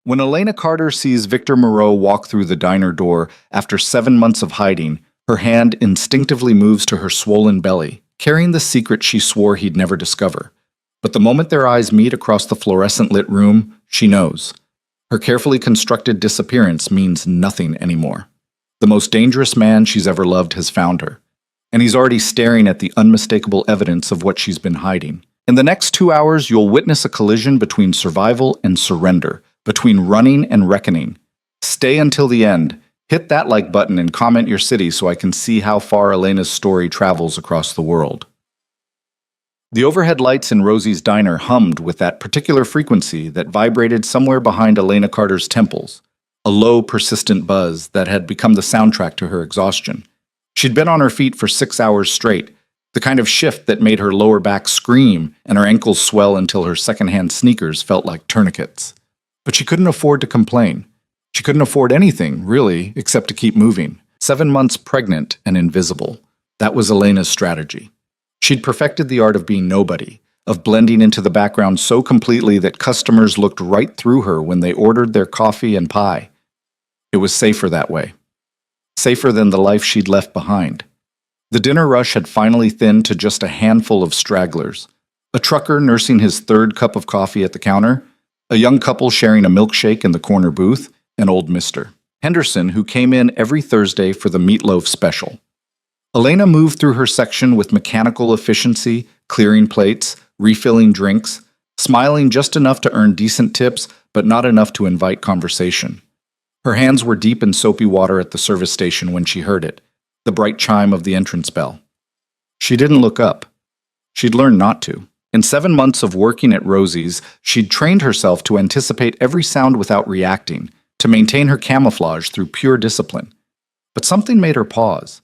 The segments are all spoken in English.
When Elena Carter sees Victor Moreau walk through the diner door after 7 months of hiding, her hand instinctively moves to her swollen belly, carrying the secret she swore he'd never discover. But the moment their eyes meet across the fluorescent-lit room, she knows. Her carefully constructed disappearance means nothing anymore. The most dangerous man she's ever loved has found her, and he's already staring at the unmistakable evidence of what she's been hiding. In the next 2 hours, you'll witness a collision between survival and surrender, between running and reckoning. Stay until the end. Hit that like button and comment your city so I can see how far Elena's story travels across the world. The overhead lights in Rosie's diner hummed with that particular frequency that vibrated somewhere behind Elena Carter's temples, a low, persistent buzz that had become the soundtrack to her exhaustion. She'd been on her feet for 6 hours straight, the kind of shift that made her lower back scream and her ankles swell until her secondhand sneakers felt like tourniquets. But she couldn't afford to complain. She couldn't afford anything, really, except to keep moving. 7 months pregnant and invisible. That was Elena's strategy. She'd perfected the art of being nobody, of blending into the background so completely that customers looked right through her when they ordered their coffee and pie. It was safer that way. Safer than the life she'd left behind. The dinner rush had finally thinned to just a handful of stragglers. A trucker nursing his third cup of coffee at the counter, a young couple sharing a milkshake in the corner booth, and old Mr. Henderson, who came in every Thursday for the meatloaf special. Elena moved through her section with mechanical efficiency, clearing plates, refilling drinks, smiling just enough to earn decent tips, but not enough to invite conversation. Her hands were deep in soapy water at the service station when she heard it, the bright chime of the entrance bell. She didn't look up. She'd learned not to. In 7 months of working at Rosie's, she'd trained herself to anticipate every sound without reacting, to maintain her camouflage through pure discipline. But something made her pause.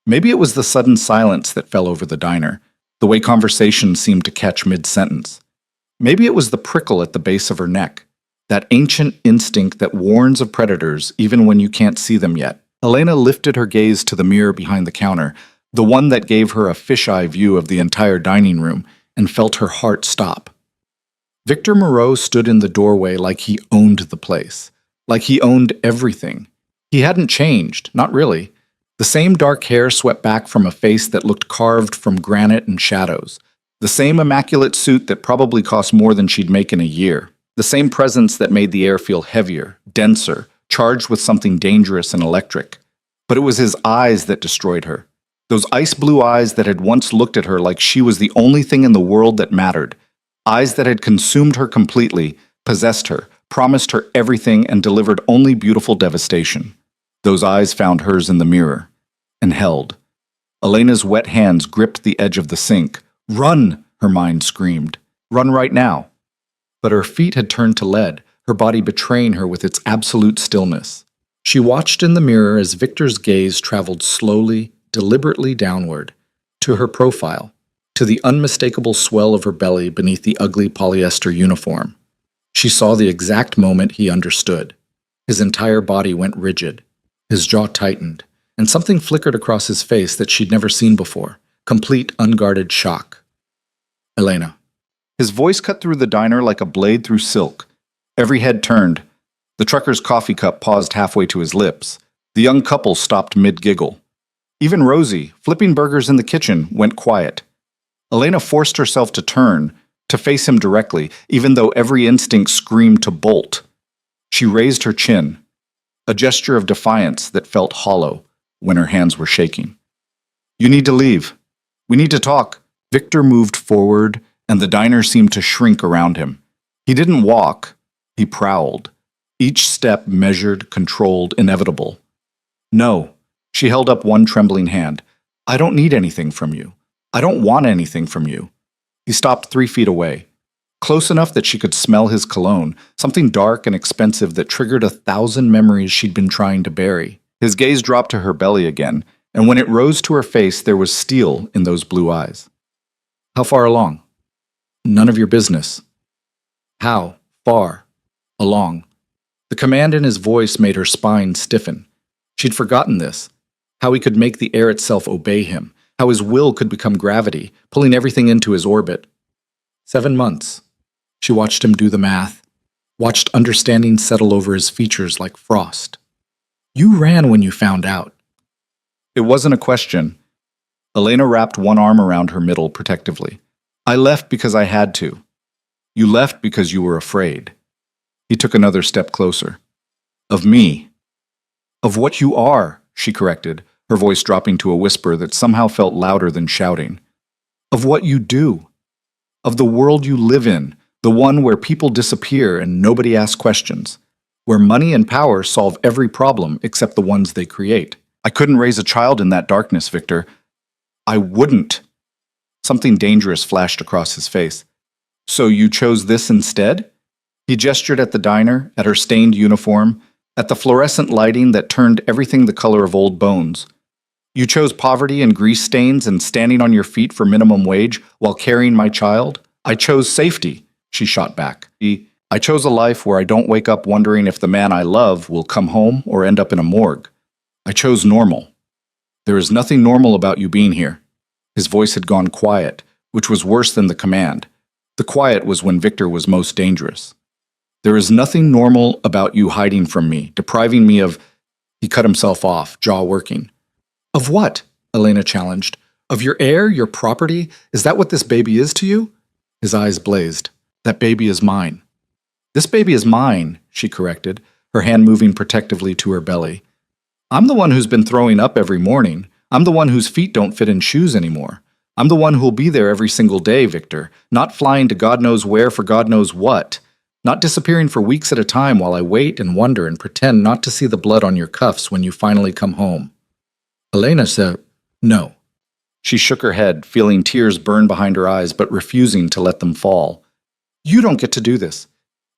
Maybe it was the sudden silence that fell over the diner, the way conversation seemed to catch mid-sentence. Maybe it was the prickle at the base of her neck, that ancient instinct that warns of predators even when you can't see them yet. Elena lifted her gaze to the mirror behind the counter, the one that gave her a fisheye view of the entire dining room, and felt her heart stop. Victor Moreau stood in the doorway like he owned the place, like he owned everything. He hadn't changed, not really. The same dark hair swept back from a face that looked carved from granite and shadows. The same immaculate suit that probably cost more than she'd make in a year. The same presence that made the air feel heavier, denser, charged with something dangerous and electric. But it was his eyes that destroyed her. Those ice blue eyes that had once looked at her like she was the only thing in the world that mattered. Eyes that had consumed her completely, possessed her, promised her everything, and delivered only beautiful devastation. Those eyes found hers in the mirror, and held. Elena's wet hands gripped the edge of the sink. "Run!" her mind screamed. "Run right now." But her feet had turned to lead, her body betraying her with its absolute stillness. She watched in the mirror as Victor's gaze traveled slowly, deliberately downward, to her profile, to the unmistakable swell of her belly beneath the ugly polyester uniform. She saw the exact moment he understood. His entire body went rigid. His jaw tightened, and something flickered across his face that she'd never seen before. Complete, unguarded shock. Elena. His voice cut through the diner like a blade through silk. Every head turned. The trucker's coffee cup paused halfway to his lips. The young couple stopped mid-giggle. Even Rosie, flipping burgers in the kitchen, went quiet. Elena forced herself to turn, to face him directly, even though every instinct screamed to bolt. She raised her chin, a gesture of defiance that felt hollow when her hands were shaking. "You need to leave. We need to talk." Victor moved forward, and the diner seemed to shrink around him. He didn't walk, he prowled. Each step measured, controlled, inevitable. "No." She held up one trembling hand. "I don't need anything from you. I don't want anything from you." He stopped 3 feet away, close enough that she could smell his cologne, something dark and expensive that triggered 1,000 memories she'd been trying to bury. His gaze dropped to her belly again, and when it rose to her face, there was steel in those blue eyes. "How far along?" "None of your business." "How far along?" The command in his voice made her spine stiffen. She'd forgotten this, how he could make the air itself obey him, how his will could become gravity, pulling everything into his orbit. 7 months. She watched him do the math. watched understanding settle over his features like frost. You ran when you found out. It wasn't a question. Elena wrapped one arm around her middle protectively. I left because I had to. You left because you were afraid. He took another step closer. Of me. Of what you are, she corrected, her voice dropping to a whisper that somehow felt louder than shouting. Of what you do. Of the world you live in, the one where people disappear and nobody asks questions, where money and power solve every problem except the ones they create. I couldn't raise a child in that darkness, Victor. I wouldn't. Something dangerous flashed across his face. So you chose this instead? He gestured at the diner, at her stained uniform, at the fluorescent lighting that turned everything the color of old bones. You chose poverty and grease stains and standing on your feet for minimum wage while carrying my child? I chose safety, she shot back. I chose a life where I don't wake up wondering if the man I love will come home or end up in a morgue. I chose normal. There is nothing normal about you being here. His voice had gone quiet, which was worse than the command. The quiet was when Victor was most dangerous. There is nothing normal about you hiding from me, depriving me of... He cut himself off, jaw working. Of what? Elena challenged. Of your heir, your property? Is that what this baby is to you? His eyes blazed. That baby is mine. This baby is mine, she corrected, her hand moving protectively to her belly. I'm the one who's been throwing up every morning. I'm the one whose feet don't fit in shoes anymore. I'm the one who'll be there every single day, Victor, not flying to God knows where for God knows what, not disappearing for weeks at a time while I wait and wonder and pretend not to see the blood on your cuffs when you finally come home. Elena said, no. She shook her head, feeling tears burn behind her eyes but refusing to let them fall. You don't get to do this.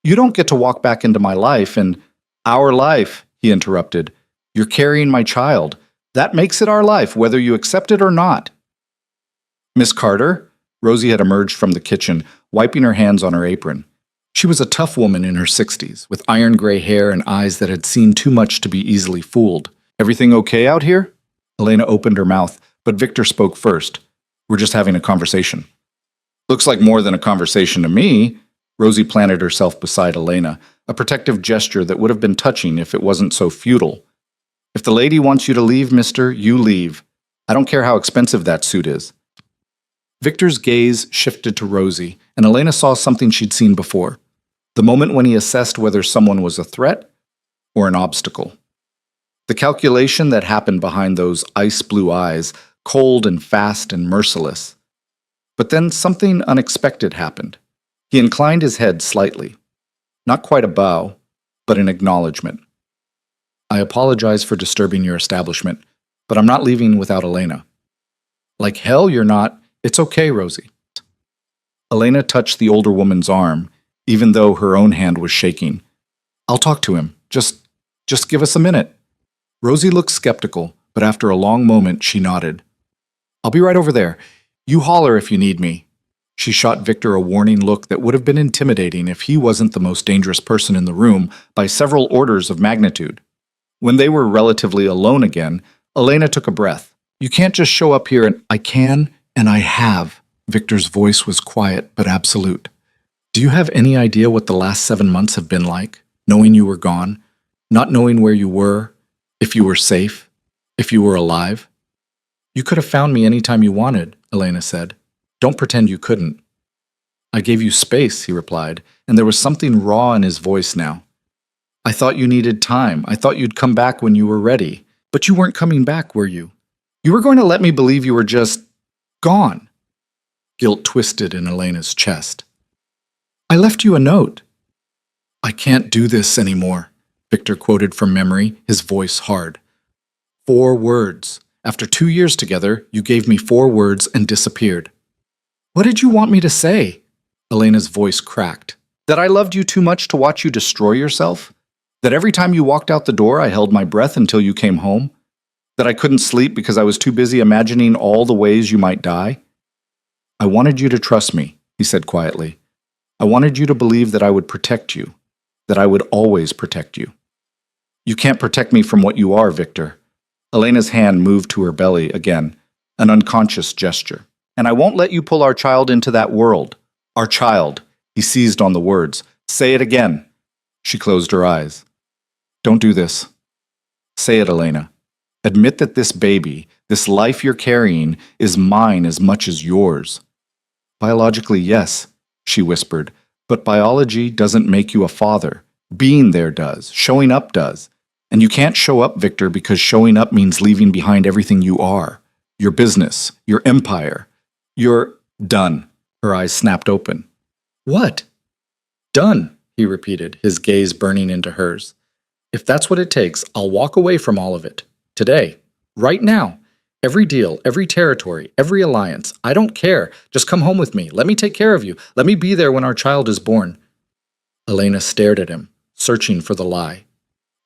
You don't get to walk back into my life and... Our life, he interrupted. You're carrying my child. That makes it our life, whether you accept it or not. Miss Carter? Rosie had emerged from the kitchen, wiping her hands on her apron. She was a tough woman in her 60s, with iron gray hair and eyes that had seen too much to be easily fooled. Everything okay out here? Elena opened her mouth, but Victor spoke first. We're just having a conversation. Looks like more than a conversation to me. Rosie planted herself beside Elena, a protective gesture that would have been touching if it wasn't so futile. If the lady wants you to leave, mister, you leave. I don't care how expensive that suit is. Victor's gaze shifted to Rosie, and Elena saw something she'd seen before. The moment when he assessed whether someone was a threat or an obstacle. The calculation that happened behind those ice-blue eyes, cold and fast and merciless. But then something unexpected happened. He inclined his head slightly. Not quite a bow, but an acknowledgement. I apologize for disturbing your establishment, but I'm not leaving without Elena. Like hell you're not. It's okay, Rosie. Elena touched the older woman's arm, even though her own hand was shaking. I'll talk to him. Just give us a minute. Rosie looked skeptical, but after a long moment, she nodded. I'll be right over there. You holler if you need me. She shot Victor a warning look that would have been intimidating if he wasn't the most dangerous person in the room by several orders of magnitude. When they were relatively alone again, Elena took a breath. You can't just show up here and I can and I have. Victor's voice was quiet but absolute. Do you have any idea what the last 7 months have been like? Knowing you were gone, not knowing where you were, if you were safe, if you were alive? You could have found me anytime you wanted, Elena said. Don't pretend you couldn't. I gave you space, he replied, and there was something raw in his voice now. I thought you needed time. I thought you'd come back when you were ready. But you weren't coming back, were you? You were going to let me believe you were just gone. Guilt twisted in Elena's chest. I left you a note. I can't do this anymore, Victor quoted from memory, his voice hard. 4 words. After 2 years together, you gave me 4 words and disappeared. What did you want me to say? Elena's voice cracked. That I loved you too much to watch you destroy yourself? That every time you walked out the door, I held my breath until you came home? That I couldn't sleep because I was too busy imagining all the ways you might die? I wanted you to trust me, he said quietly. I wanted you to believe that I would protect you, that I would always protect you. You can't protect me from what you are, Victor. Elena's hand moved to her belly again, an unconscious gesture. And I won't let you pull our child into that world. Our child. He seized on the words. Say it again. She closed her eyes. Don't do this. Say it, Elena. Admit that this baby, this life you're carrying, is mine as much as yours. Biologically, yes, she whispered, but biology doesn't make you a father. Being there does. Showing up does. And you can't show up, Victor, because showing up means leaving behind everything you are. Your business, your empire. You're done. Her eyes snapped open. What? Done, he repeated, his gaze burning into hers. If that's what it takes, I'll walk away from all of it. Today. Right now. Every deal, every territory, every alliance. I don't care. Just come home with me. Let me take care of you. Let me be there when our child is born. Elena stared at him, searching for the lie.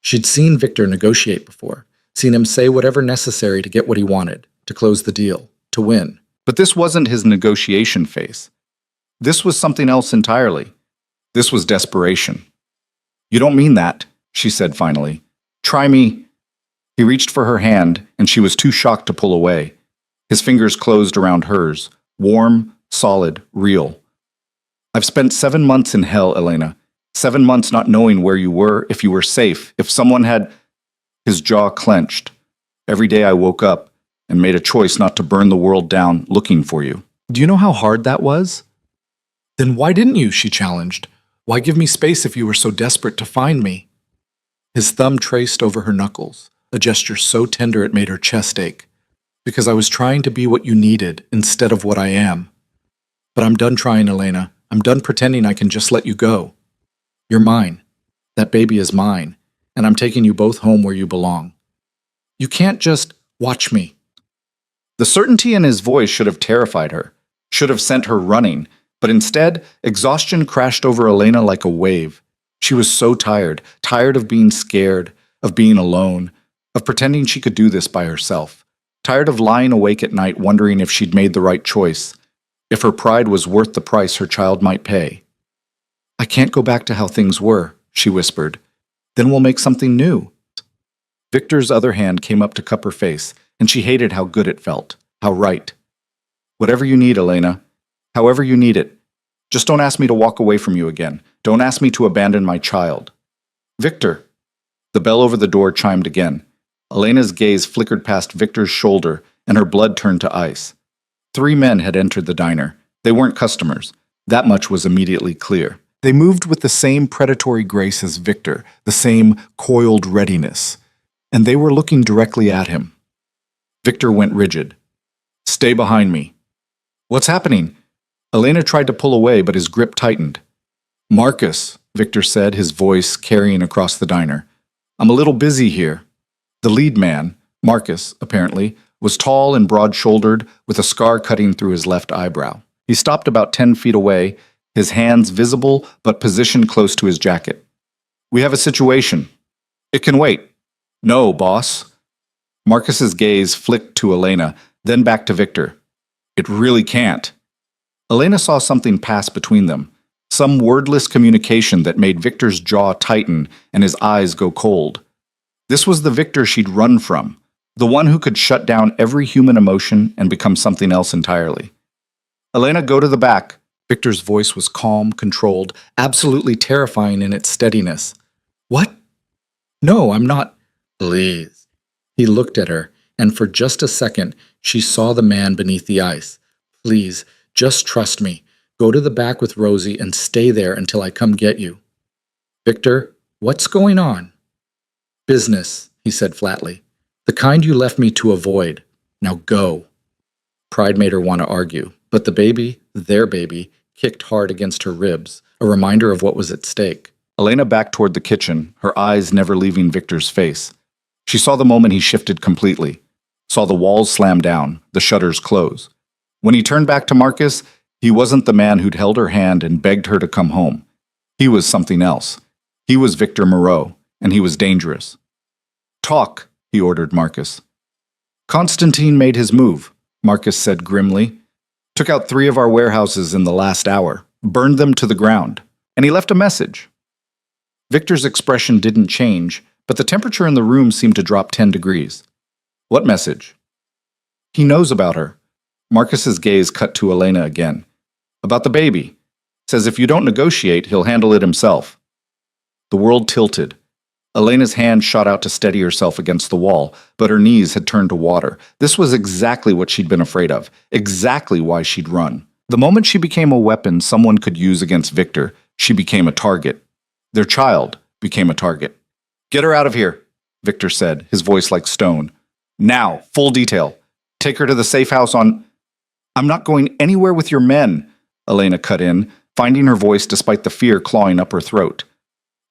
She'd seen Victor negotiate before, seen him say whatever necessary to get what he wanted, to close the deal, to win. But this wasn't his negotiation face. This was something else entirely. This was desperation. You don't mean that, she said finally. Try me. He reached for her hand, and she was too shocked to pull away. His fingers closed around hers, warm, solid, real. I've spent 7 months in hell, Elena. 7 months not knowing where you were, if you were safe, if someone had... His jaw clenched. Every day I woke up and made a choice not to burn the world down looking for you. Do you know how hard that was? Then why didn't you, she challenged. Why give me space if you were so desperate to find me? His thumb traced over her knuckles, a gesture so tender it made her chest ache. Because I was trying to be what you needed instead of what I am. But I'm done trying, Elena. I'm done pretending I can just let you go. You're mine. That baby is mine, and I'm taking you both home where you belong. You can't just watch me. The certainty in his voice should have terrified her, should have sent her running, but instead, exhaustion crashed over Elena like a wave. She was so tired, tired of being scared, of being alone, of pretending she could do this by herself, tired of lying awake at night wondering if she'd made the right choice, if her pride was worth the price her child might pay. I can't go back to how things were, she whispered. Then we'll make something new. Victor's other hand came up to cup her face, and she hated how good it felt, how right. Whatever you need, Elena. However you need it. Just don't ask me to walk away from you again. Don't ask me to abandon my child. Victor. The bell over the door chimed again. Elena's gaze flickered past Victor's shoulder, and her blood turned to ice. 3 men had entered the diner. They weren't customers. That much was immediately clear. They moved with the same predatory grace as Victor, the same coiled readiness. And they were looking directly at him. Victor went rigid. Stay behind me. What's happening? Elena tried to pull away, but his grip tightened. Marcus, Victor said, his voice carrying across the diner. I'm a little busy here. The lead man, Marcus, apparently, was tall and broad-shouldered, with a scar cutting through his left eyebrow. He stopped about 10 feet away, his hands visible but positioned close to his jacket. We have a situation. It can wait. No, boss. Marcus's gaze flicked to Elena, then back to Victor. It really can't. Elena saw something pass between them, some wordless communication that made Victor's jaw tighten and his eyes go cold. This was the Victor she'd run from, the one who could shut down every human emotion and become something else entirely. Elena, go to the back. Victor's voice was calm, controlled, absolutely terrifying in its steadiness. What? No, I'm not. Please. He looked at her, and for just a second, she saw the man beneath the ice. Please, just trust me. Go to the back with Rosie and stay there until I come get you. Victor, what's going on? Business, he said flatly. The kind you left me to avoid. Now go. Pride made her want to argue, but the baby, their baby, kicked hard against her ribs, a reminder of what was at stake. Elena backed toward the kitchen, her eyes never leaving Victor's face. She saw the moment he shifted completely, saw the walls slam down, the shutters close. When he turned back to Marcus, he wasn't the man who'd held her hand and begged her to come home. He was something else. He was Victor Moreau, and he was dangerous. Talk, he ordered Marcus. Constantine made his move, Marcus said grimly. Took out 3 of our warehouses in the last hour, burned them to the ground, and he left a message. Victor's expression didn't change, but the temperature in the room seemed to drop 10 degrees. What message? He knows about her. Marcus's gaze cut to Elena again. About the baby. Says if you don't negotiate, he'll handle it himself. The world tilted. Elena's hand shot out to steady herself against the wall, but her knees had turned to water. This was exactly what she'd been afraid of, exactly why she'd run. The moment she became a weapon someone could use against Victor, she became a target. Their child became a target. "Get her out of here," Victor said, his voice like stone. "Now, full detail. Take her to the safe house on—" "I'm not going anywhere with your men," Elena cut in, finding her voice despite the fear clawing up her throat.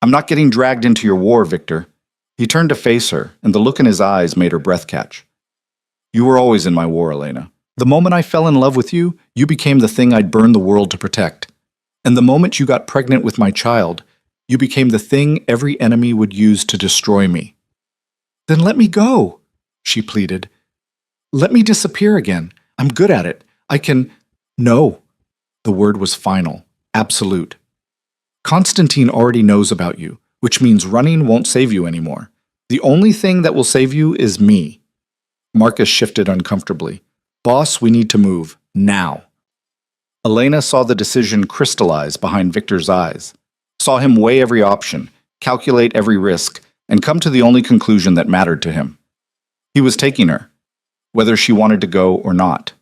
"I'm not getting dragged into your war, Victor." He turned to face her, and the look in his eyes made her breath catch. "You were always in my war, Elena. The moment I fell in love with you, you became the thing I'd burn the world to protect. And the moment you got pregnant with my child, you became the thing every enemy would use to destroy me." "Then let me go," she pleaded. "Let me disappear again. I'm good at it. I can—" "No." The word was final, absolute. "Constantine already knows about you, which means running won't save you anymore. The only thing that will save you is me." Marcus shifted uncomfortably. "Boss, we need to move. Now." Elena saw the decision crystallize behind Victor's eyes, saw him weigh every option, calculate every risk, and come to the only conclusion that mattered to him. He was taking her, whether she wanted to go or not.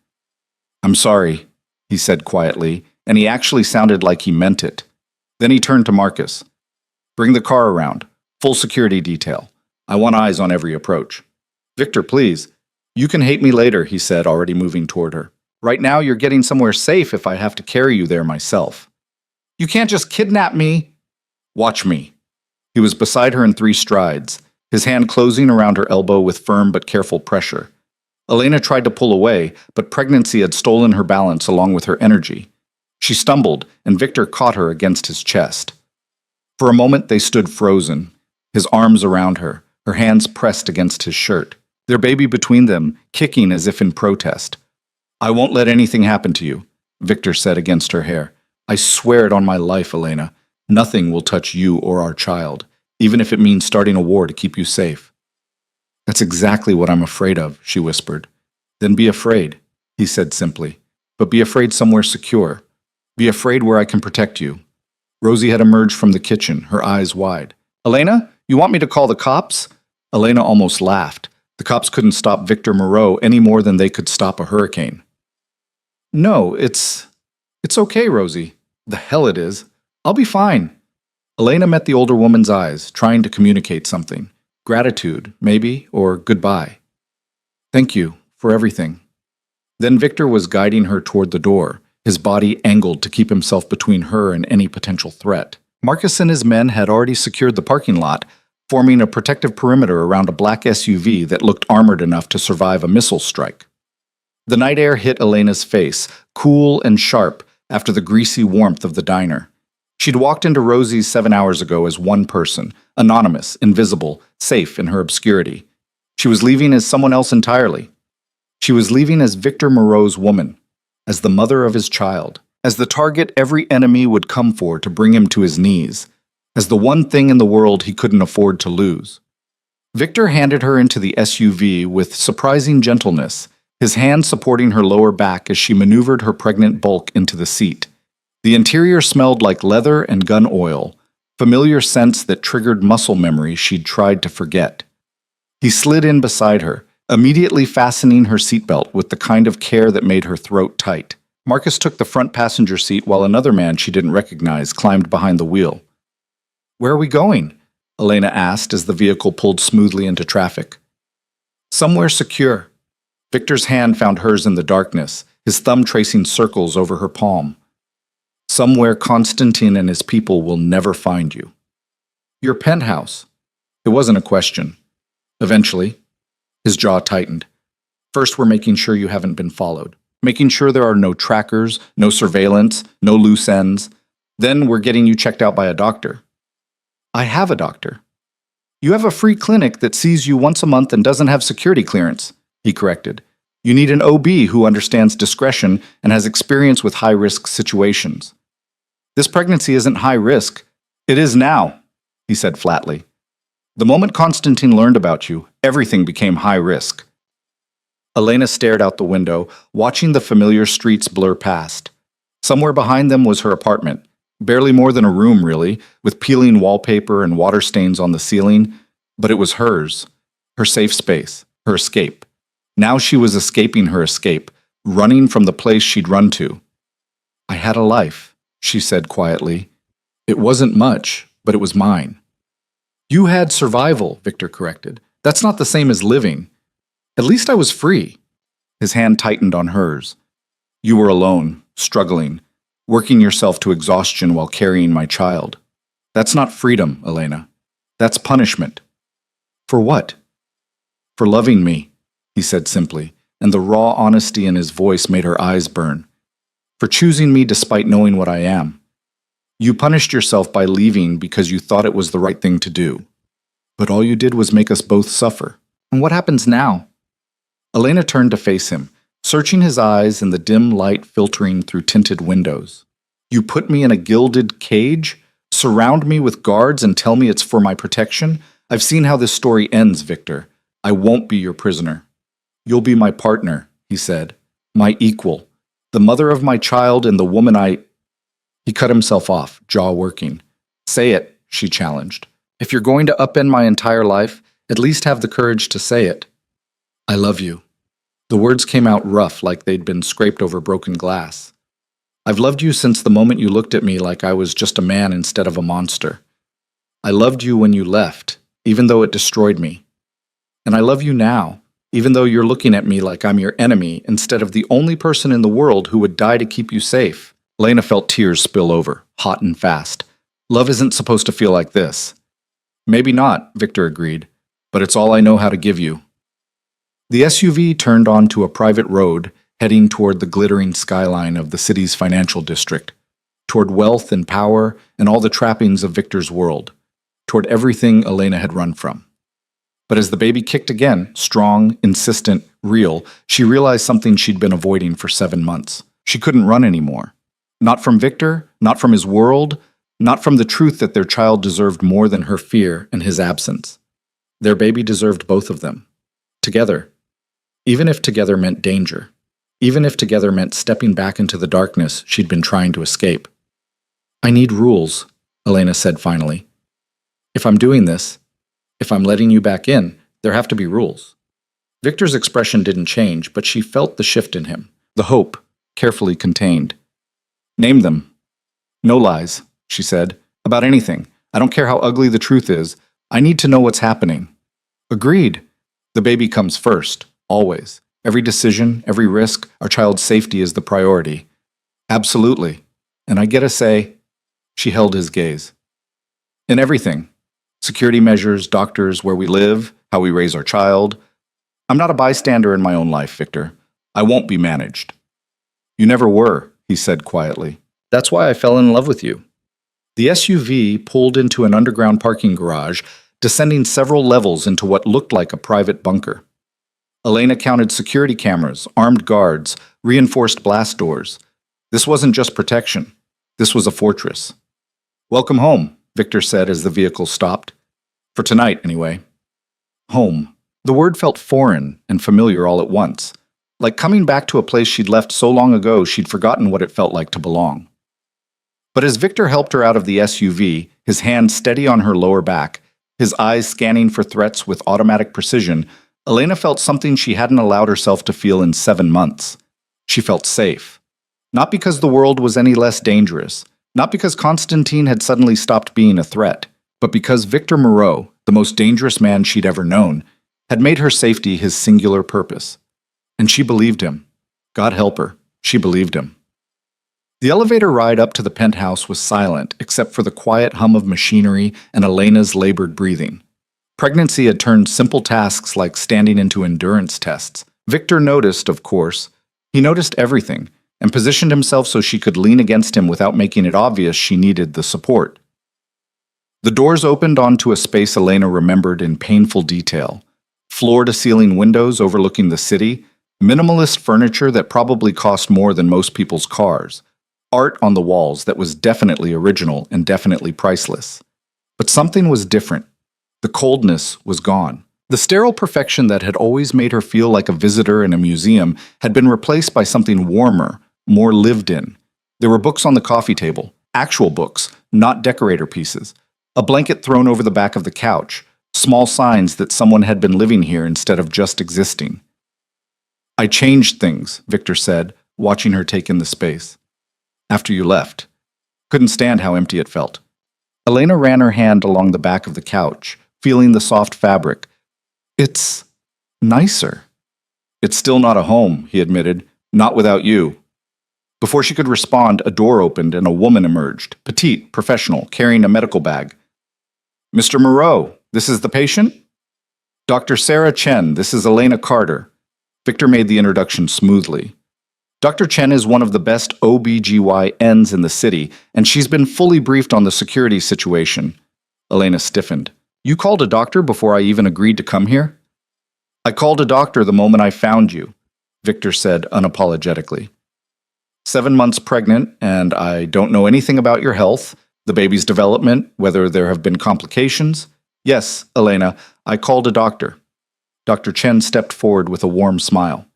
"I'm sorry," he said quietly, and he actually sounded like he meant it. Then he turned to Marcus. "Bring the car around. Full security detail. I want eyes on every approach." "Victor, please." "You can hate me later," he said, already moving toward her. "Right now you're getting somewhere safe if I have to carry you there myself." "You can't just kidnap me." "Watch me." He was beside her in 3 strides, his hand closing around her elbow with firm but careful pressure. Elena tried to pull away, but pregnancy had stolen her balance along with her energy. She stumbled, and Victor caught her against his chest. For a moment they stood frozen, his arms around her, her hands pressed against his shirt, their baby between them, kicking as if in protest. "I won't let anything happen to you," Victor said against her hair. "I swear it on my life, Elena. Nothing will touch you or our child, even if it means starting a war to keep you safe." "That's exactly what I'm afraid of," she whispered. "Then be afraid," he said simply. "But be afraid somewhere secure. Be afraid where I can protect you." Rosie had emerged from the kitchen, her eyes wide. "Elena, you want me to call the cops?" Elena almost laughed. The cops couldn't stop Victor Moreau any more than they could stop a hurricane. "No, it's okay, Rosie." "The hell it is. I'll be fine." Elena met the older woman's eyes, trying to communicate something. Gratitude, maybe, or goodbye. "Thank you for everything." Then Victor was guiding her toward the door, his body angled to keep himself between her and any potential threat. Marcus and his men had already secured the parking lot, forming a protective perimeter around a black SUV that looked armored enough to survive a missile strike. The night air hit Elena's face, cool and sharp after the greasy warmth of the diner. She'd walked into Rosie's 7 hours ago as one person, anonymous, invisible, safe in her obscurity. She was leaving as someone else entirely. She was leaving as Victor Moreau's woman, as the mother of his child, as the target every enemy would come for to bring him to his knees, as the one thing in the world he couldn't afford to lose. Victor handed her into the SUV with surprising gentleness, his hand supporting her lower back as she maneuvered her pregnant bulk into the seat. The interior smelled like leather and gun oil, familiar scents that triggered muscle memory she'd tried to forget. He slid in beside her, immediately fastening her seatbelt with the kind of care that made her throat tight. Marcus took the front passenger seat while another man she didn't recognize climbed behind the wheel. "Where are we going?" Elena asked as the vehicle pulled smoothly into traffic. "Somewhere secure." Victor's hand found hers in the darkness, his thumb tracing circles over her palm. "Somewhere Constantine and his people will never find you." "Your penthouse." It wasn't a question. "Eventually." His jaw tightened. "First, we're making sure you haven't been followed. Making sure there are no trackers, no surveillance, no loose ends. Then we're getting you checked out by a doctor." "I have a doctor." "You have a free clinic that sees you once a month and doesn't have security clearance," he corrected. "You need an OB who understands discretion and has experience with high-risk situations." "This pregnancy isn't high risk." "It is now," he said flatly. "The moment Constantine learned about you, everything became high risk." Elena stared out the window, watching the familiar streets blur past. Somewhere behind them was her apartment, Barely more than a room, really, with peeling wallpaper and water stains on the ceiling, but it was hers, her safe space, her escape. Now she was escaping her escape, running from the place she'd run to. I had a life, she said quietly. It wasn't much, but it was mine. You had survival, Victor corrected. That's not the same as living. At least I was free. His hand tightened on hers. You were alone, struggling, working yourself to exhaustion while carrying my child. That's not freedom, Elena. That's punishment. For what? For loving me, he said simply, and the raw honesty in his voice made her eyes burn. For choosing me despite knowing what I am. You punished yourself by leaving because you thought it was the right thing to do. But all you did was make us both suffer. And what happens now? Elena turned to face him, searching his eyes in the dim light filtering through tinted windows. You put me in a gilded cage, surround me with guards and tell me it's for my protection? I've seen how this story ends, Victor. I won't be your prisoner. You'll be my partner, he said, my equal, the mother of my child and the woman I... He cut himself off, jaw working. Say it, she challenged. If you're going to upend my entire life, at least have the courage to say it. I love you. The words came out rough, like they'd been scraped over broken glass. I've loved you since the moment you looked at me like I was just a man instead of a monster. I loved you when you left, even though it destroyed me. And I love you now, even though you're looking at me like I'm your enemy instead of the only person in the world who would die to keep you safe. Lena felt tears spill over, hot and fast. Love isn't supposed to feel like this. Maybe not, Victor agreed, but it's all I know how to give you. The SUV turned onto a private road, heading toward the glittering skyline of the city's financial district, toward wealth and power and all the trappings of Victor's world, toward everything Elena had run from. But as the baby kicked again, strong, insistent, real, she realized something she'd been avoiding for 7 months. She couldn't run anymore. Not from Victor, not from his world, not from the truth that their child deserved more than her fear and his absence. Their baby deserved both of them. Together. Even if together meant danger. Even if together meant stepping back into the darkness she'd been trying to escape. I need rules, Elena said finally. If I'm doing this, if I'm letting you back in, there have to be rules. Victor's expression didn't change, but she felt the shift in him, the hope, carefully contained. Name them. No lies, she said, about anything. I don't care how ugly the truth is. I need to know what's happening. Agreed. The baby comes first, always. Every decision, every risk, our child's safety is the priority. Absolutely. And I gotta say, she held his gaze. In everything. Security measures, doctors, where we live, how we raise our child. I'm not a bystander in my own life, Victor. I won't be managed. You never were, he said quietly. That's why I fell in love with you. The SUV pulled into an underground parking garage, descending several levels into what looked like a private bunker. Elena counted security cameras, armed guards, reinforced blast doors. This wasn't just protection. This was a fortress. Welcome home, Victor said as the vehicle stopped. For tonight, anyway. Home. The word felt foreign and familiar all at once. Like coming back to a place she'd left so long ago she'd forgotten what it felt like to belong. But as Victor helped her out of the SUV, his hand steady on her lower back, his eyes scanning for threats with automatic precision, Elena felt something she hadn't allowed herself to feel in 7 months. She felt safe. Not because the world was any less dangerous, not because Constantine had suddenly stopped being a threat, but because Victor Moreau, the most dangerous man she'd ever known, had made her safety his singular purpose. And she believed him. God help her, she believed him. The elevator ride up to the penthouse was silent, except for the quiet hum of machinery and Elena's labored breathing. Pregnancy had turned simple tasks like standing into endurance tests. Victor noticed, of course. He noticed everything, and positioned himself so she could lean against him without making it obvious she needed the support. The doors opened onto a space Elena remembered in painful detail. Floor-to-ceiling windows overlooking the city, minimalist furniture that probably cost more than most people's cars, art on the walls that was definitely original and definitely priceless. But something was different. The coldness was gone. The sterile perfection that had always made her feel like a visitor in a museum had been replaced by something warmer, more lived in. There were books on the coffee table, Actual books, not decorator pieces. A blanket thrown over the back of the couch. Small signs that someone had been living here instead of just existing. I changed things, Victor said, watching her take in the space. After you left. Couldn't stand how empty it felt. Elena ran her hand along the back of the couch, feeling the soft fabric. It's nicer. It's still not a home, he admitted. Not without you. Before she could respond, a door opened and a woman emerged, petite, professional, carrying a medical bag. Mr. Moreau, this is the patient? Dr. Sarah Chen, this is Elena Carter. Victor made the introduction smoothly. Dr. Chen is one of the best OBGYNs in the city, and she's been fully briefed on the security situation. Elena stiffened. You called a doctor before I even agreed to come here? I called a doctor the moment I found you, Victor said unapologetically. 7 months pregnant, and I don't know anything about your health, the baby's development, whether there have been complications. Yes, Elena, I called a doctor. Dr. Chen stepped forward with a warm smile.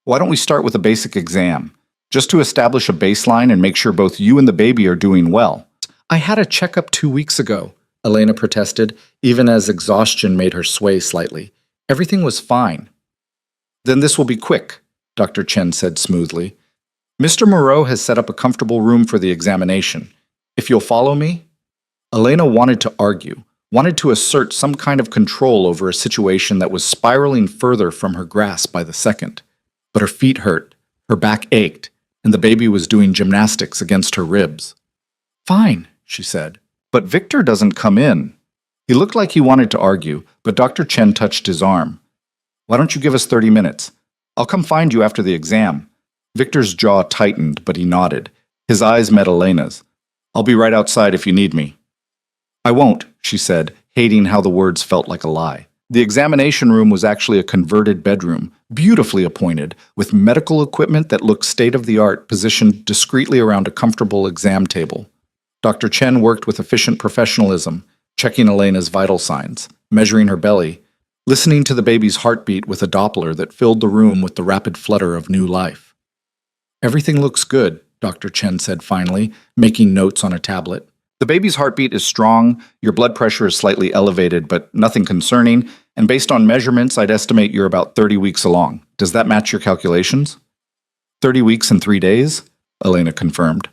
Why don't we start with a basic exam, just to establish a baseline and make sure both you and the baby are doing well? I had a checkup 2 weeks ago, Elena protested, even as exhaustion made her sway slightly. Everything was fine. Then this will be quick, Dr. Chen said smoothly. Mr. Moreau has set up a comfortable room for the examination. If you'll follow me? Elena wanted to argue, wanted to assert some kind of control over a situation that was spiraling further from her grasp by the second. But her feet hurt, her back ached, and the baby was doing gymnastics against her ribs. Fine, she said. But Victor doesn't come in. He looked like he wanted to argue, but Dr. Chen touched his arm. Why don't you give us 30 minutes? I'll come find you after the exam. Victor's jaw tightened, but he nodded. His eyes met Elena's. I'll be right outside if you need me. I won't, she said, hating how the words felt like a lie. The examination room was actually a converted bedroom, beautifully appointed, with medical equipment that looked state-of-the-art positioned discreetly around a comfortable exam table. Dr. Chen worked with efficient professionalism, checking Elena's vital signs, measuring her belly, listening to the baby's heartbeat with a Doppler that filled the room with the rapid flutter of new life. Everything looks good, Dr. Chen said finally, making notes on a tablet. The baby's heartbeat is strong, your blood pressure is slightly elevated, but nothing concerning, and based on measurements, I'd estimate you're about 30 weeks along. Does that match your calculations? 30 weeks and 3 days? Elena confirmed.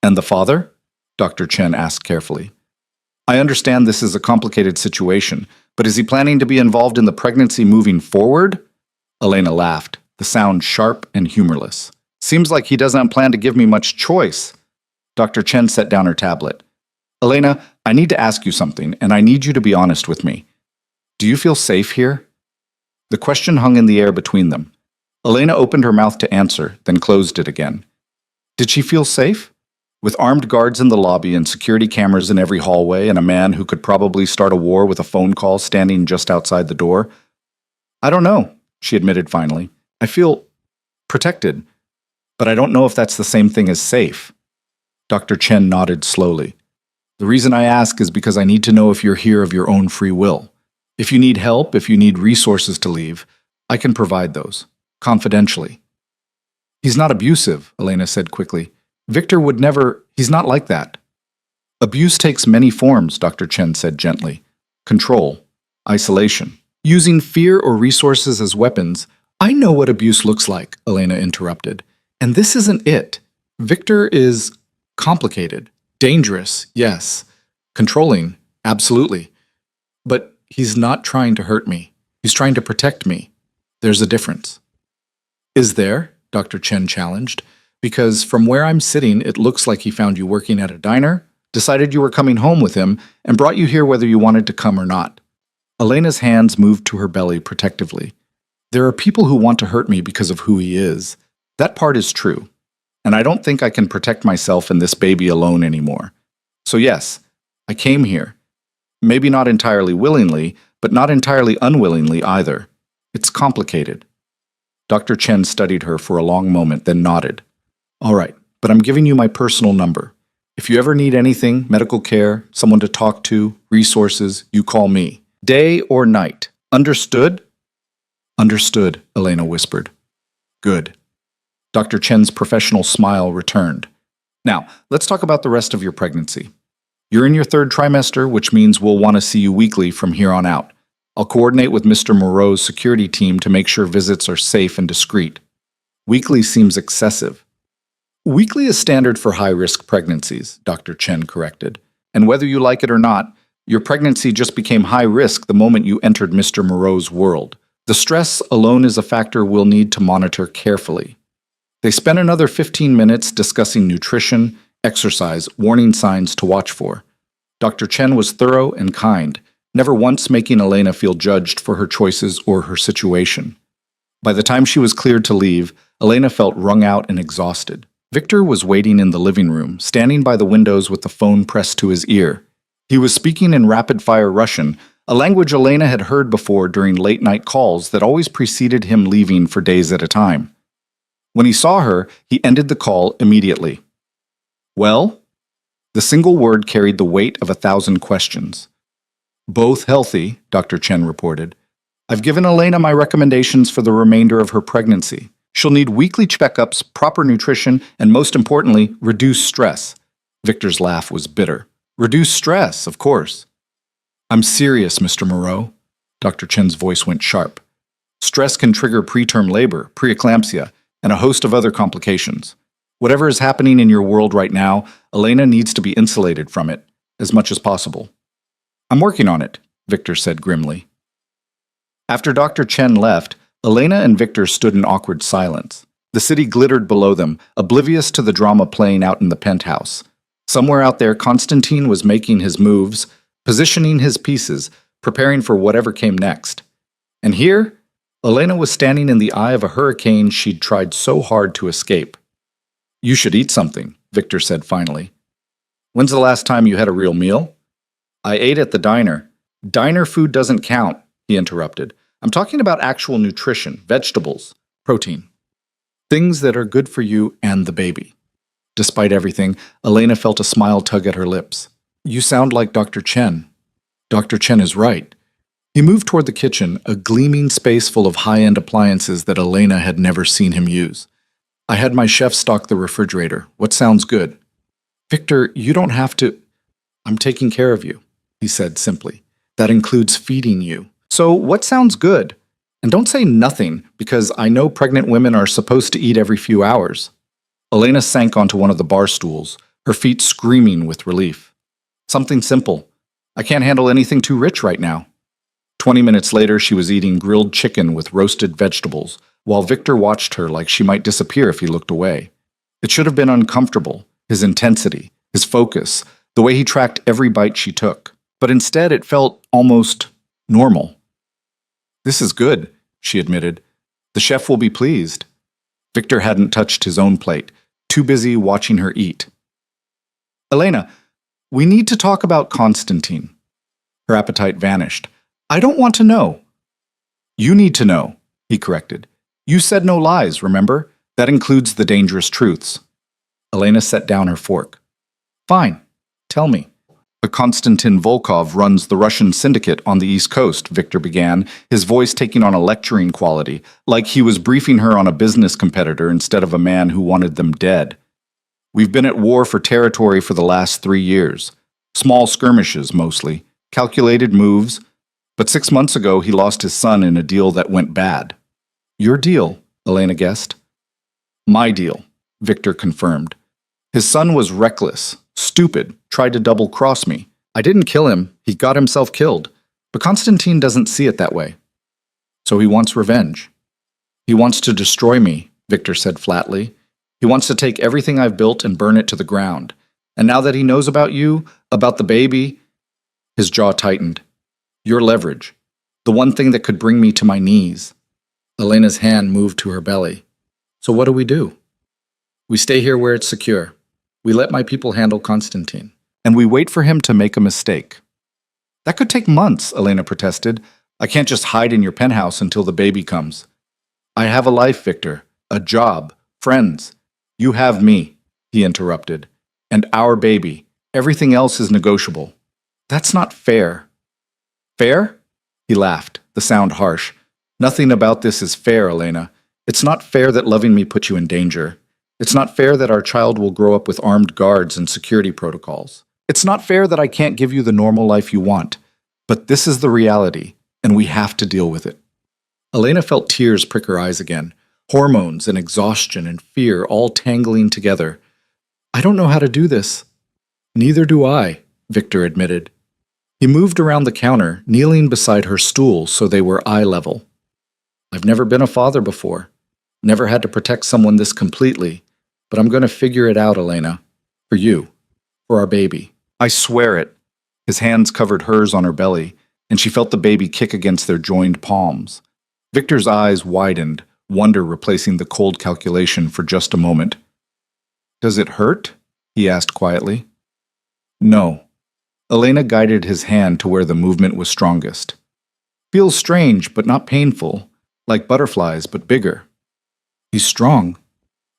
And the father? Dr. Chen asked carefully. I understand this is a complicated situation, but is he planning to be involved in the pregnancy moving forward? Elena laughed, the sound sharp and humorless. Seems like he doesn't plan to give me much choice. Dr. Chen set down her tablet. Elena, I need to ask you something, and I need you to be honest with me. Do you feel safe here? The question hung in the air between them. Elena opened her mouth to answer, then closed it again. Did she feel safe? With armed guards in the lobby and security cameras in every hallway and a man who could probably start a war with a phone call standing just outside the door? I don't know, she admitted finally. I feel protected, but I don't know if that's the same thing as safe. Dr. Chen nodded slowly. The reason I ask is because I need to know if you're here of your own free will. If you need help, if you need resources to leave, I can provide those, confidentially. He's not abusive, Elena said quickly. Victor would never, he's not like that. Abuse takes many forms, Dr. Chen said gently. Control, isolation, using fear or resources as weapons. I know what abuse looks like, Elena interrupted. And this isn't it. Victor is complicated, dangerous, yes. Controlling, absolutely. But he's not trying to hurt me. He's trying to protect me. There's a difference. Is there? Dr. Chen challenged. Because from where I'm sitting, it looks like he found you working at a diner, decided you were coming home with him, and brought you here whether you wanted to come or not. Elena's hands moved to her belly protectively. There are people who want to hurt me because of who he is. That part is true. And I don't think I can protect myself and this baby alone anymore. So yes, I came here. Maybe not entirely willingly, but not entirely unwillingly either. It's complicated. Dr. Chen studied her for a long moment, then nodded. All right, but I'm giving you my personal number. If you ever need anything, medical care, someone to talk to, resources, you call me. Day or night. Understood? Understood, Elena whispered. Good. Dr. Chen's professional smile returned. Now, let's talk about the rest of your pregnancy. You're in your third trimester, which means we'll want to see you weekly from here on out. I'll coordinate with Mr. Moreau's security team to make sure visits are safe and discreet. Weekly seems excessive. Weekly is standard for high-risk pregnancies, Dr. Chen corrected. And whether you like it or not, your pregnancy just became high risk the moment you entered Mr. Moreau's world. The stress alone is a factor we'll need to monitor carefully. They spent another 15 minutes discussing nutrition, exercise, warning signs to watch for. Dr. Chen was thorough and kind, never once making Elena feel judged for her choices or her situation. By the time she was cleared to leave, Elena felt wrung out and exhausted. Victor was waiting in the living room, standing by the windows with the phone pressed to his ear. He was speaking in rapid-fire Russian, a language Elena had heard before during late-night calls that always preceded him leaving for days at a time. When he saw her, he ended the call immediately. Well? The single word carried the weight of 1,000 questions. Both healthy, Dr. Chen reported. I've given Elena my recommendations for the remainder of her pregnancy. She'll need weekly checkups, proper nutrition, and most importantly, reduce stress. Victor's laugh was bitter. Reduce stress, of course. I'm serious, Mr. Moreau. Dr. Chen's voice went sharp. Stress can trigger preterm labor, preeclampsia, and a host of other complications. Whatever is happening in your world right now, Elena needs to be insulated from it as much as possible. I'm working on it, Victor said grimly. After Dr. Chen left, Elena and Victor stood in awkward silence. The city glittered below them, oblivious to the drama playing out in the penthouse. Somewhere out there, Constantine was making his moves, positioning his pieces, preparing for whatever came next. And here, Elena was standing in the eye of a hurricane she'd tried so hard to escape. You should eat something, Victor said finally. When's the last time you had a real meal? I ate at the diner. Diner food doesn't count, he interrupted. I'm talking about actual nutrition, vegetables, protein. Things that are good for you and the baby. Despite everything, Elena felt a smile tug at her lips. You sound like Dr. Chen. Dr. Chen is right. He moved toward the kitchen, a gleaming space full of high-end appliances that Elena had never seen him use. I had my chef stock the refrigerator. What sounds good? Victor, you don't have to. I'm taking care of you, he said simply. That includes feeding you. So what sounds good? And don't say nothing, because I know pregnant women are supposed to eat every few hours. Elena sank onto one of the bar stools, her feet screaming with relief. Something simple. I can't handle anything too rich right now. 20 minutes later, she was eating grilled chicken with roasted vegetables, while Victor watched her like she might disappear if he looked away. It should have been uncomfortable, his intensity, his focus, the way he tracked every bite she took. But instead, it felt almost normal. This is good, she admitted. The chef will be pleased. Victor hadn't touched his own plate, too busy watching her eat. Elena, we need to talk about Constantine. Her appetite vanished. I don't want to know. You need to know, he corrected. You said no lies, remember? That includes the dangerous truths. Elena set down her fork. Fine, tell me. Konstantin Volkov runs the Russian syndicate on the East Coast, Victor began, his voice taking on a lecturing quality, like he was briefing her on a business competitor instead of a man who wanted them dead. We've been at war for territory for the last 3 years. Small skirmishes, mostly. Calculated moves. But 6 months ago, he lost his son in a deal that went bad. Your deal, Elena guessed. My deal, Victor confirmed. His son was reckless, stupid, tried to double-cross me. I didn't kill him, he got himself killed. But Constantine doesn't see it that way. So he wants revenge. He wants to destroy me, Victor said flatly. He wants to take everything I've built and burn it to the ground. And now that he knows about you, about the baby, his jaw tightened. Your leverage. The one thing that could bring me to my knees. Elena's hand moved to her belly. So what do? We stay here where it's secure. We let my people handle Constantine. And we wait for him to make a mistake. That could take months, Elena protested. I can't just hide in your penthouse until the baby comes. I have a life, Victor. A job. Friends. You have me, he interrupted. And our baby. Everything else is negotiable. That's not fair. Fair? He laughed, the sound harsh. Nothing about this is fair, Elena. It's not fair that loving me put you in danger. It's not fair that our child will grow up with armed guards and security protocols. It's not fair that I can't give you the normal life you want. But this is the reality, and we have to deal with it. Elena felt tears prick her eyes again, hormones and exhaustion and fear all tangling together. I don't know how to do this. Neither do I, Victor admitted. He moved around the counter, kneeling beside her stool so they were eye level. I've never been a father before, never had to protect someone this completely, but I'm going to figure it out, Elena. For you, for our baby. I swear it. His hands covered hers on her belly, and she felt the baby kick against their joined palms. Victor's eyes widened, wonder replacing the cold calculation for just a moment. Does it hurt? He asked quietly. No. Elena guided his hand to where the movement was strongest. Feels strange, but not painful, like butterflies, but bigger. He's strong.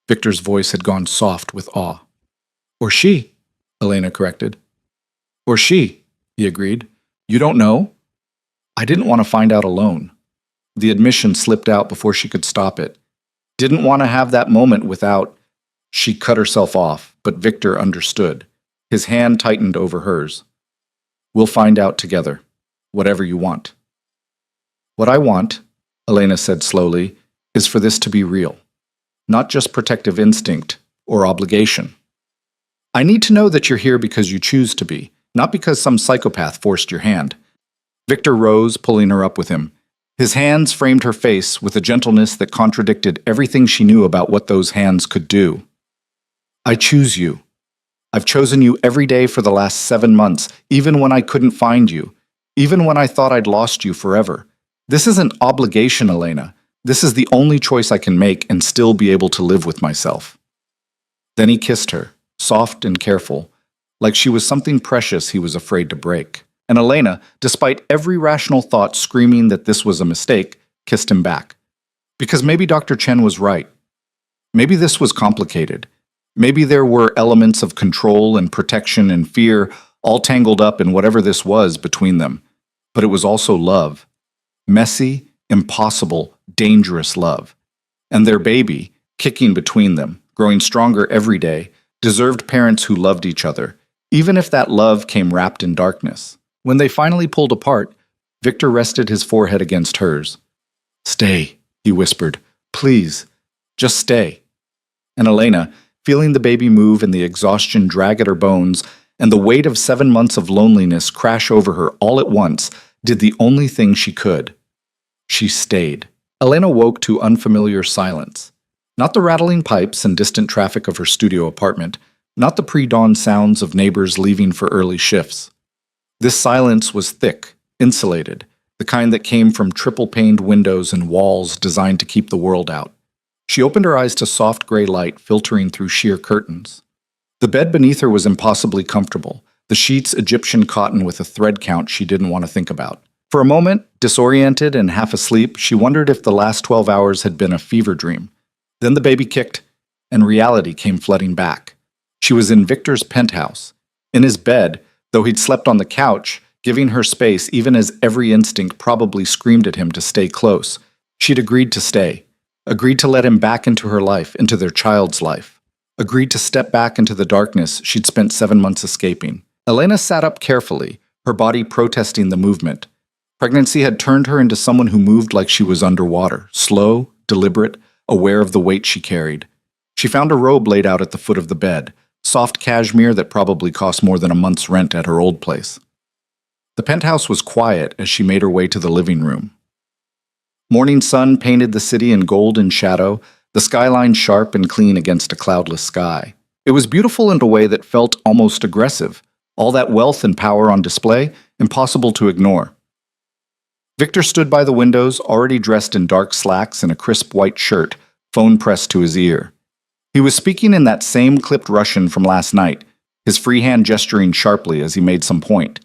Victor's voice had gone soft with awe. Or she, Elena corrected. Or she, he agreed. You don't know? I didn't want to find out alone. The admission slipped out before she could stop it. Didn't want to have that moment without... She cut herself off, but Victor understood. His hand tightened over hers. We'll find out together, whatever you want. What I want, Elena said slowly, is for this to be real. Not just protective instinct or obligation. I need to know that you're here because you choose to be, not because some psychopath forced your hand. Victor rose, pulling her up with him. His hands framed her face with a gentleness that contradicted everything she knew about what those hands could do. I choose you. I've chosen you every day for the last 7 months, even when I couldn't find you, even when I thought I'd lost you forever. This isn't obligation, Elena. This is the only choice I can make and still be able to live with myself. Then he kissed her, soft and careful, like she was something precious he was afraid to break. And Elena, despite every rational thought screaming that this was a mistake, kissed him back. Because maybe Dr. Chen was right. Maybe this was complicated. Maybe there were elements of control and protection and fear all tangled up in whatever this was between them. But it was also love. Messy, impossible, dangerous love. And their baby, kicking between them, growing stronger every day, deserved parents who loved each other, even if that love came wrapped in darkness. When they finally pulled apart, Victor rested his forehead against hers. Stay, he whispered. Please, just stay. And Elena, feeling the baby move and the exhaustion drag at her bones, and the weight of 7 months of loneliness crash over her all at once, did the only thing she could. She stayed. Elena woke to unfamiliar silence. Not the rattling pipes and distant traffic of her studio apartment, not the pre-dawn sounds of neighbors leaving for early shifts. This silence was thick, insulated, the kind that came from triple-paned windows and walls designed to keep the world out. She opened her eyes to soft gray light filtering through sheer curtains. The bed beneath her was impossibly comfortable, the sheets Egyptian cotton with a thread count she didn't want to think about. For a moment, disoriented and half asleep, she wondered if the last 12 hours had been a fever dream. Then the baby kicked, and reality came flooding back. She was in Victor's penthouse, in his bed, though he'd slept on the couch, giving her space even as every instinct probably screamed at him to stay close. She'd agreed to stay, agreed to let him back into her life, into their child's life, agreed to step back into the darkness she'd spent 7 months escaping. Elena sat up carefully, her body protesting the movement. Pregnancy had turned her into someone who moved like she was underwater, slow, deliberate, aware of the weight she carried. She found a robe laid out at the foot of the bed, soft cashmere that probably cost more than a month's rent at her old place. The penthouse was quiet as she made her way to the living room. Morning sun painted the city in gold and shadow, the skyline sharp and clean against a cloudless sky. It was beautiful in a way that felt almost aggressive, all that wealth and power on display, impossible to ignore. Victor stood by the windows, already dressed in dark slacks and a crisp white shirt, phone pressed to his ear. He was speaking in that same clipped Russian from last night, his free hand gesturing sharply as he made some point.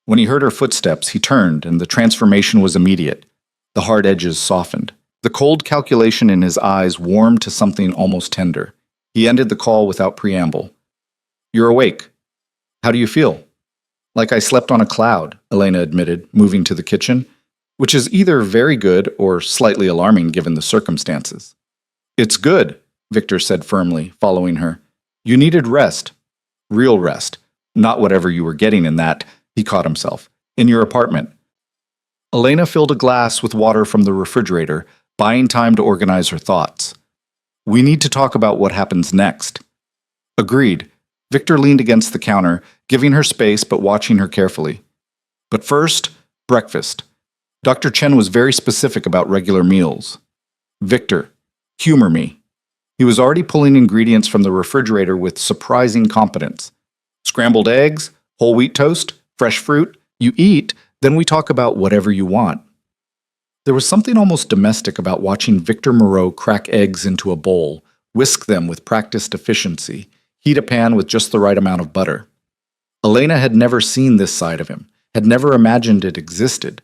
When he heard her footsteps, he turned, and the transformation was immediate. The hard edges softened. The cold calculation in his eyes warmed to something almost tender. He ended the call without preamble. You're awake. How do you feel? Like I slept on a cloud, Elena admitted, moving to the kitchen, which is either very good or slightly alarming given the circumstances. It's good, Victor said firmly, following her. You needed rest. Real rest. Not whatever you were getting in that, he caught himself, in your apartment. Elena filled a glass with water from the refrigerator, buying time to organize her thoughts. We need to talk about what happens next. Agreed. Victor leaned against the counter, giving her space but watching her carefully. But first, breakfast. Dr. Chen was very specific about regular meals. Victor, humor me. He was already pulling ingredients from the refrigerator with surprising competence. Scrambled eggs, whole wheat toast, fresh fruit. You eat, then we talk about whatever you want. There was something almost domestic about watching Victor Moreau crack eggs into a bowl, whisk them with practiced efficiency, heat a pan with just the right amount of butter. Elena had never seen this side of him, had never imagined it existed.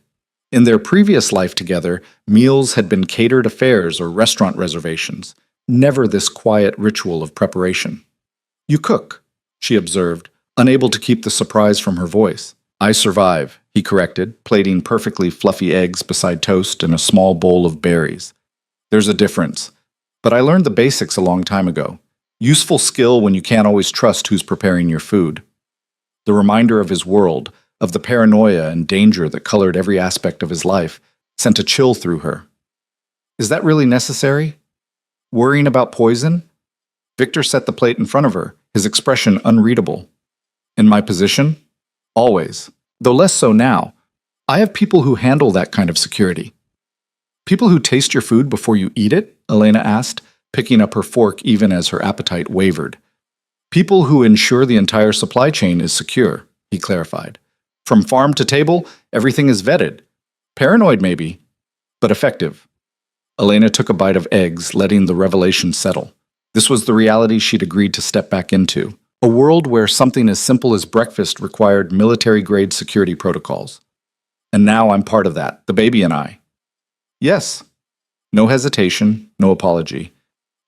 In their previous life together, meals had been catered affairs or restaurant reservations, never this quiet ritual of preparation. You cook, she observed, unable to keep the surprise from her voice. I survive, he corrected, plating perfectly fluffy eggs beside toast and a small bowl of berries. There's a difference. But I learned the basics a long time ago. Useful skill when you can't always trust who's preparing your food. The reminder of his world, of the paranoia and danger that colored every aspect of his life, sent a chill through her. Is that really necessary? Worrying about poison? Victor set the plate in front of her, his expression unreadable. In my position? Always. Though less so now. I have people who handle that kind of security. People who taste your food before you eat it? Elena asked, picking up her fork even as her appetite wavered. People who ensure the entire supply chain is secure, he clarified. From farm to table, everything is vetted. Paranoid maybe, but effective. Elena took a bite of eggs, letting the revelation settle. This was the reality she'd agreed to step back into. A world where something as simple as breakfast required military-grade security protocols. And now I'm part of that, the baby and I. Yes. No hesitation, no apology.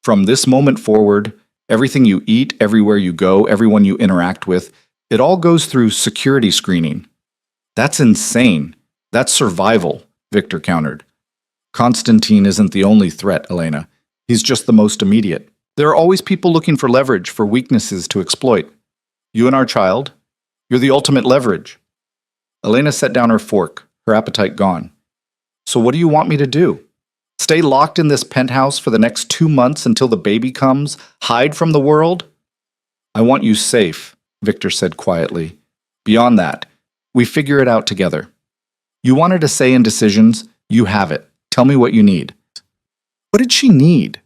From this moment forward, everything you eat, everywhere you go, everyone you interact with, it all goes through security screening. That's insane. That's survival, Victor countered. Constantine isn't the only threat, Elena. He's just the most immediate. There are always people looking for leverage, for weaknesses to exploit. You and our child, you're the ultimate leverage. Elena set down her fork, her appetite gone. So what do you want me to do? Stay locked in this penthouse for the next 2 months until the baby comes? Hide from the world? I want you safe, Victor said quietly. Beyond that, we figure it out together. You wanted a say in decisions, you have it. Tell me what you need. What did she need?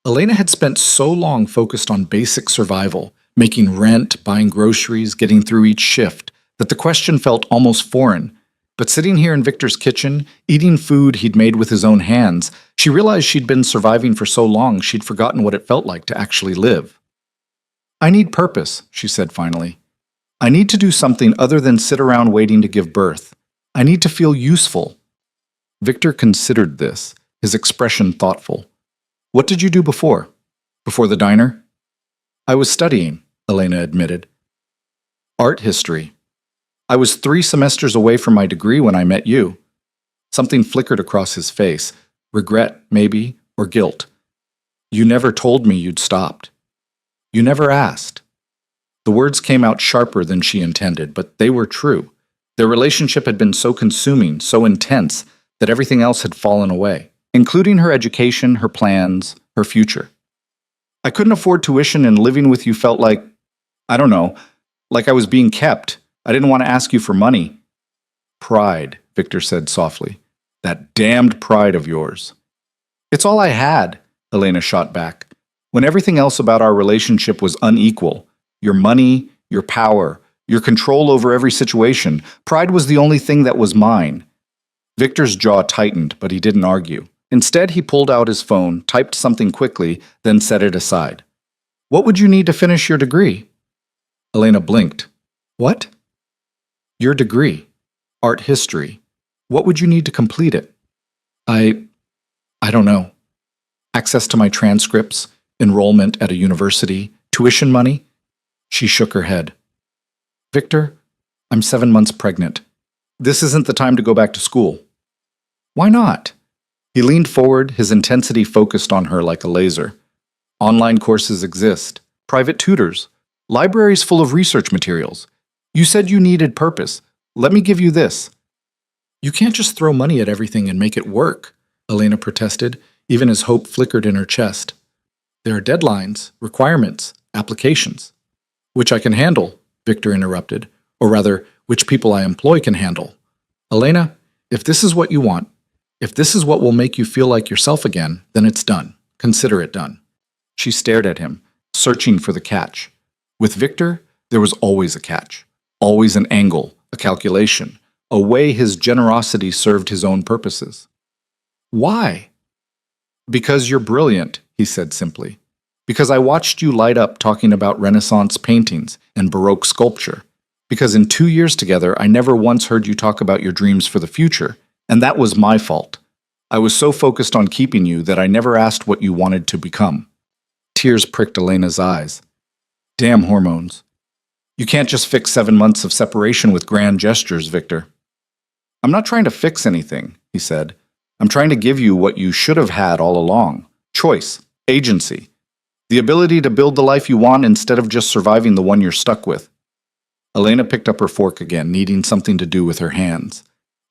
Elena had spent so long focused on basic survival, making rent, buying groceries, getting through each shift, that the question felt almost foreign. But sitting here in Victor's kitchen, eating food he'd made with his own hands, she realized she'd been surviving for so long she'd forgotten what it felt like to actually live. I need purpose, she said finally. I need to do something other than sit around waiting to give birth. I need to feel useful. Victor considered this, his expression thoughtful. What did you do before? Before the diner? I was studying, Elena admitted. Art history. I was 3 semesters away from my degree when I met you. Something flickered across his face. Regret, maybe, or guilt. You never told me you'd stopped. You never asked. The words came out sharper than she intended, but they were true. Their relationship had been so consuming, so intense, that everything else had fallen away, including her education, her plans, her future. I couldn't afford tuition, and living with you felt like, I don't know, like I was being kept. I didn't want to ask you for money. Pride, Victor said softly. That damned pride of yours. It's all I had, Elena shot back. When everything else about our relationship was unequal, your money, your power, your control over every situation, pride was the only thing that was mine. Victor's jaw tightened, but he didn't argue. Instead, he pulled out his phone, typed something quickly, then set it aside. What would you need to finish your degree? Elena blinked. What? Your degree. Art history. What would you need to complete it? I don't know. Access to my transcripts, enrollment at a university, tuition money? She shook her head. Victor, I'm 7 months pregnant. This isn't the time to go back to school. Why not? He leaned forward, his intensity focused on her like a laser. Online courses exist, private tutors, libraries full of research materials. You said you needed purpose. Let me give you this. You can't just throw money at everything and make it work, Elena protested, even as hope flickered in her chest. There are deadlines, requirements, applications. Which I can handle, Victor interrupted, or rather, which people I employ can handle. Elena, if this is what you want, if this is what will make you feel like yourself again, then it's done. Consider it done. She stared at him, searching for the catch. With Victor, there was always a catch, always an angle, a calculation, a way his generosity served his own purposes. Why? Because you're brilliant, he said simply. Because I watched you light up talking about Renaissance paintings and Baroque sculpture. Because in 2 years together, I never once heard you talk about your dreams for the future, and that was my fault. I was so focused on keeping you that I never asked what you wanted to become. Tears pricked Elena's eyes. Damn hormones. You can't just fix 7 months of separation with grand gestures, Victor. I'm not trying to fix anything, he said. I'm trying to give you what you should have had all along. Choice, agency, the ability to build the life you want instead of just surviving the one you're stuck with. Elena picked up her fork again, needing something to do with her hands.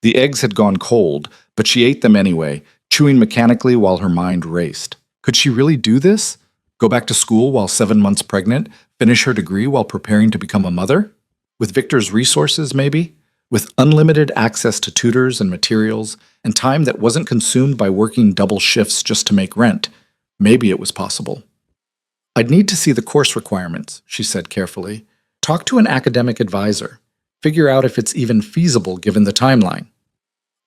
The eggs had gone cold, but she ate them anyway, chewing mechanically while her mind raced. Could she really do this? Go back to school while 7 months pregnant? Finish her degree while preparing to become a mother? With Victor's resources, maybe? With unlimited access to tutors and materials, and time that wasn't consumed by working double shifts just to make rent, maybe it was possible. I'd need to see the course requirements, she said carefully. Talk to an academic advisor. Figure out if it's even feasible given the timeline.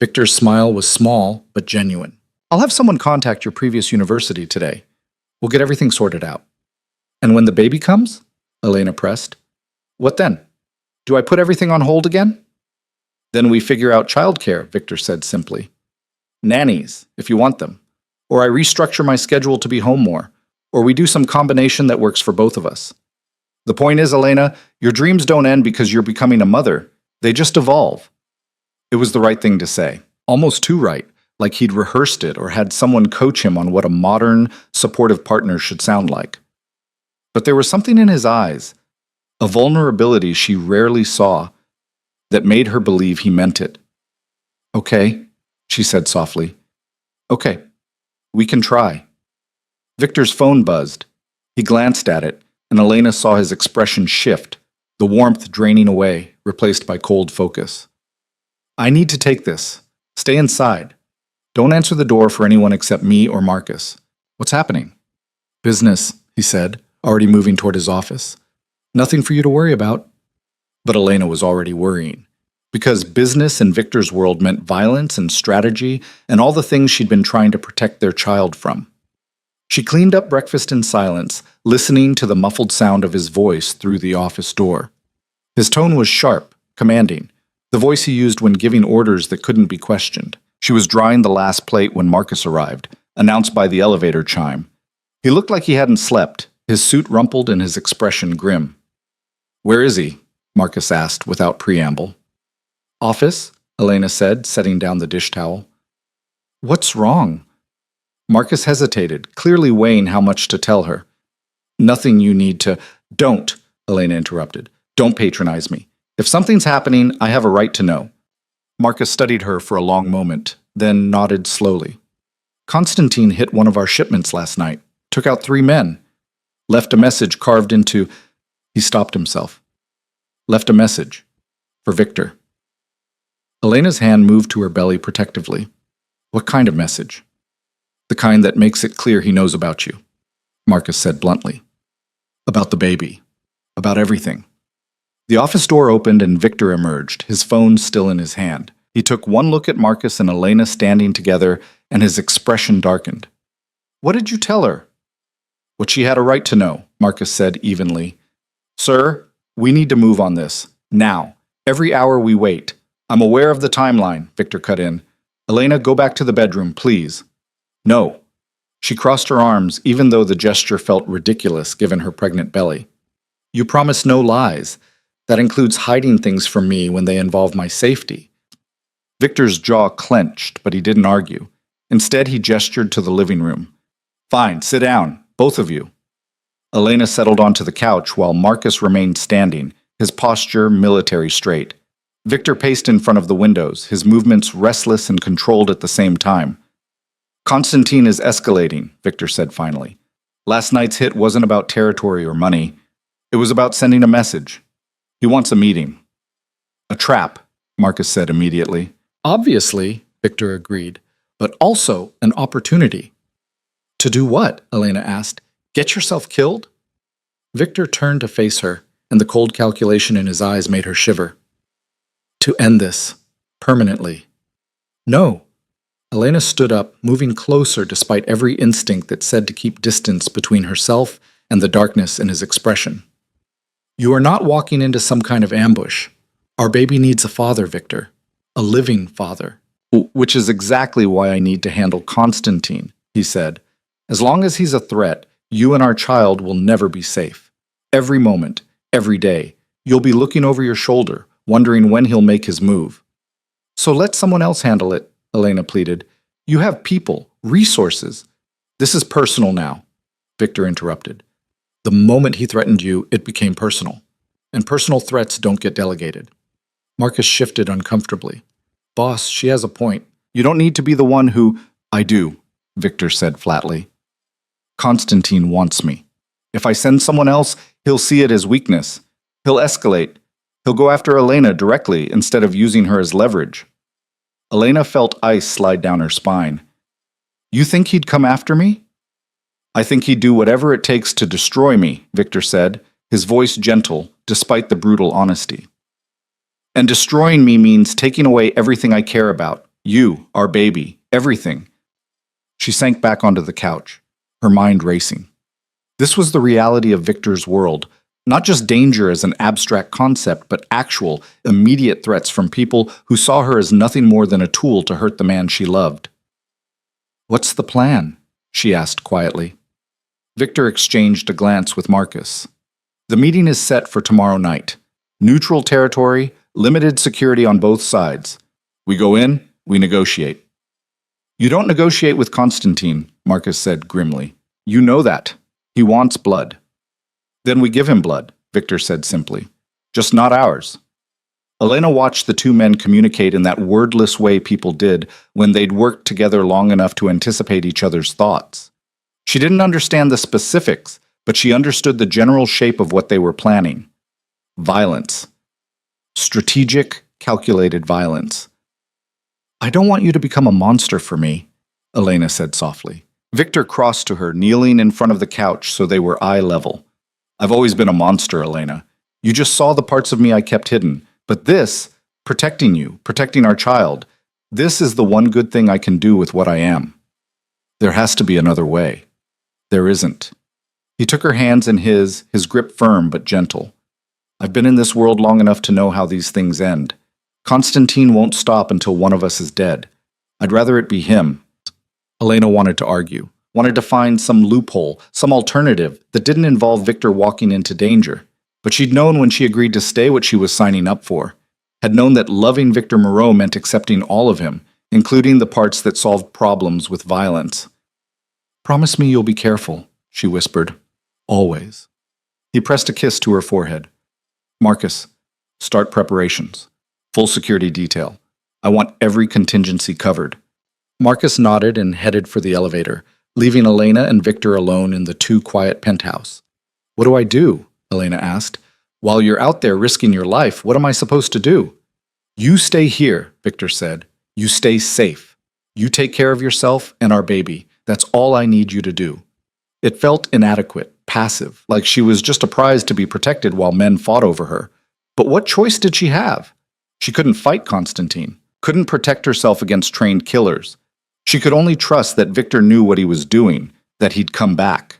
Victor's smile was small but genuine. I'll have someone contact your previous university today. We'll get everything sorted out. And when the baby comes? Elena pressed. What then? Do I put everything on hold again? Then we figure out childcare, Victor said simply. Nannies, if you want them. Or I restructure my schedule to be home more. Or we do some combination that works for both of us. The point is, Elena, your dreams don't end because you're becoming a mother. They just evolve. It was the right thing to say. Almost too right, like he'd rehearsed it or had someone coach him on what a modern, supportive partner should sound like. But there was something in his eyes, a vulnerability she rarely saw, that made her believe he meant it. Okay, she said softly. Okay, we can try. Victor's phone buzzed. He glanced at it, and Elena saw his expression shift, the warmth draining away, replaced by cold focus. I need to take this. Stay inside. Don't answer the door for anyone except me or Marcus. What's happening? Business, he said, already moving toward his office. Nothing for you to worry about. But Elena was already worrying, because business in Victor's world meant violence and strategy and all the things she'd been trying to protect their child from. She cleaned up breakfast in silence, listening to the muffled sound of his voice through the office door. His tone was sharp, commanding, the voice he used when giving orders that couldn't be questioned. She was drying the last plate when Marcus arrived, announced by the elevator chime. He looked like he hadn't slept, his suit rumpled and his expression grim. Where is he? Marcus asked without preamble. Office, Elena said, setting down the dish towel. What's wrong? Marcus hesitated, clearly weighing how much to tell her. Nothing you need to... Don't, Elena interrupted. Don't patronize me. If something's happening, I have a right to know. Marcus studied her for a long moment, then nodded slowly. Constantine hit one of our shipments last night, took out 3 men, left a message carved into... He stopped himself. Left a message. For Victor. Elena's hand moved to her belly protectively. What kind of message? The kind that makes it clear he knows about you, Marcus said bluntly. About the baby. About everything. The office door opened and Victor emerged, his phone still in his hand. He took one look at Marcus and Elena standing together, and his expression darkened. What did you tell her? What she had a right to know, Marcus said evenly. Sir, we need to move on this. Now. Every hour we wait. I'm aware of the timeline, Victor cut in. Elena, go back to the bedroom, please. No. She crossed her arms, even though the gesture felt ridiculous given her pregnant belly. You promised no lies. That includes hiding things from me when they involve my safety. Victor's jaw clenched, but he didn't argue. Instead, he gestured to the living room. Fine, sit down. Both of you. Elena settled onto the couch while Marcus remained standing, his posture military straight. Victor paced in front of the windows, his movements restless and controlled at the same time. Constantine is escalating, Victor said finally. Last night's hit wasn't about territory or money. It was about sending a message. He wants a meeting. A trap, Marcus said immediately. Obviously, Victor agreed, but also an opportunity. To do what? Elena asked. Get yourself killed? Victor turned to face her, and the cold calculation in his eyes made her shiver. To end this. Permanently. No. Elena stood up, moving closer despite every instinct that said to keep distance between herself and the darkness in his expression. You are not walking into some kind of ambush. Our baby needs a father, Victor. A living father. Which is exactly why I need to handle Constantine, he said. As long as he's a threat, you and our child will never be safe. Every moment, every day, you'll be looking over your shoulder, wondering when he'll make his move. So let someone else handle it, Elena pleaded. You have people, resources. This is personal now, Victor interrupted. The moment he threatened you, it became personal. And personal threats don't get delegated. Marcus shifted uncomfortably. Boss, she has a point. You don't need to be the one who... I do, Victor said flatly. Constantine wants me. If I send someone else, he'll see it as weakness. He'll escalate. He'll go after Elena directly instead of using her as leverage. Elena felt ice slide down her spine. You think he'd come after me? I think he'd do whatever it takes to destroy me, Victor said, his voice gentle, despite the brutal honesty. And destroying me means taking away everything I care about. You, our baby, everything. She sank back onto the couch, her mind racing. This was the reality of Victor's world, not just danger as an abstract concept, but actual, immediate threats from people who saw her as nothing more than a tool to hurt the man she loved. What's the plan? She asked quietly. Victor exchanged a glance with Marcus. The meeting is set for tomorrow night. Neutral territory, limited security on both sides. We go in, we negotiate. You don't negotiate with Constantine, Marcus said grimly. You know that. He wants blood. Then we give him blood, Victor said simply. Just not ours. Elena watched the two men communicate in that wordless way people did when they'd worked together long enough to anticipate each other's thoughts. She didn't understand the specifics, but she understood the general shape of what they were planning. Violence. Strategic, calculated violence. I don't want you to become a monster for me, Elena said softly. Victor crossed to her, kneeling in front of the couch so they were eye level. I've always been a monster, Elena. You just saw the parts of me I kept hidden. But this, protecting you, protecting our child, this is the one good thing I can do with what I am. There has to be another way. There isn't. He took her hands in his grip firm but gentle. I've been in this world long enough to know how these things end. Constantine won't stop until one of us is dead. I'd rather it be him. Elena wanted to argue, wanted to find some loophole, some alternative that didn't involve Victor walking into danger. But she'd known when she agreed to stay what she was signing up for, had known that loving Victor Moreau meant accepting all of him, including the parts that solved problems with violence. Promise me you'll be careful, she whispered. Always. He pressed a kiss to her forehead. Marcus, start preparations. Full security detail. I want every contingency covered. Marcus nodded and headed for the elevator, leaving Elena and Victor alone in the too-quiet penthouse. What do I do? Elena asked. While you're out there risking your life, what am I supposed to do? You stay here, Victor said. You stay safe. You take care of yourself and our baby. That's all I need you to do. It felt inadequate, passive, like she was just a prize to be protected while men fought over her. But what choice did she have? She couldn't fight Constantine, couldn't protect herself against trained killers. She could only trust that Victor knew what he was doing, that he'd come back.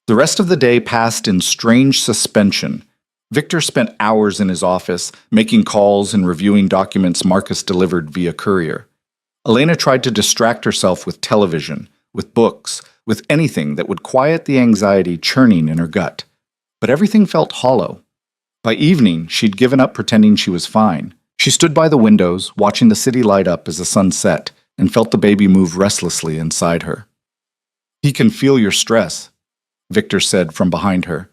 The rest of the day passed in strange suspension. Victor spent hours in his office, making calls and reviewing documents Marcus delivered via courier. Elena tried to distract herself with television, with books, with anything that would quiet the anxiety churning in her gut. But everything felt hollow. By evening, she'd given up pretending she was fine. She stood by the windows, watching the city light up as the sun set, and felt the baby move restlessly inside her. He can feel your stress, Victor said from behind her.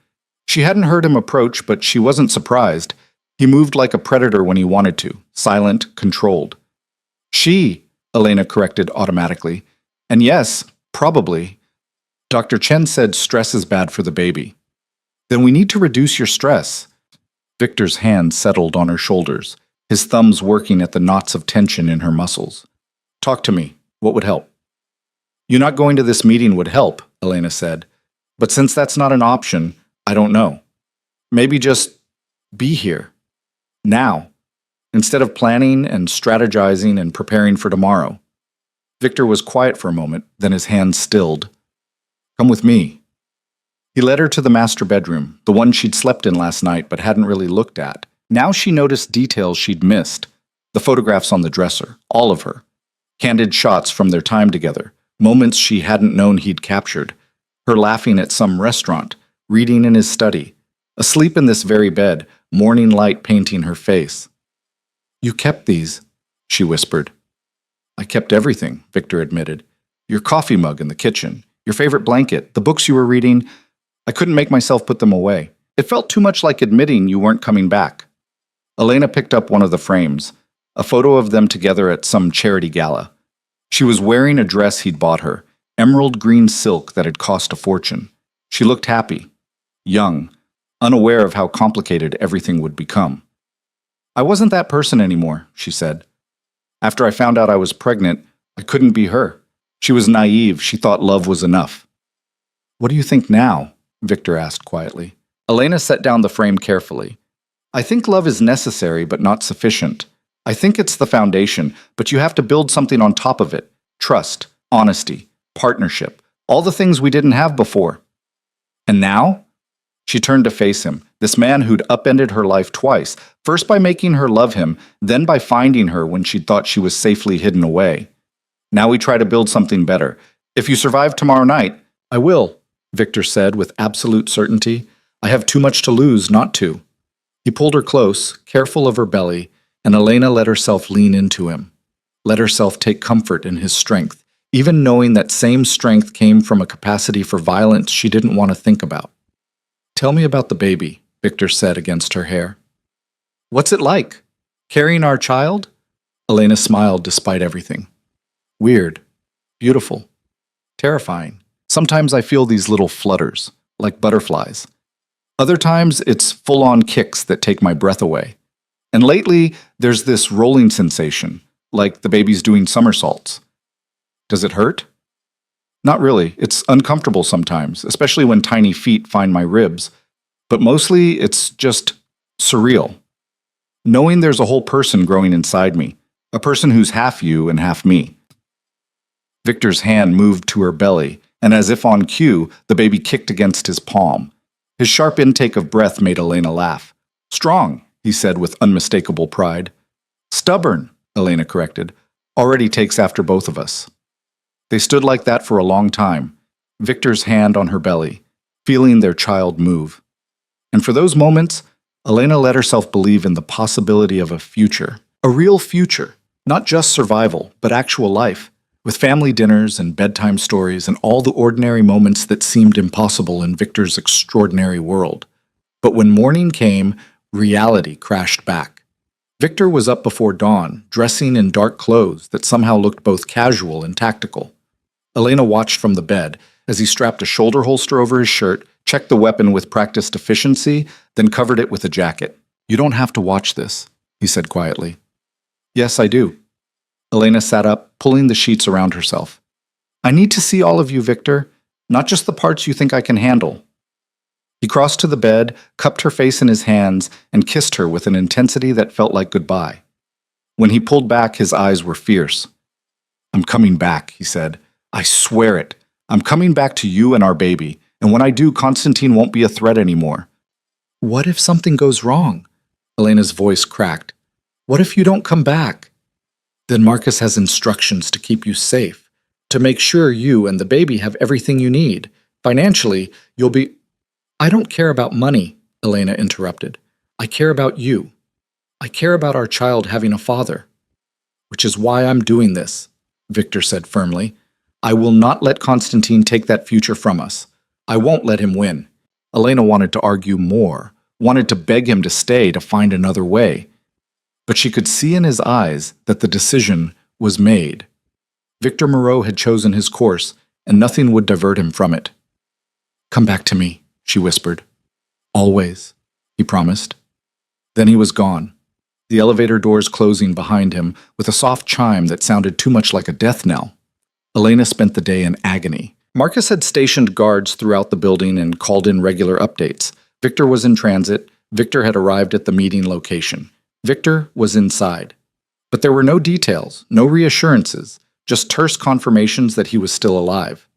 She hadn't heard him approach, but she wasn't surprised. He moved like a predator when he wanted to, silent, controlled. She, Elena corrected automatically. And yes, probably. Dr. Chen said stress is bad for the baby. Then we need to reduce your stress. Victor's hand settled on her shoulders, his thumbs working at the knots of tension in her muscles. Talk to me. What would help? You not going to this meeting would help, Elena said. But since that's not an option, I don't know. Maybe just be here. Now. Instead of planning and strategizing and preparing for tomorrow. Victor was quiet for a moment, then his hands stilled. Come with me. He led her to the master bedroom, the one she'd slept in last night but hadn't really looked at. Now she noticed details she'd missed. The photographs on the dresser, all of her. Candid shots from their time together, moments she hadn't known he'd captured. Her laughing at some restaurant, reading in his study, asleep in this very bed, morning light painting her face. You kept these, she whispered. I kept everything, Victor admitted. Your coffee mug in the kitchen, your favorite blanket, the books you were reading. I couldn't make myself put them away. It felt too much like admitting you weren't coming back. Elena picked up one of the frames, a photo of them together at some charity gala. She was wearing a dress he'd bought her, emerald green silk that had cost a fortune. She looked happy, young, unaware of how complicated everything would become. I wasn't that person anymore, she said. After I found out I was pregnant, I couldn't be her. She was naive. She thought love was enough. What do you think now? Victor asked quietly. Elena set down the frame carefully. I think love is necessary but not sufficient. I think it's the foundation, but you have to build something on top of it. Trust, honesty, partnership, all the things we didn't have before. And now? She turned to face him, this man who'd upended her life twice, first by making her love him, then by finding her when she'd thought she was safely hidden away. Now we try to build something better. If you survive tomorrow night, I will, Victor said with absolute certainty. I have too much to lose not to. He pulled her close, careful of her belly, and Elena let herself lean into him, let herself take comfort in his strength, even knowing that same strength came from a capacity for violence she didn't want to think about. Tell me about the baby, Victor said against her hair. What's it like? Carrying our child? Elena smiled despite everything. Weird. Beautiful. Terrifying. Sometimes I feel these little flutters, like butterflies. Other times it's full-on kicks that take my breath away. And lately, there's this rolling sensation, like the baby's doing somersaults. Does it hurt? Not really. It's uncomfortable sometimes, especially when tiny feet find my ribs. But mostly, it's just surreal. Knowing there's a whole person growing inside me, a person who's half you and half me. Victor's hand moved to her belly, and as if on cue, the baby kicked against his palm. His sharp intake of breath made Elena laugh. Strong, he said with unmistakable pride. Stubborn, Elena corrected. Already takes after both of us. They stood like that for a long time, Victor's hand on her belly, feeling their child move. And for those moments, Elena let herself believe in the possibility of a future. A real future, not just survival, but actual life, with family dinners and bedtime stories and all the ordinary moments that seemed impossible in Victor's extraordinary world. But when morning came, reality crashed back. Victor was up before dawn, dressing in dark clothes that somehow looked both casual and tactical. Elena watched from the bed as he strapped a shoulder holster over his shirt, checked the weapon with practiced efficiency, then covered it with a jacket. You don't have to watch this, he said quietly. Yes, I do. Elena sat up, pulling the sheets around herself. I need to see all of you, Victor, not just the parts you think I can handle. He crossed to the bed, cupped her face in his hands, and kissed her with an intensity that felt like goodbye. When he pulled back, his eyes were fierce. I'm coming back, he said. I swear it. I'm coming back to you and our baby, and when I do, Constantine won't be a threat anymore. What if something goes wrong? Elena's voice cracked. What if you don't come back? Then Marcus has instructions to keep you safe, to make sure you and the baby have everything you need. Financially, you'll be... I don't care about money, Elena interrupted. I care about you. I care about our child having a father. Which is why I'm doing this, Victor said firmly. I will not let Constantine take that future from us. I won't let him win. Elena wanted to argue more, wanted to beg him to stay to find another way. But she could see in his eyes that the decision was made. Victor Moreau had chosen his course, and nothing would divert him from it. "Come back to me," she whispered. "Always," he promised. Then he was gone, the elevator doors closing behind him with a soft chime that sounded too much like a death knell. Elena spent the day in agony. Marcus had stationed guards throughout the building and called in regular updates. Victor was in transit. Victor had arrived at the meeting location. Victor was inside. But there were no details, no reassurances, just terse confirmations that he was still alive.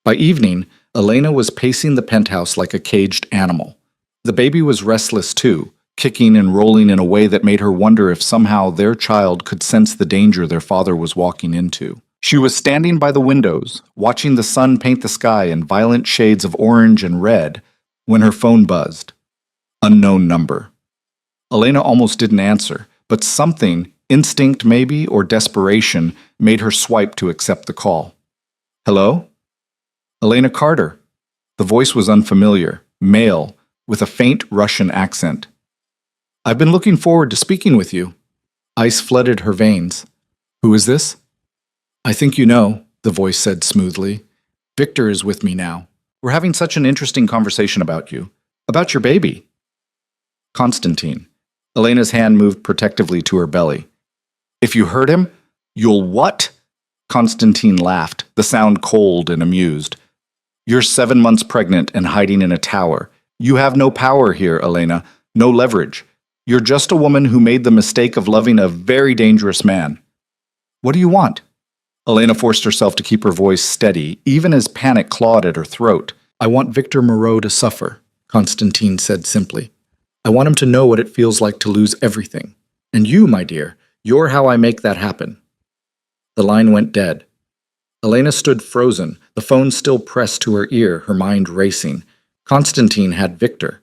By evening, Elena was pacing the penthouse like a caged animal. The baby was restless too, kicking and rolling in a way that made her wonder if somehow their child could sense the danger their father was walking into. She was standing by the windows, watching the sun paint the sky in violent shades of orange and red, when her phone buzzed. Unknown number. Elena almost didn't answer, but something, instinct maybe, or desperation, made her swipe to accept the call. "Hello?" "Elena Carter." The voice was unfamiliar, male, with a faint Russian accent. "I've been looking forward to speaking with you." Ice flooded her veins. "Who is this?" "I think you know," the voice said smoothly. "Victor is with me now. We're having such an interesting conversation about you. About your baby." Constantine. Elena's hand moved protectively to her belly. "If you hurt him, you'll what?" Constantine laughed, the sound cold and amused. "You're 7 months pregnant and hiding in a tower. You have no power here, Elena, no leverage. You're just a woman who made the mistake of loving a very dangerous man. What do you want?" Elena forced herself to keep her voice steady, even as panic clawed at her throat. "I want Victor Moreau to suffer," Constantine said simply. "I want him to know what it feels like to lose everything. And you, my dear, you're how I make that happen." The line went dead. Elena stood frozen, the phone still pressed to her ear, her mind racing. Constantine had Victor,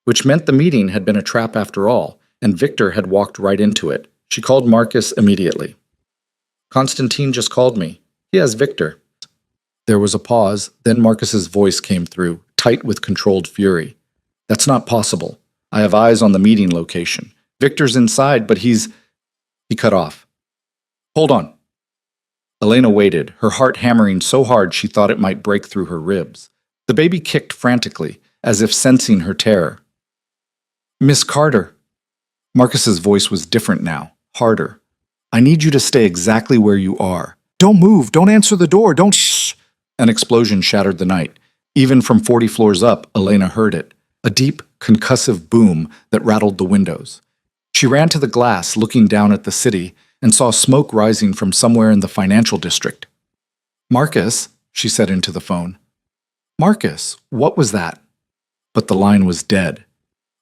which meant the meeting had been a trap after all, and Victor had walked right into it. She called Marcus immediately. "Constantine just called me. He has Victor." There was a pause, then Marcus's voice came through, tight with controlled fury. "That's not possible. I have eyes on the meeting location. Victor's inside, but He cut off. "Hold on." Elena waited, her heart hammering so hard she thought it might break through her ribs. The baby kicked frantically, as if sensing her terror. "Miss Carter." Marcus's voice was different now, harder. "I need you to stay exactly where you are. Don't move, don't answer the door, don't shh." An explosion shattered the night. Even from 40 floors up, Elena heard it. A deep, concussive boom that rattled the windows. She ran to the glass, looking down at the city, and saw smoke rising from somewhere in the financial district. "Marcus," she said into the phone. "Marcus, what was that?" But the line was dead.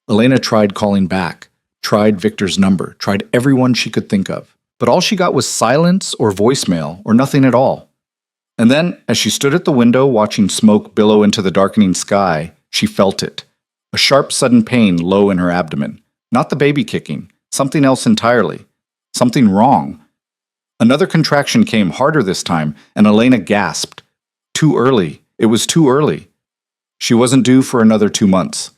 Elena tried calling back, tried Victor's number, tried everyone she could think of. But all she got was silence or voicemail or nothing at all. And then, as she stood at the window watching smoke billow into the darkening sky, she felt it. A sharp, sudden pain low in her abdomen. Not the baby kicking, something else entirely. Something wrong. Another contraction came harder this time, and Elena gasped. Too early. It was too early. She wasn't due for another 2 months.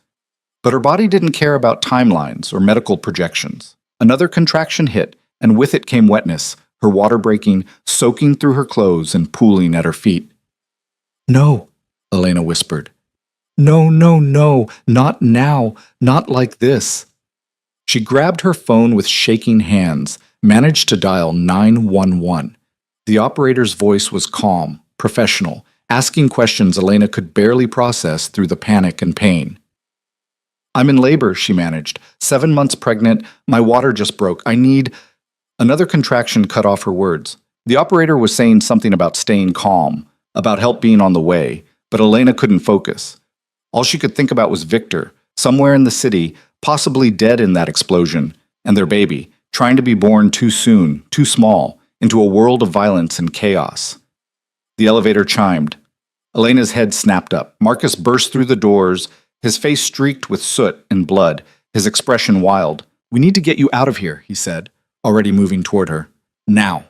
But her body didn't care about timelines or medical projections. Another contraction hit, and with it came wetness, her water breaking, soaking through her clothes and pooling at her feet. "No," Elena whispered. "No, no, no, not now, not like this." She grabbed her phone with shaking hands, managed to dial 911. The operator's voice was calm, professional, asking questions Elena could barely process through the panic and pain. "I'm in labor," she managed. 7 months pregnant. My water just broke. I need... Another contraction cut off her words. The operator was saying something about staying calm, about help being on the way, but Elena couldn't focus. All she could think about was Victor, somewhere in the city, possibly dead in that explosion, and their baby, trying to be born too soon, too small, into a world of violence and chaos. The elevator chimed. Elena's head snapped up. Marcus burst through the doors, his face streaked with soot and blood, his expression wild. "We need to get you out of here," he said, already moving toward her. "Now.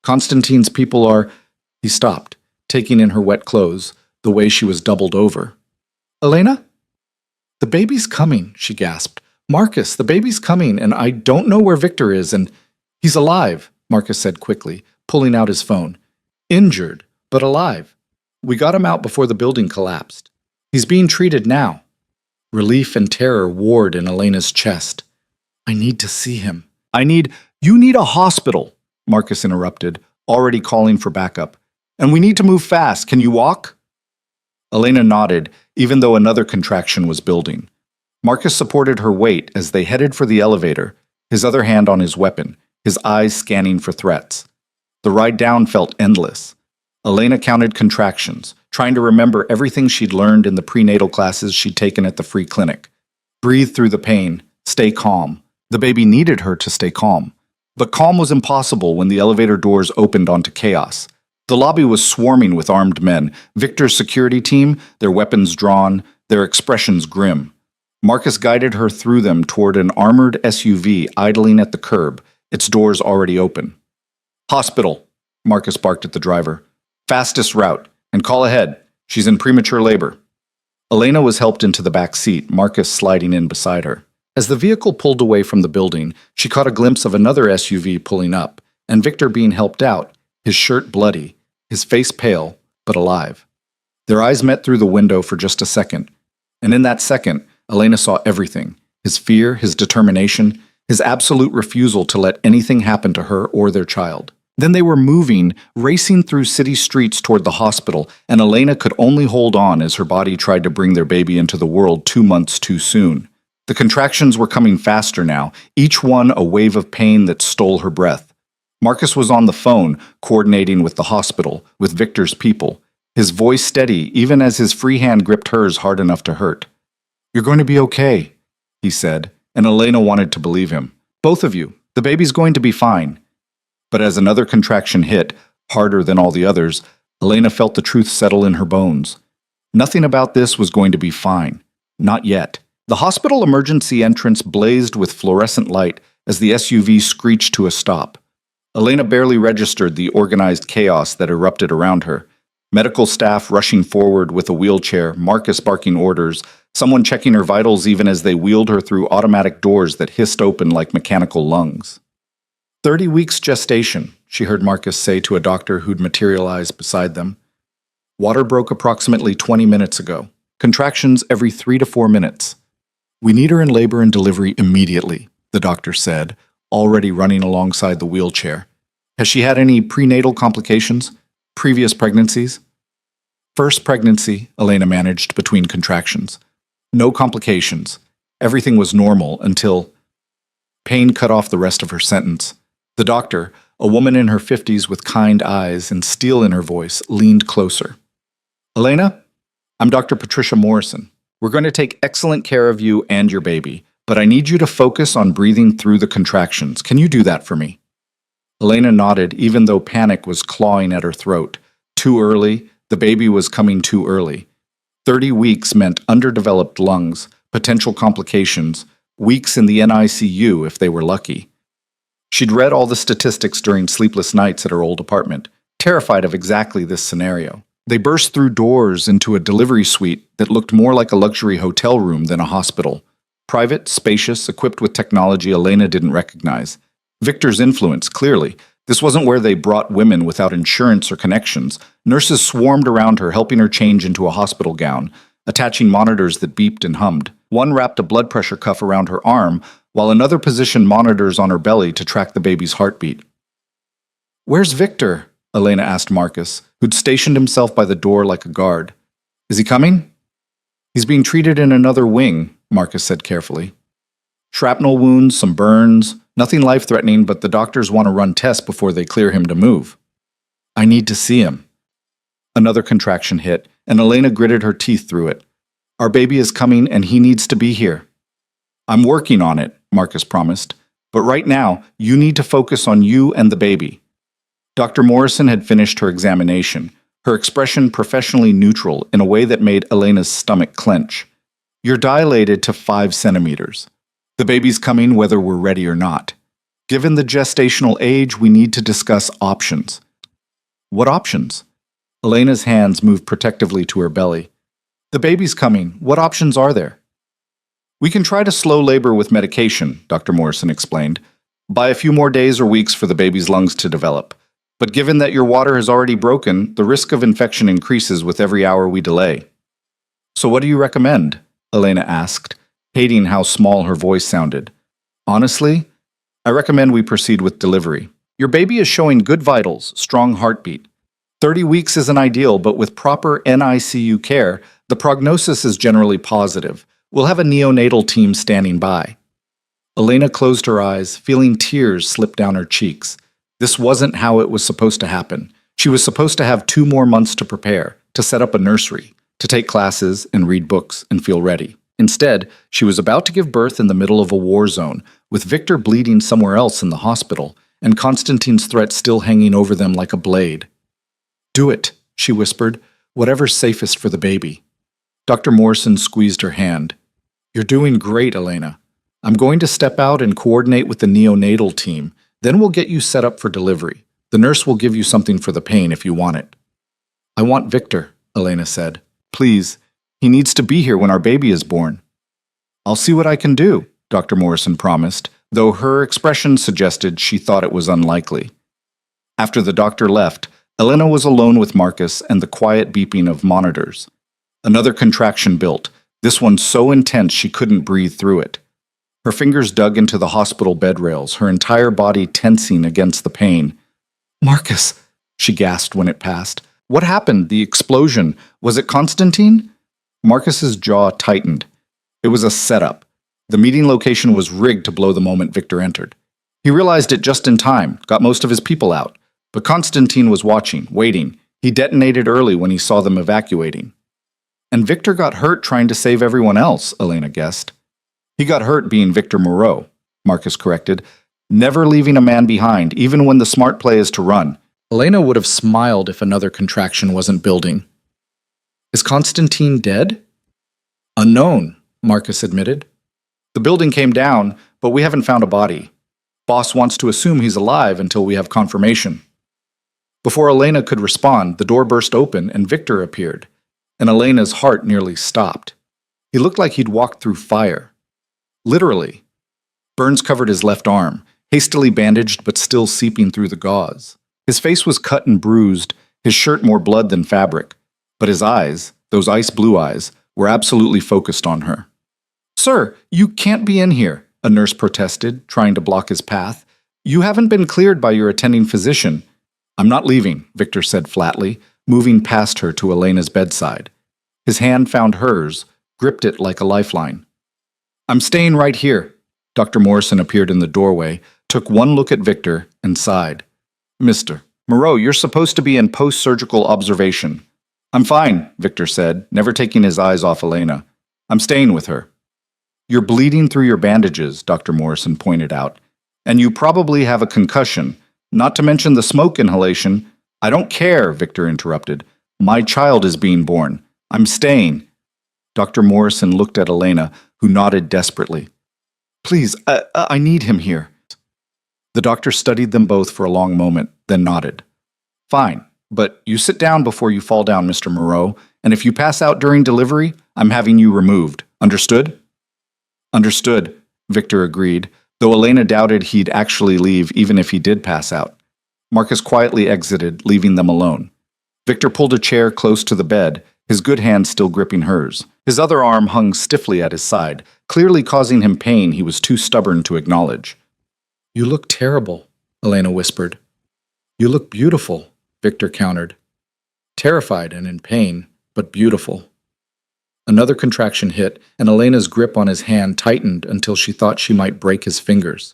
Constantine's people are..." He stopped, taking in her wet clothes, the way she was doubled over. "Elena? The baby's coming," she gasped. "Marcus, the baby's coming, and I don't know where Victor is, and he's alive," Marcus said quickly, pulling out his phone. "Injured, but alive. We got him out before the building collapsed. He's being treated now." Relief and terror warred in Elena's chest. "I need to see him." You need a hospital," Marcus interrupted, already calling for backup. "And we need to move fast. Can you walk?" Elena nodded, even though another contraction was building. Marcus supported her weight as they headed for the elevator, his other hand on his weapon, his eyes scanning for threats. The ride down felt endless. Elena counted contractions, trying to remember everything she'd learned in the prenatal classes she'd taken at the free clinic. Breathe through the pain, stay calm. The baby needed her to stay calm. But calm was impossible when the elevator doors opened onto chaos. The lobby was swarming with armed men, Victor's security team, their weapons drawn, their expressions grim. Marcus guided her through them toward an armored SUV idling at the curb, its doors already open. "Hospital," Marcus barked at the driver. "Fastest route, and call ahead. She's in premature labor." Elena was helped into the back seat, Marcus sliding in beside her. As the vehicle pulled away from the building, she caught a glimpse of another SUV pulling up, and Victor being helped out, his shirt bloody, his face pale, but alive. Their eyes met through the window for just a second, and in that second, Elena saw everything: his fear, his determination, his absolute refusal to let anything happen to her or their child. Then they were moving, racing through city streets toward the hospital, and Elena could only hold on as her body tried to bring their baby into the world 2 months too soon. The contractions were coming faster now, each one a wave of pain that stole her breath. Marcus was on the phone, coordinating with the hospital, with Victor's people, his voice steady even as his free hand gripped hers hard enough to hurt. "You're going to be okay," he said, and Elena wanted to believe him. "Both of you. The baby's going to be fine." But as another contraction hit, harder than all the others, Elena felt the truth settle in her bones. Nothing about this was going to be fine. Not yet. The hospital emergency entrance blazed with fluorescent light as the SUV screeched to a stop. Elena barely registered the organized chaos that erupted around her. Medical staff rushing forward with a wheelchair, Marcus barking orders, someone checking her vitals even as they wheeled her through automatic doors that hissed open like mechanical lungs. 30 weeks gestation, she heard Marcus say to a doctor who'd materialized beside them. Water broke approximately 20 minutes ago. Contractions every 3 to 4 minutes. "We need her in labor and delivery immediately," the doctor said, already running alongside the wheelchair. "Has she had any prenatal complications? Previous pregnancies?" "First pregnancy," Elena managed between contractions. "No complications. Everything was normal until—" Pain cut off the rest of her sentence. The doctor, a woman in her 50s with kind eyes and steel in her voice, leaned closer. "Elena, I'm Dr. Patricia Morrison. We're going to take excellent care of you and your baby, but I need you to focus on breathing through the contractions. Can you do that for me?" Elena nodded, even though panic was clawing at her throat. Too early, the baby was coming too early. 30 weeks meant underdeveloped lungs, potential complications, weeks in the NICU if they were lucky. She'd read all the statistics during sleepless nights at her old apartment, terrified of exactly this scenario. They burst through doors into a delivery suite that looked more like a luxury hotel room than a hospital. Private, spacious, equipped with technology Elena didn't recognize. Victor's influence, clearly. This wasn't where they brought women without insurance or connections. Nurses swarmed around her, helping her change into a hospital gown, attaching monitors that beeped and hummed. One wrapped a blood pressure cuff around her arm, while another positioned monitors on her belly to track the baby's heartbeat. "Where's Victor?" Elena asked Marcus, who'd stationed himself by the door like a guard. "Is he coming?" "He's being treated in another wing," Marcus said carefully. "Shrapnel wounds, some burns, nothing life-threatening, but the doctors want to run tests before they clear him to move." "I need to see him." Another contraction hit, and Elena gritted her teeth through it. "Our baby is coming, and he needs to be here." "I'm working on it," Marcus promised. "But right now, you need to focus on you and the baby." Dr. Morrison had finished her examination, her expression professionally neutral in a way that made Elena's stomach clench. "You're dilated to 5 centimeters. The baby's coming whether we're ready or not. Given the gestational age, we need to discuss options." "What options?" Elena's hands moved protectively to her belly. The baby's coming. What options are there? We can try to slow labor with medication, Dr. Morrison explained. Buy a few more days or weeks for the baby's lungs to develop. But given that your water has already broken, the risk of infection increases with every hour we delay. So what do you recommend? Elena asked, hating how small her voice sounded. Honestly, I recommend we proceed with delivery. Your baby is showing good vitals, strong heartbeat. 30 weeks isn't ideal, but with proper NICU care, the prognosis is generally positive. We'll have a neonatal team standing by. Elena closed her eyes, feeling tears slip down her cheeks. This wasn't how it was supposed to happen. She was supposed to have 2 more months to prepare, to set up a nursery, to take classes and read books and feel ready. Instead, she was about to give birth in the middle of a war zone, with Victor bleeding somewhere else in the hospital, and Constantine's threat still hanging over them like a blade. Do it, she whispered, whatever's safest for the baby. Dr. Morrison squeezed her hand. You're doing great, Elena. I'm going to step out and coordinate with the neonatal team. Then we'll get you set up for delivery. The nurse will give you something for the pain if you want it. I want Victor, Elena said. Please, he needs to be here when our baby is born. I'll see what I can do, Dr. Morrison promised, though her expression suggested she thought it was unlikely. After the doctor left, Elena was alone with Marcus and the quiet beeping of monitors. Another contraction built, this one so intense she couldn't breathe through it. Her fingers dug into the hospital bed rails, her entire body tensing against the pain. Marcus, she gasped when it passed. What happened? The explosion. Was it Constantine? Marcus's jaw tightened. It was a setup. The meeting location was rigged to blow the moment Victor entered. He realized it just in time, got most of his people out. But Constantine was watching, waiting. He detonated early when he saw them evacuating. And Victor got hurt trying to save everyone else, Elena guessed. He got hurt being Victor Moreau, Marcus corrected, never leaving a man behind, even when the smart play is to run. Elena would have smiled if another contraction wasn't building. Is Constantine dead? Unknown, Marcus admitted. The building came down, but we haven't found a body. Boss wants to assume he's alive until we have confirmation. Before Elena could respond, the door burst open and Victor appeared, and Elena's heart nearly stopped. He looked like he'd walked through fire. Literally. Burns covered his left arm, hastily bandaged but still seeping through the gauze. His face was cut and bruised, his shirt more blood than fabric, but his eyes, those ice blue eyes, were absolutely focused on her. Sir, you can't be in here, a nurse protested, trying to block his path. You haven't been cleared by your attending physician. I'm not leaving, Victor said flatly, moving past her to Elena's bedside. His hand found hers, gripped it like a lifeline. I'm staying right here. Dr. Morrison appeared in the doorway, took one look at Victor, and sighed. Mr. Moreau, you're supposed to be in post-surgical observation. I'm fine, Victor said, never taking his eyes off Elena. I'm staying with her. You're bleeding through your bandages, Dr. Morrison pointed out. And you probably have a concussion, not to mention the smoke inhalation. I don't care, Victor interrupted. My child is being born. I'm staying. Dr. Morrison looked at Elena, who nodded desperately. Please, I need him here. The doctor studied them both for a long moment, then nodded. Fine, but you sit down before you fall down, Mr. Moreau, and if you pass out during delivery, I'm having you removed. Understood? Understood, Victor agreed, though Elena doubted he'd actually leave even if he did pass out. Marcus quietly exited, leaving them alone. Victor pulled a chair close to the bed, his good hand still gripping hers. His other arm hung stiffly at his side, clearly causing him pain he was too stubborn to acknowledge. You look terrible, Elena whispered. You look beautiful, Victor countered. Terrified and in pain, but beautiful. Another contraction hit, and Elena's grip on his hand tightened until she thought she might break his fingers.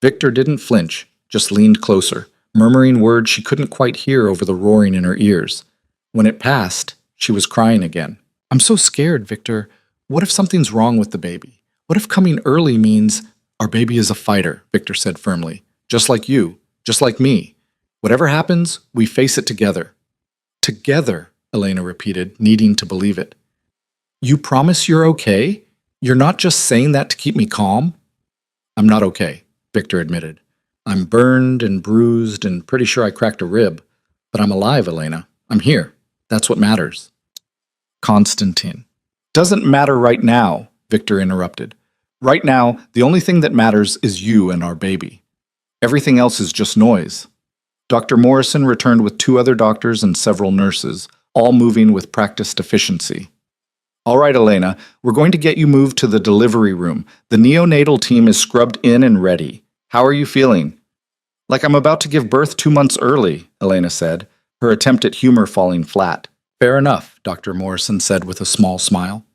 Victor didn't flinch, just leaned closer, murmuring words she couldn't quite hear over the roaring in her ears. When it passed, she was crying again. I'm so scared, Victor. What if something's wrong with the baby? What if coming early means our baby is a fighter, Victor said firmly. Just like you, just like me. Whatever happens, we face it together. Together, Elena repeated, needing to believe it. You promise you're okay? You're not just saying that to keep me calm? I'm not okay, Victor admitted. I'm burned and bruised and pretty sure I cracked a rib. But I'm alive, Elena. I'm here. That's what matters. Constantine. Doesn't matter right now, Victor interrupted. Right now, the only thing that matters is you and our baby. Everything else is just noise. Dr. Morrison returned with 2 other doctors and several nurses, all moving with practiced efficiency. All right, Elena, we're going to get you moved to the delivery room. The neonatal team is scrubbed in and ready. How are you feeling? Like I'm about to give birth 2 months early, Elena said, her attempt at humor falling flat. Fair enough, Dr. Morrison said with a small smile.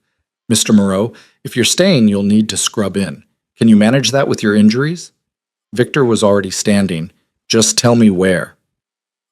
Mr. Moreau, if you're staying, you'll need to scrub in. Can you manage that with your injuries? Victor was already standing. Just tell me where.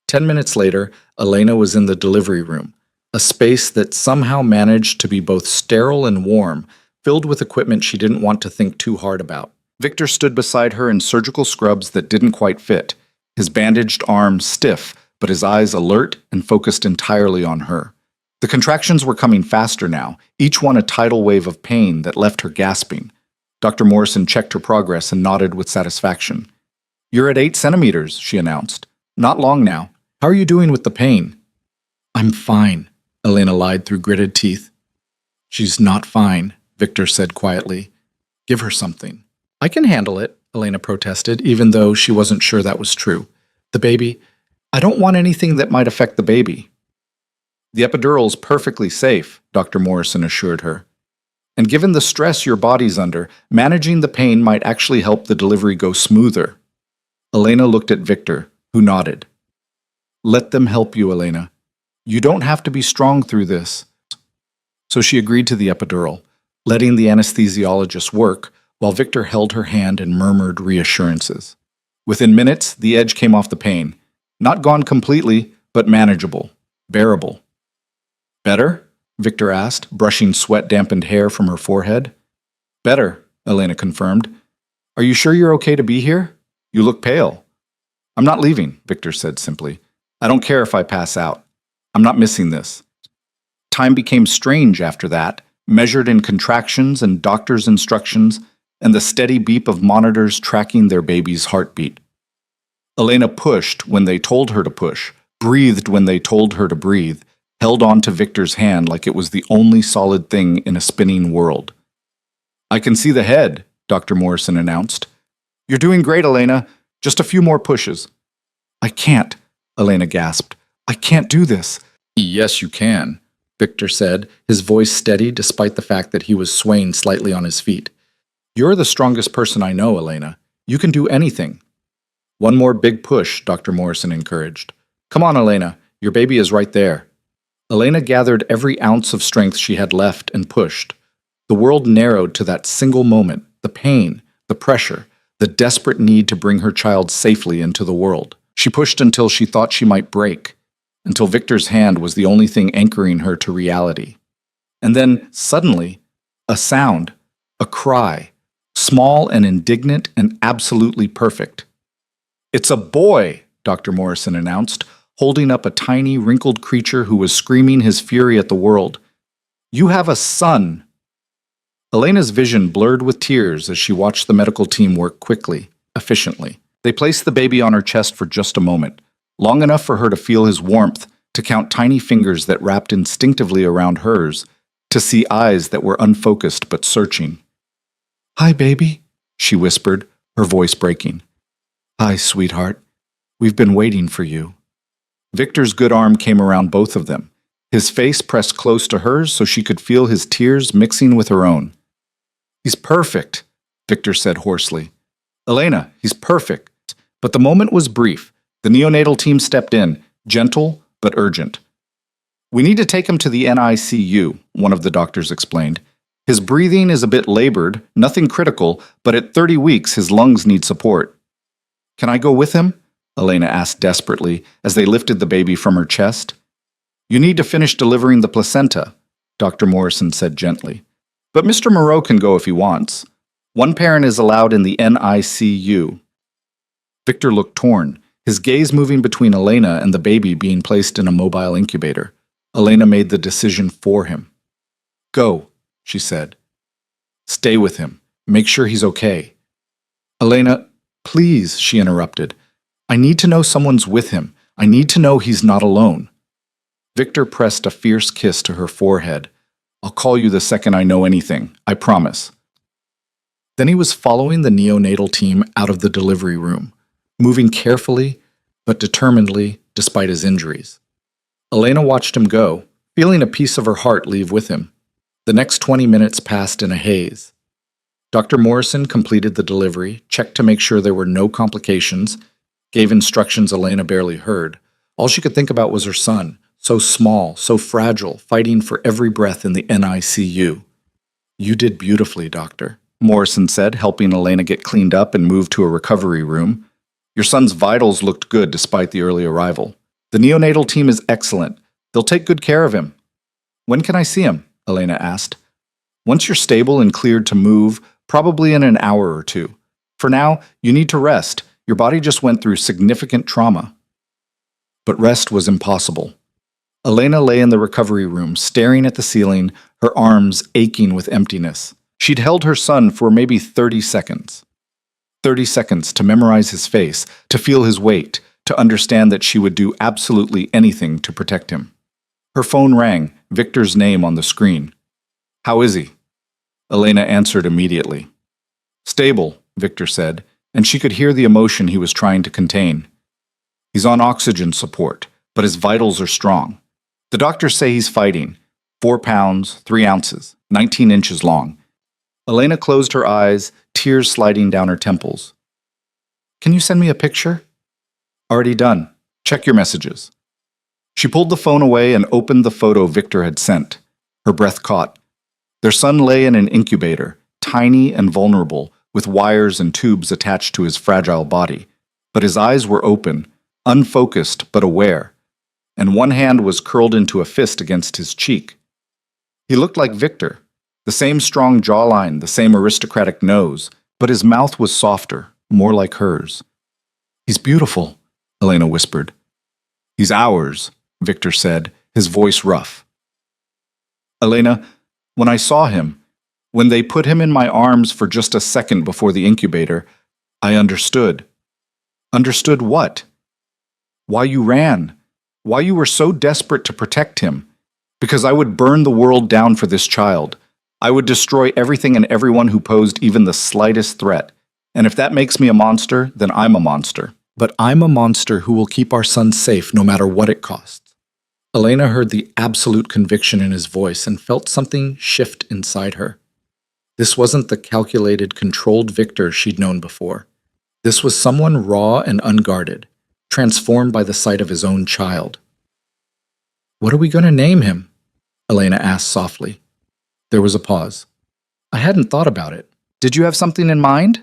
10 minutes later, Elena was in the delivery room, a space that somehow managed to be both sterile and warm, filled with equipment she didn't want to think too hard about. Victor stood beside her in surgical scrubs that didn't quite fit, his bandaged arms stiff, but his eyes alert and focused entirely on her. The contractions were coming faster now, each one a tidal wave of pain that left her gasping. Dr. Morrison checked her progress and nodded with satisfaction. You're at 8 centimeters, she announced. Not long now. How are you doing with the pain? I'm fine, Elena lied through gritted teeth. She's not fine, Victor said quietly. Give her something. I can handle it, Elena protested, even though she wasn't sure that was true. The baby, I don't want anything that might affect the baby. The epidural's perfectly safe, Dr. Morrison assured her. And given the stress your body's under, managing the pain might actually help the delivery go smoother. Elena looked at Victor, who nodded. Let them help you, Elena. You don't have to be strong through this. So she agreed to the epidural, letting the anesthesiologist work while Victor held her hand and murmured reassurances. Within minutes, the edge came off the pain. Not gone completely, but manageable, bearable. Better? Victor asked, brushing sweat-dampened hair from her forehead. Better, Elena confirmed. Are you sure you're okay to be here? You look pale. I'm not leaving, Victor said simply. I don't care if I pass out. I'm not missing this. Time became strange after that, measured in contractions and doctor's instructions, and the steady beep of monitors tracking their baby's heartbeat. Elena pushed when they told her to push, breathed when they told her to breathe, held on to Victor's hand like it was the only solid thing in a spinning world. I can see the head, Dr. Morrison announced. You're doing great, Elena. Just a few more pushes. I can't, Elena gasped. I can't do this. Yes, you can, Victor said, his voice steady despite the fact that he was swaying slightly on his feet. You're the strongest person I know, Elena. You can do anything. One more big push, Dr. Morrison encouraged. Come on, Elena. Your baby is right there. Elena gathered every ounce of strength she had left and pushed. The world narrowed to that single moment, the pain, the pressure, the desperate need to bring her child safely into the world. She pushed until she thought she might break, until Victor's hand was the only thing anchoring her to reality. And then, suddenly, a sound, a cry, small and indignant and absolutely perfect. It's a boy, Dr. Morrison announced, holding up a tiny, wrinkled creature who was screaming his fury at the world. You have a son. Elena's vision blurred with tears as she watched the medical team work quickly, efficiently. They placed the baby on her chest for just a moment, long enough for her to feel his warmth, to count tiny fingers that wrapped instinctively around hers, to see eyes that were unfocused but searching. Hi, baby, she whispered, her voice breaking. Hi, sweetheart. We've been waiting for you. Victor's good arm came around both of them, his face pressed close to hers so she could feel his tears mixing with her own. He's perfect, Victor said hoarsely. Elena, he's perfect. But the moment was brief. The neonatal team stepped in, gentle but urgent. We need to take him to the NICU, one of the doctors explained. His breathing is a bit labored, nothing critical, but at 30 weeks his lungs need support. Can I go with him? Elena asked desperately as they lifted the baby from her chest. You need to finish delivering the placenta, Dr. Morrison said gently. But Mr. Moreau can go if he wants. One parent is allowed in the NICU. Victor looked torn, his gaze moving between Elena and the baby being placed in a mobile incubator. Elena made the decision for him. Go, she said. Stay with him. Make sure he's okay. Elena, please, she interrupted. I need to know someone's with him. I need to know he's not alone. Victor pressed a fierce kiss to her forehead. I'll call you the second I know anything, I promise. Then he was following the neonatal team out of the delivery room, moving carefully but determinedly despite his injuries. Elena watched him go, feeling a piece of her heart leave with him. The next 20 minutes passed in a haze. Dr. Morrison completed the delivery, checked to make sure there were no complications, gave instructions Elena barely heard. All she could think about was her son, so small, so fragile, fighting for every breath in the NICU. You did beautifully, Doctor, Morrison said, helping Elena get cleaned up and moved to a recovery room. Your son's vitals looked good despite the early arrival. The neonatal team is excellent. They'll take good care of him. When can I see him? Elena asked. Once you're stable and cleared to move, probably in an hour or two. For now, you need to rest. Your body just went through significant trauma. But rest was impossible. Elena lay in the recovery room, staring at the ceiling, her arms aching with emptiness. She'd held her son for maybe 30 seconds. 30 seconds to memorize his face, to feel his weight, to understand that she would do absolutely anything to protect him. Her phone rang, Victor's name on the screen. How is he? Elena answered immediately. Stable, Victor said, and she could hear the emotion he was trying to contain. He's on oxygen support, but his vitals are strong. The doctors say he's fighting. 4 pounds, 3 ounces, 19 inches long. Elena closed her eyes, tears sliding down her temples. Can you send me a picture? Already done. Check your messages. She pulled the phone away and opened the photo Victor had sent. Her breath caught. Their son lay in an incubator, tiny and vulnerable, with wires and tubes attached to his fragile body. But his eyes were open, unfocused but aware, and one hand was curled into a fist against his cheek. He looked like Victor, the same strong jawline, the same aristocratic nose, but his mouth was softer, more like hers. He's beautiful, Elena whispered. He's ours, Victor said, his voice rough. Elena, when I saw him, when they put him in my arms for just a second before the incubator, I understood. Understood what? Why you ran. Why you were so desperate to protect him. Because I would burn the world down for this child. I would destroy everything and everyone who posed even the slightest threat. And if that makes me a monster, then I'm a monster. But I'm a monster who will keep our son safe no matter what it costs. Elena heard the absolute conviction in his voice and felt something shift inside her. This wasn't the calculated, controlled Victor she'd known before. This was someone raw and unguarded, transformed by the sight of his own child. What are we going to name him? Elena asked softly. There was a pause. I hadn't thought about it. Did you have something in mind?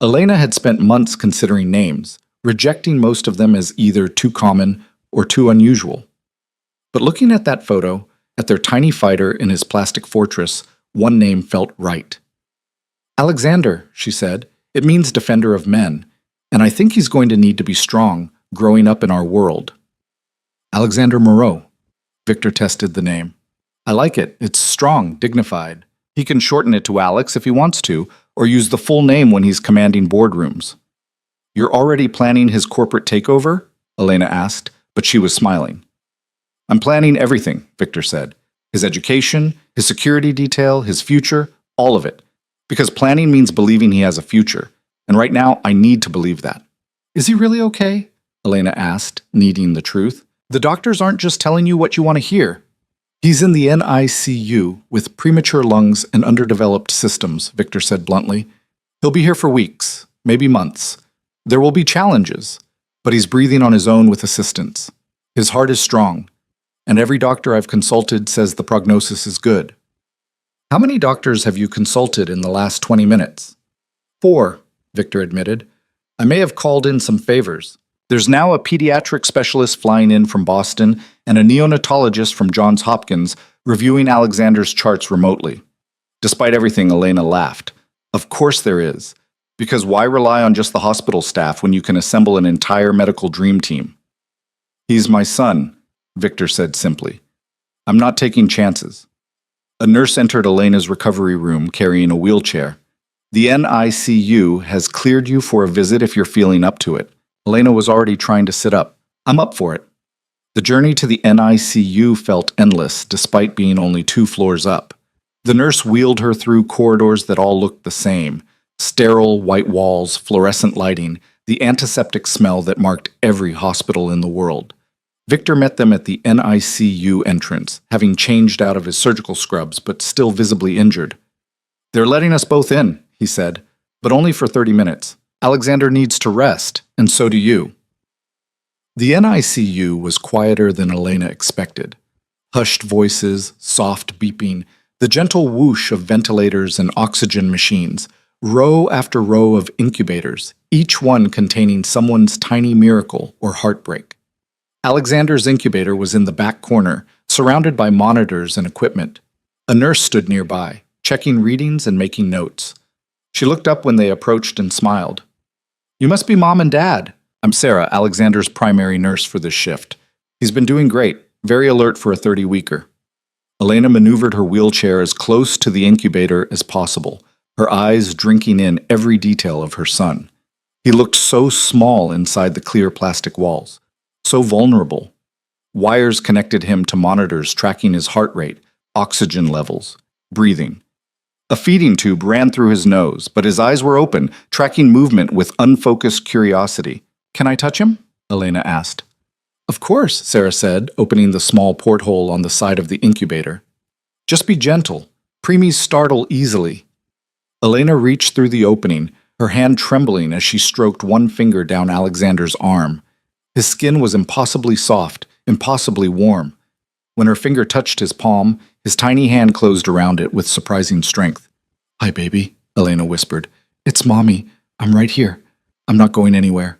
Elena had spent months considering names, rejecting most of them as either too common or too unusual. But looking at that photo, at their tiny fighter in his plastic fortress, one name felt right. Alexander, she said. It means defender of men, and I think he's going to need to be strong, growing up in our world. Alexander Moreau. Victor tested the name. I like it. It's strong, dignified. He can shorten it to Alex if he wants to, or use the full name when he's commanding boardrooms. You're already planning his corporate takeover? Elena asked, but she was smiling. I'm planning everything, Victor said. His education, his security detail, his future, all of it. Because planning means believing he has a future. And right now, I need to believe that. Is he really okay? Elena asked, needing the truth. The doctors aren't just telling you what you want to hear. He's in the NICU with premature lungs and underdeveloped systems, Victor said bluntly. He'll be here for weeks, maybe months. There will be challenges, but he's breathing on his own with assistance. His heart is strong, and every doctor I've consulted says the prognosis is good. How many doctors have you consulted in the last 20 minutes? 4, Victor admitted. I may have called in some favors. There's now a pediatric specialist flying in from Boston and a neonatologist from Johns Hopkins reviewing Alexander's charts remotely. Despite everything, Elena laughed. Of course there is. Because why rely on just the hospital staff when you can assemble an entire medical dream team? He's my son, Victor said simply. I'm not taking chances. A nurse entered Elena's recovery room carrying a wheelchair. The NICU has cleared you for a visit if you're feeling up to it. Elena was already trying to sit up. I'm up for it. The journey to the NICU felt endless, despite being only 2 floors up. The nurse wheeled her through corridors that all looked the same: sterile white walls, fluorescent lighting, the antiseptic smell that marked every hospital in the world. Victor met them at the NICU entrance, having changed out of his surgical scrubs but still visibly injured. "They're letting us both in," he said, "but only for 30 minutes. Alexander needs to rest, and so do you." The NICU was quieter than Elena expected. Hushed voices, soft beeping, the gentle whoosh of ventilators and oxygen machines, row after row of incubators, each one containing someone's tiny miracle or heartbreak. Alexander's incubator was in the back corner, surrounded by monitors and equipment. A nurse stood nearby, checking readings and making notes. She looked up when they approached and smiled. "You must be Mom and Dad." "I'm Sarah, Alexander's primary nurse for this shift. He's been doing great, very alert for a 30-weeker. Elena maneuvered her wheelchair as close to the incubator as possible, her eyes drinking in every detail of her son. He looked so small inside the clear plastic walls, so vulnerable. Wires connected him to monitors tracking his heart rate, oxygen levels, breathing. A feeding tube ran through his nose, but his eyes were open, tracking movement with unfocused curiosity. "Can I touch him?" Elena asked. "Of course," Sarah said, opening the small porthole on the side of the incubator. "Just be gentle. Preemies startle easily." Elena reached through the opening, her hand trembling as she stroked one finger down Alexander's arm. His skin was impossibly soft, impossibly warm. When her finger touched his palm, his tiny hand closed around it with surprising strength. "Hi, baby," Elena whispered. "It's Mommy. I'm right here. I'm not going anywhere."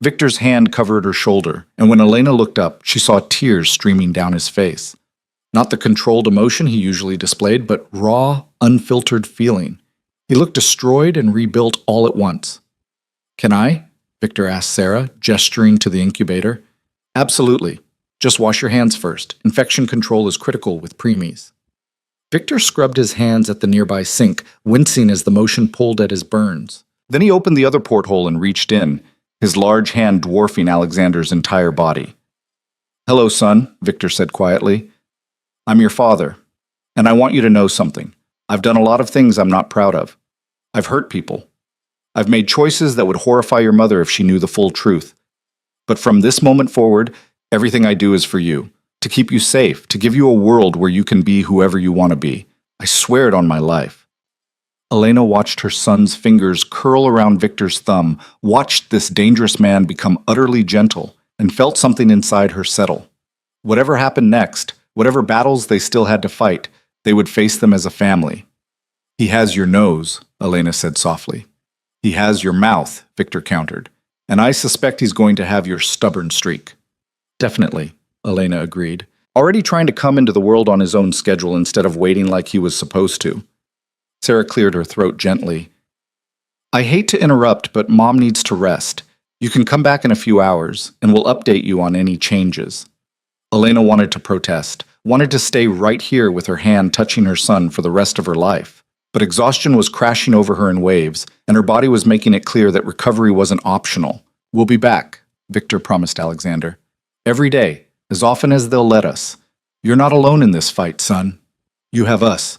Victor's hand covered her shoulder, and when Elena looked up, she saw tears streaming down his face. Not the controlled emotion he usually displayed, but raw, unfiltered feeling. He looked destroyed and rebuilt all at once. "Can I?" Victor asked Sarah, gesturing to the incubator. "Absolutely. Just wash your hands first. Infection control is critical with preemies." Victor scrubbed his hands at the nearby sink, wincing as the motion pulled at his burns. Then he opened the other porthole and reached in, his large hand dwarfing Alexander's entire body. "Hello, son," Victor said quietly. "I'm your father, and I want you to know something. I've done a lot of things I'm not proud of. I've hurt people. I've made choices that would horrify your mother if she knew the full truth. But from this moment forward, everything I do is for you, to keep you safe, to give you a world where you can be whoever you want to be. I swear it on my life." Elena watched her son's fingers curl around Victor's thumb, watched this dangerous man become utterly gentle, and felt something inside her settle. Whatever happened next, whatever battles they still had to fight, they would face them as a family. "He has your nose," Elena said softly. "He has your mouth," Victor countered. "And I suspect he's going to have your stubborn streak." "Definitely," Elena agreed, already trying to come into the world on his own schedule instead of waiting like he was supposed to. Sarah cleared her throat gently. "I hate to interrupt, but Mom needs to rest. You can come back in a few hours, and we'll update you on any changes." Elena wanted to protest, wanted to stay right here with her hand touching her son for the rest of her life. But exhaustion was crashing over her in waves, and her body was making it clear that recovery wasn't optional. "We'll be back," Victor promised Alexander. "Every day, as often as they'll let us. You're not alone in this fight, son. You have us."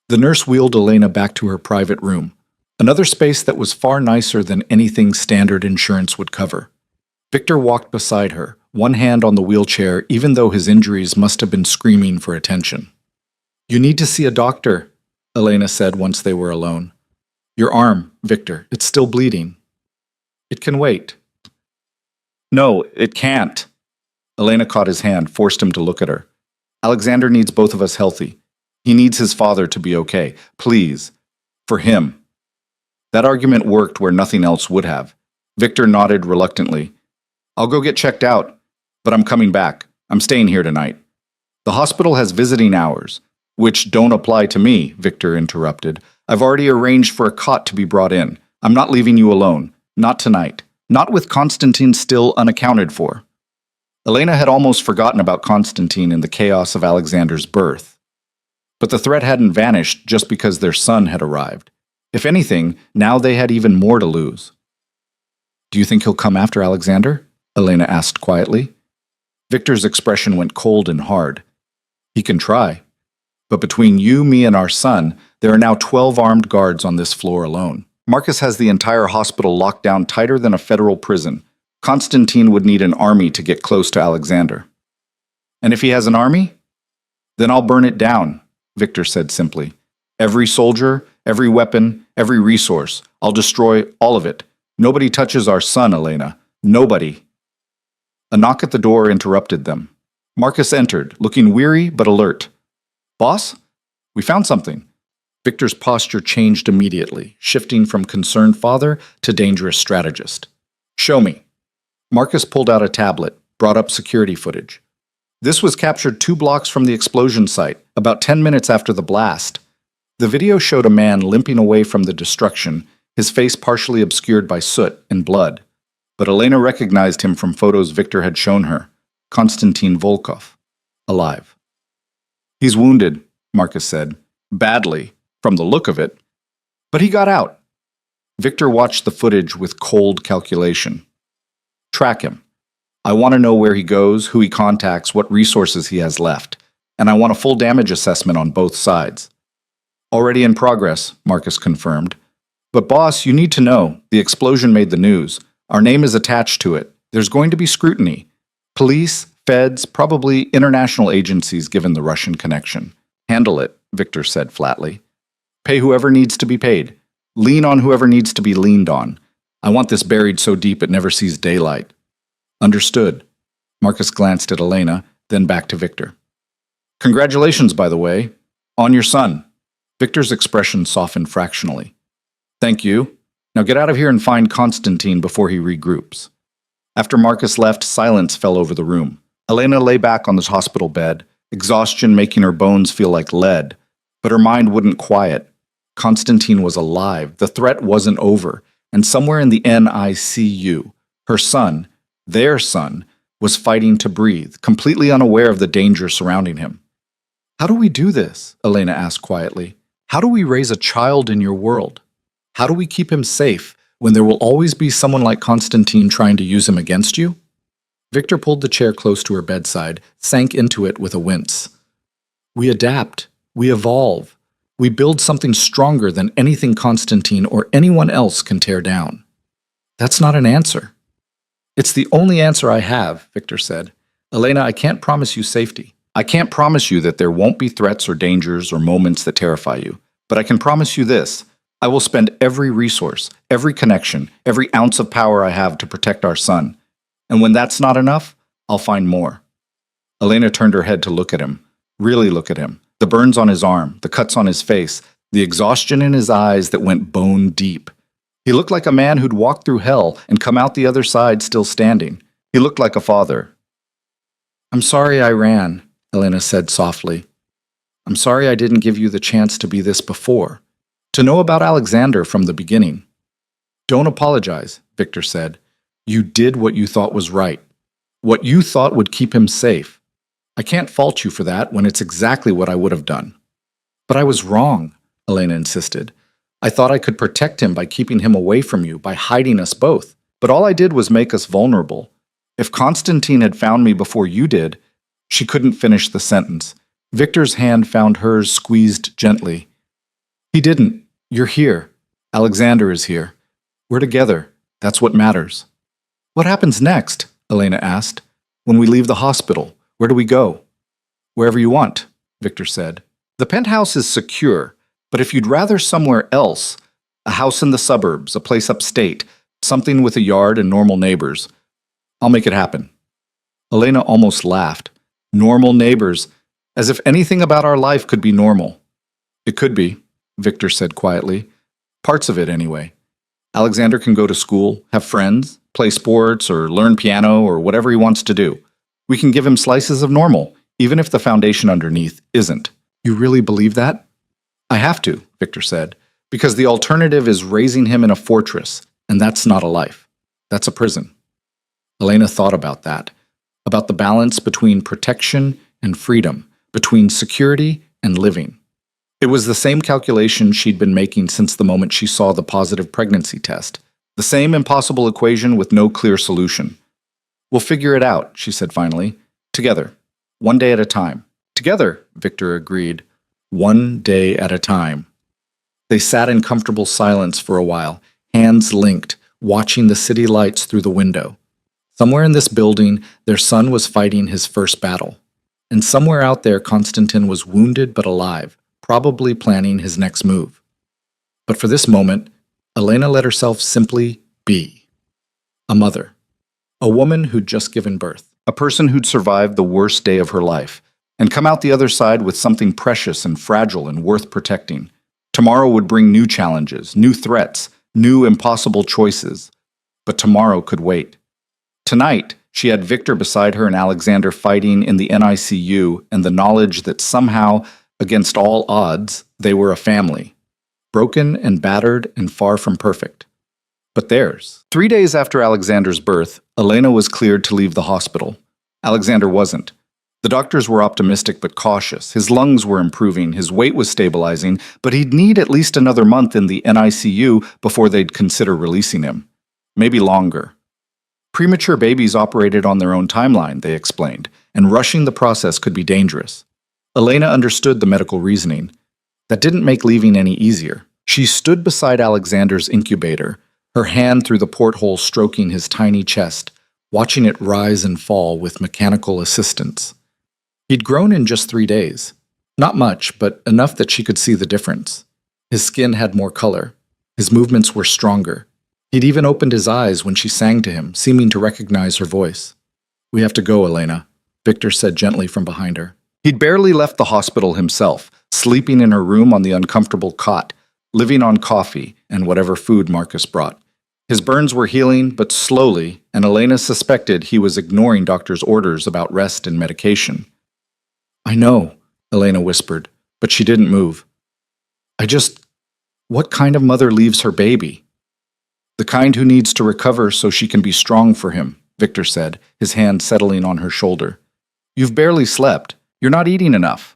The nurse wheeled Elena back to her private room, another space that was far nicer than anything standard insurance would cover. Victor walked beside her, one hand on the wheelchair, even though his injuries must have been screaming for attention. "You need to see a doctor," Elena said once they were alone. "Your arm, Victor, it's still bleeding." "It can wait." "No, it can't." Elena caught his hand, forced him to look at her. "Alexander needs both of us healthy. He needs his father to be okay. Please. For him." That argument worked where nothing else would have. Victor nodded reluctantly. "I'll go get checked out, but I'm coming back. I'm staying here tonight. The hospital has visiting hours." "Which don't apply to me," Victor interrupted. "I've already arranged for a cot to be brought in. I'm not leaving you alone. Not tonight. Not with Constantine still unaccounted for." Elena had almost forgotten about Constantine in the chaos of Alexander's birth. But the threat hadn't vanished just because their son had arrived. If anything, now they had even more to lose. "Do you think he'll come after Alexander?" Elena asked quietly. Victor's expression went cold and hard. He can try. But between you, me, and our son, there are now 12 armed guards on this floor alone. Marcus has the entire hospital locked down tighter than a federal prison. Constantine would need an army to get close to Alexander. And if he has an army? Then I'll burn it down, Victor said simply. Every soldier, every weapon, every resource. I'll destroy all of it. Nobody touches our son, Elena. Nobody. A knock at the door interrupted them. Marcus entered, looking weary but alert. Boss? We found something. Victor's posture changed immediately, shifting from concerned father to dangerous strategist. Show me. Marcus pulled out a tablet, brought up security footage. This was captured 2 blocks from the explosion site, about 10 minutes after the blast. The video showed a man limping away from the destruction, his face partially obscured by soot and blood. But Elena recognized him from photos Victor had shown her. Konstantin Volkov. Alive. He's wounded, Marcus said. Badly, from the look of it. But he got out. Victor watched the footage with cold calculation. Track him. I want to know where he goes, who he contacts, what resources he has left. And I want a full damage assessment on both sides. Already in progress, Marcus confirmed. But boss, you need to know, the explosion made the news. Our name is attached to it. There's going to be scrutiny. Police, feds, probably international agencies given the Russian connection. Handle it, Victor said flatly. Pay whoever needs to be paid. Lean on whoever needs to be leaned on. I want this buried so deep it never sees daylight. Understood. Marcus glanced at Elena, then back to Victor. Congratulations, by the way, on your son. Victor's expression softened fractionally. Thank you. Now get out of here and find Constantine before he regroups. After Marcus left, silence fell over the room. Elena lay back on the hospital bed, exhaustion making her bones feel like lead, but her mind wouldn't quiet. Constantine was alive, the threat wasn't over, and somewhere in the NICU, her son, their son, was fighting to breathe, completely unaware of the danger surrounding him. How do we do this? Elena asked quietly. How do we raise a child in your world? How do we keep him safe when there will always be someone like Constantine trying to use him against you? Victor pulled the chair close to her bedside, sank into it with a wince. We adapt. We evolve. We build something stronger than anything Constantine or anyone else can tear down. That's not an answer. It's the only answer I have, Victor said. Elena, I can't promise you safety. I can't promise you that there won't be threats or dangers or moments that terrify you. But I can promise you this. I will spend every resource, every connection, every ounce of power I have to protect our son. And when that's not enough, I'll find more. Elena turned her head to look at him, really look at him. The burns on his arm, the cuts on his face, the exhaustion in his eyes that went bone deep. He looked like a man who'd walked through hell and come out the other side still standing. He looked like a father. I'm sorry I ran, Elena said softly. I'm sorry I didn't give you the chance to be this before, to know about Alexander from the beginning. Don't apologize, Victor said. You did what you thought was right, what you thought would keep him safe. I can't fault you for that when it's exactly what I would have done. But I was wrong, Elena insisted. I thought I could protect him by keeping him away from you, by hiding us both. But all I did was make us vulnerable. If Constantine had found me before you did, she couldn't finish the sentence. Victor's hand found hers squeezed gently. He didn't. You're here. Alexander is here. We're together. That's what matters. What happens next? Elena asked. When we leave the hospital, where do we go? Wherever you want, Victor said. The penthouse is secure, but if you'd rather somewhere else, a house in the suburbs, a place upstate, something with a yard and normal neighbors, I'll make it happen. Elena almost laughed. Normal neighbors, as if anything about our life could be normal. It could be, Victor said quietly. Parts of it, anyway. Alexander can go to school, have friends, play sports, or learn piano, or whatever he wants to do. We can give him slices of normal, even if the foundation underneath isn't. You really believe that? I have to, Victor said, because the alternative is raising him in a fortress, and that's not a life. That's a prison. Elena thought about that, about the balance between protection and freedom, between security and living. It was the same calculation she'd been making since the moment she saw the positive pregnancy test, the same impossible equation with no clear solution. We'll figure it out, she said finally. Together. One day at a time. Together, Victor agreed. One day at a time. They sat in comfortable silence for a while, hands linked, watching the city lights through the window. Somewhere in this building, their son was fighting his first battle. And somewhere out there, Konstantin was wounded but alive, probably planning his next move. But for this moment, Elena let herself simply be. A mother. A woman who'd just given birth. A person who'd survived the worst day of her life and come out the other side with something precious and fragile and worth protecting. Tomorrow would bring new challenges, new threats, new impossible choices. But tomorrow could wait. Tonight, she had Victor beside her and Alexander fighting in the NICU and the knowledge that somehow, against all odds, they were a family. Broken and battered and far from perfect. But theirs. 3 days after Alexander's birth, Elena was cleared to leave the hospital. Alexander wasn't. The doctors were optimistic but cautious. His lungs were improving, his weight was stabilizing, but he'd need at least another month in the NICU before they'd consider releasing him. Maybe longer. Premature babies operated on their own timeline, they explained, and rushing the process could be dangerous. Elena understood the medical reasoning. That didn't make leaving any easier. She stood beside Alexander's incubator, her hand through the porthole stroking his tiny chest, watching it rise and fall with mechanical assistance. He'd grown in just 3 days. Not much, but enough that she could see the difference. His skin had more color. His movements were stronger. He'd even opened his eyes when she sang to him, seeming to recognize her voice. "We have to go, Elena," Victor said gently from behind her. He'd barely left the hospital himself, sleeping in her room on the uncomfortable cot, living on coffee and whatever food Marcus brought. His burns were healing, but slowly, and Elena suspected he was ignoring doctors' orders about rest and medication. "I know," Elena whispered, but she didn't move. What kind of mother leaves her baby?" "The kind who needs to recover so she can be strong for him," Victor said, his hand settling on her shoulder. "You've barely slept. You're not eating enough.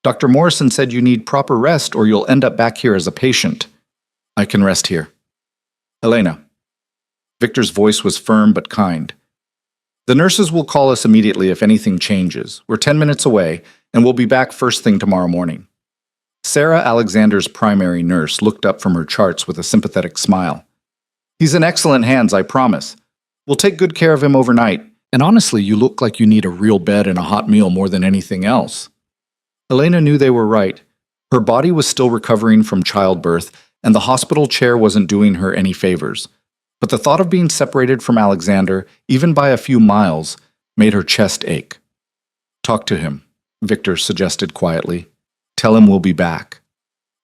Dr. Morrison said you need proper rest or you'll end up back here as a patient." "I can rest here." "Elena." Victor's voice was firm but kind. "The nurses will call us immediately if anything changes. We're 10 minutes away, and we'll be back first thing tomorrow morning." Sarah, Alexander's primary nurse, looked up from her charts with a sympathetic smile. "He's in excellent hands, I promise. We'll take good care of him overnight. And honestly, you look like you need a real bed and a hot meal more than anything else." Elena knew they were right. Her body was still recovering from childbirth, and the hospital chair wasn't doing her any favors. But the thought of being separated from Alexander, even by a few miles, made her chest ache. "Talk to him," Victor suggested quietly. "Tell him we'll be back."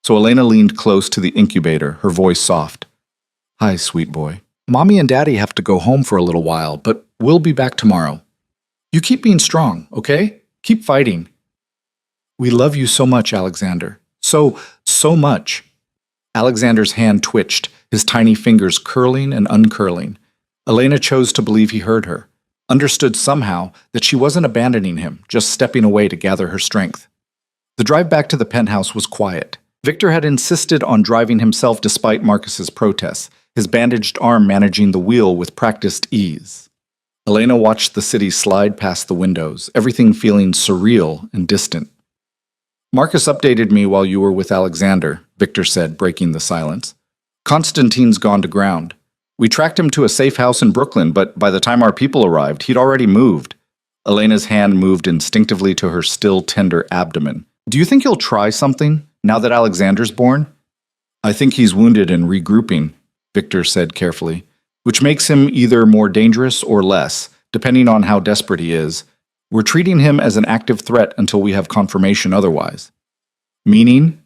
So Elena leaned close to the incubator, her voice soft. "Hi, sweet boy. Mommy and Daddy have to go home for a little while, but we'll be back tomorrow. You keep being strong, okay? Keep fighting. We love you so much, Alexander. So much." Alexander's hand twitched, his tiny fingers curling and uncurling. Elena chose to believe he heard her, understood somehow that she wasn't abandoning him, just stepping away to gather her strength. The drive back to the penthouse was quiet. Victor had insisted on driving himself despite Marcus's protests, his bandaged arm managing the wheel with practiced ease. Elena watched the city slide past the windows, everything feeling surreal and distant. "Marcus updated me while you were with Alexander," Victor said, breaking the silence. "Konstantin's gone to ground. We tracked him to a safe house in Brooklyn, but by the time our people arrived, he'd already moved." Elena's hand moved instinctively to her still tender abdomen. "Do you think he'll try something, now that Alexander's born?" "I think he's wounded and regrouping," Victor said carefully, "which makes him either more dangerous or less, depending on how desperate he is. We're treating him as an active threat until we have confirmation otherwise." "Meaning?"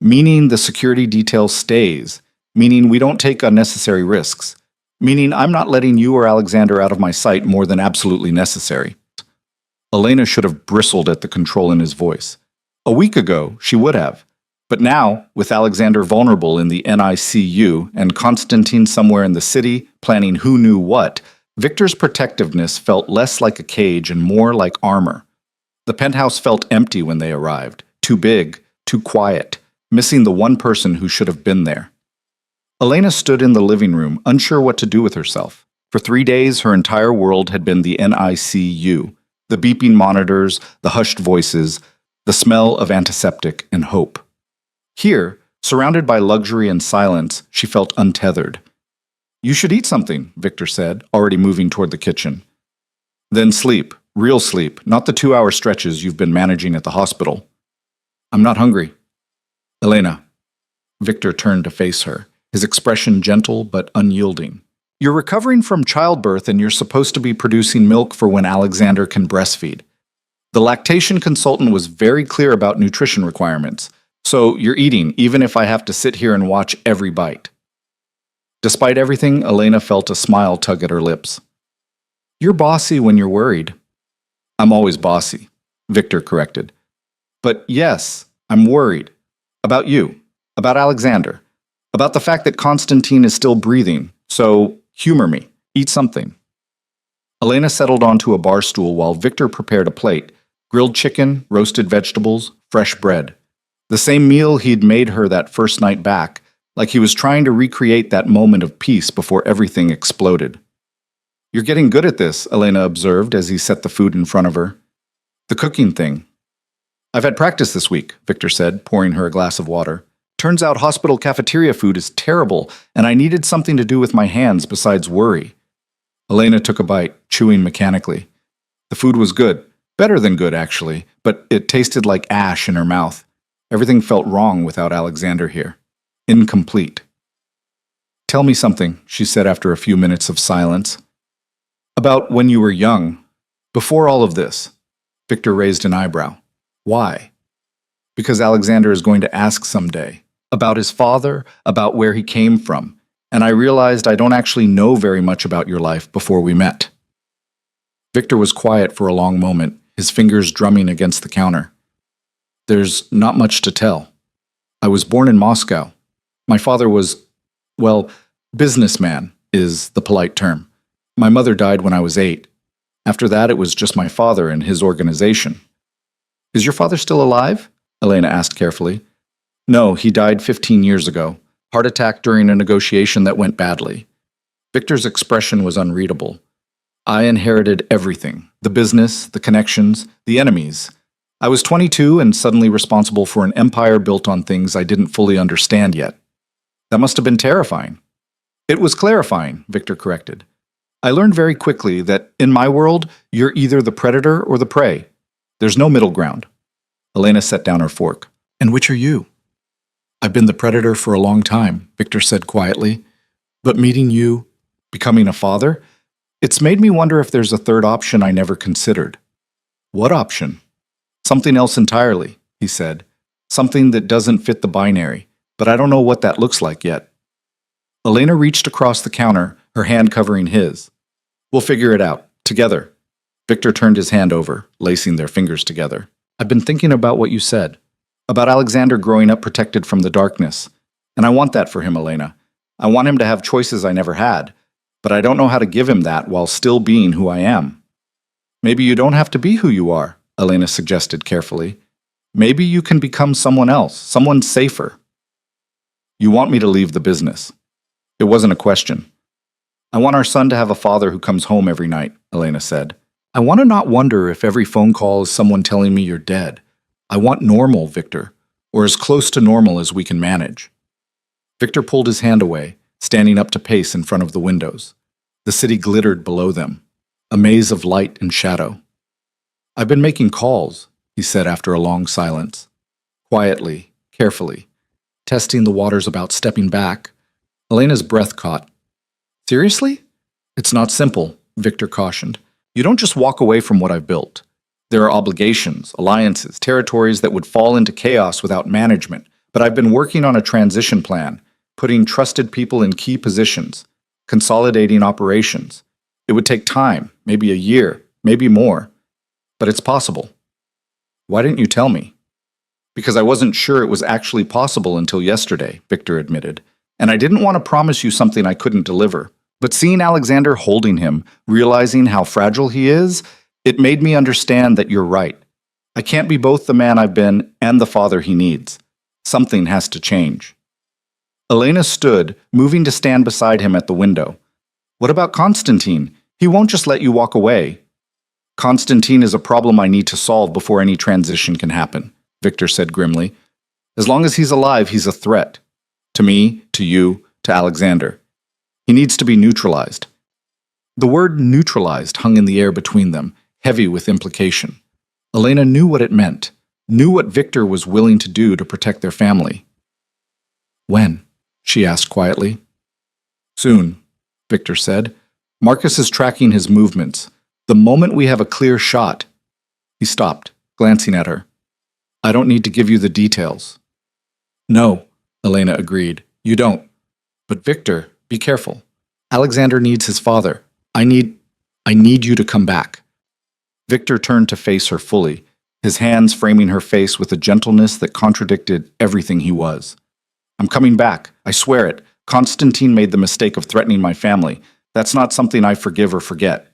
"Meaning the security detail stays. Meaning we don't take unnecessary risks. Meaning I'm not letting you or Alexander out of my sight more than absolutely necessary." Elena should have bristled at the control in his voice. A week ago, she would have. But now, with Alexander vulnerable in the NICU and Konstantin somewhere in the city, planning who knew what, Victor's protectiveness felt less like a cage and more like armor. The penthouse felt empty when they arrived, too big, too quiet, missing the one person who should have been there. Elena stood in the living room, unsure what to do with herself. For 3 days, her entire world had been the NICU, The beeping monitors, the hushed voices, the smell of antiseptic and hope. Here, surrounded by luxury and silence, she felt untethered. "You should eat something," Victor said, already moving toward the kitchen. "Then sleep, real sleep, not the 2-hour stretches you've been managing at the hospital." "I'm not hungry." "Elena." Victor turned to face her, his expression gentle but unyielding. "You're recovering from childbirth and you're supposed to be producing milk for when Alexander can breastfeed. The lactation consultant was very clear about nutrition requirements, so you're eating even if I have to sit here and watch every bite." Despite everything, Elena felt a smile tug at her lips. "You're bossy when you're worried." "I'm always bossy," Victor corrected. "But yes, I'm worried. About you. About Alexander. About the fact that Constantine is still breathing. So, humor me. Eat something." Elena settled onto a bar stool while Victor prepared a plate: grilled chicken, roasted vegetables, fresh bread. The same meal he'd made her that first night back, like he was trying to recreate that moment of peace before everything exploded. "You're getting good at this," Elena observed as he set the food in front of her. "The cooking thing." "I've had practice this week," Victor said, pouring her a glass of water. "Turns out hospital cafeteria food is terrible, and I needed something to do with my hands besides worry." Elena took a bite, chewing mechanically. The food was good. Better than good, actually, but it tasted like ash in her mouth. Everything felt wrong without Alexander here. Incomplete. "Tell me something," she said after a few minutes of silence. "About when you were young. Before all of this." Victor raised an eyebrow. "Why?" "Because Alexander is going to ask someday. About his father, about where he came from. And I realized I don't actually know very much about your life before we met." Victor was quiet for a long moment, his fingers drumming against the counter. "There's not much to tell. I was born in Moscow. My father was, well, businessman is the polite term. My mother died when I was 8. After that, it was just my father and his organization." "Is your father still alive?" Elena asked carefully. "No, he died 15 years ago. Heart attack during a negotiation that went badly." Victor's expression was unreadable. "I inherited everything. The business, the connections, the enemies. I was 22 and suddenly responsible for an empire built on things I didn't fully understand yet. That must have been terrifying." "It was clarifying," Victor corrected. "I learned very quickly that in my world, you're either the predator or the prey. There's no middle ground." Elena set down her fork. "And which are you?" "I've been the predator for a long time," Victor said quietly. "But meeting you, becoming a father, it's made me wonder if there's a third option I never considered." "What option?" "Something else entirely," he said. "Something that doesn't fit the binary, but I don't know what that looks like yet." Elena reached across the counter, her hand covering his. "We'll figure it out, together." Victor turned his hand over, lacing their fingers together. "I've been thinking about what you said. About Alexander growing up protected from the darkness. And I want that for him, Elena. I want him to have choices I never had, but I don't know how to give him that while still being who I am." "Maybe you don't have to be who you are," Elena suggested carefully. "Maybe you can become someone else, someone safer." "You want me to leave the business?" It wasn't a question. "I want our son to have a father who comes home every night," Elena said. "I want to not wonder if every phone call is someone telling me you're dead. I want normal, Victor, or as close to normal as we can manage." Victor pulled his hand away, standing up to pace in front of the windows. The city glittered below them, a maze of light and shadow. "I've been making calls," he said after a long silence. Quietly, carefully, testing the waters about stepping back. Elena's breath caught. "Seriously?" "It's not simple," Victor cautioned. "You don't just walk away from what I've built. There are obligations, alliances, territories that would fall into chaos without management. But I've been working on a transition plan, putting trusted people in key positions, consolidating operations. It would take time, maybe a year, maybe more. But it's possible." "Why didn't you tell me?" "Because I wasn't sure it was actually possible until yesterday," Victor admitted. "And I didn't want to promise you something I couldn't deliver. But seeing Alexander holding him, realizing how fragile he is, it made me understand that you're right. I can't be both the man I've been and the father he needs. Something has to change." Elena stood, moving to stand beside him at the window. "What about Constantine? He won't just let you walk away." Constantine is a problem I need to solve before any transition can happen, Victor said grimly. As long as he's alive, he's a threat. To me, to you, to Alexander. He needs to be neutralized. The word neutralized hung in the air between them, heavy with implication. Elena knew what it meant, knew what Victor was willing to do to protect their family. When? She asked quietly. Soon, Victor said. Marcus is tracking his movements. The moment we have a clear shot. He stopped, glancing at her. I don't need to give you the details. No, Elena agreed. You don't. But Victor, be careful. Alexander needs his father. I need you to come back. Victor turned to face her fully, his hands framing her face with a gentleness that contradicted everything he was. I'm coming back. I swear it. Constantine made the mistake of threatening my family. That's not something I forgive or forget.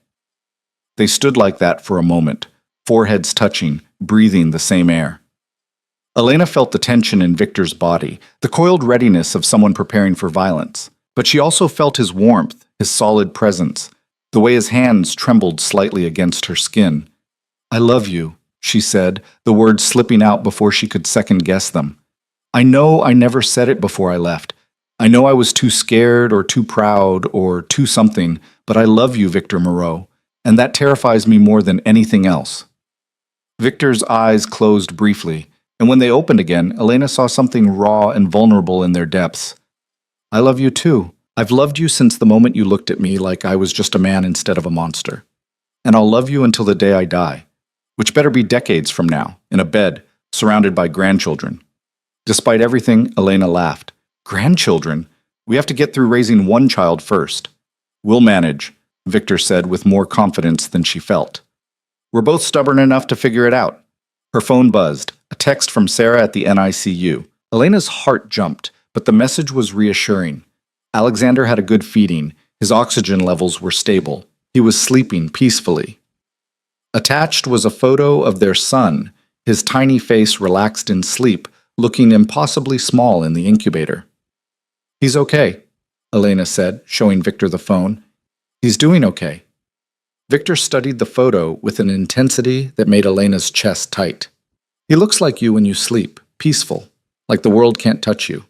They stood like that for a moment, foreheads touching, breathing the same air. Elena felt the tension in Victor's body, the coiled readiness of someone preparing for violence. But she also felt his warmth, his solid presence, the way his hands trembled slightly against her skin. I love you, she said, the words slipping out before she could second-guess them. I know I never said it before I left. I know I was too scared or too proud or too something, but I love you, Victor Moreau, and that terrifies me more than anything else. Victor's eyes closed briefly, and when they opened again, Elena saw something raw and vulnerable in their depths. I love you too. I've loved you since the moment you looked at me like I was just a man instead of a monster. And I'll love you until the day I die, which better be decades from now, in a bed, surrounded by grandchildren. Despite everything, Elena laughed. Grandchildren? We have to get through raising one child first. We'll manage, Victor said with more confidence than she felt. We're both stubborn enough to figure it out. Her phone buzzed, a text from Sarah at the NICU. Elena's heart jumped, but the message was reassuring. Alexander had a good feeding. His oxygen levels were stable. He was sleeping peacefully. Attached was a photo of their son, his tiny face relaxed in sleep, looking impossibly small in the incubator. He's okay, Elena said, showing Victor the phone. He's doing okay. Victor studied the photo with an intensity that made Elena's chest tight. He looks like you when you sleep, peaceful, like the world can't touch you.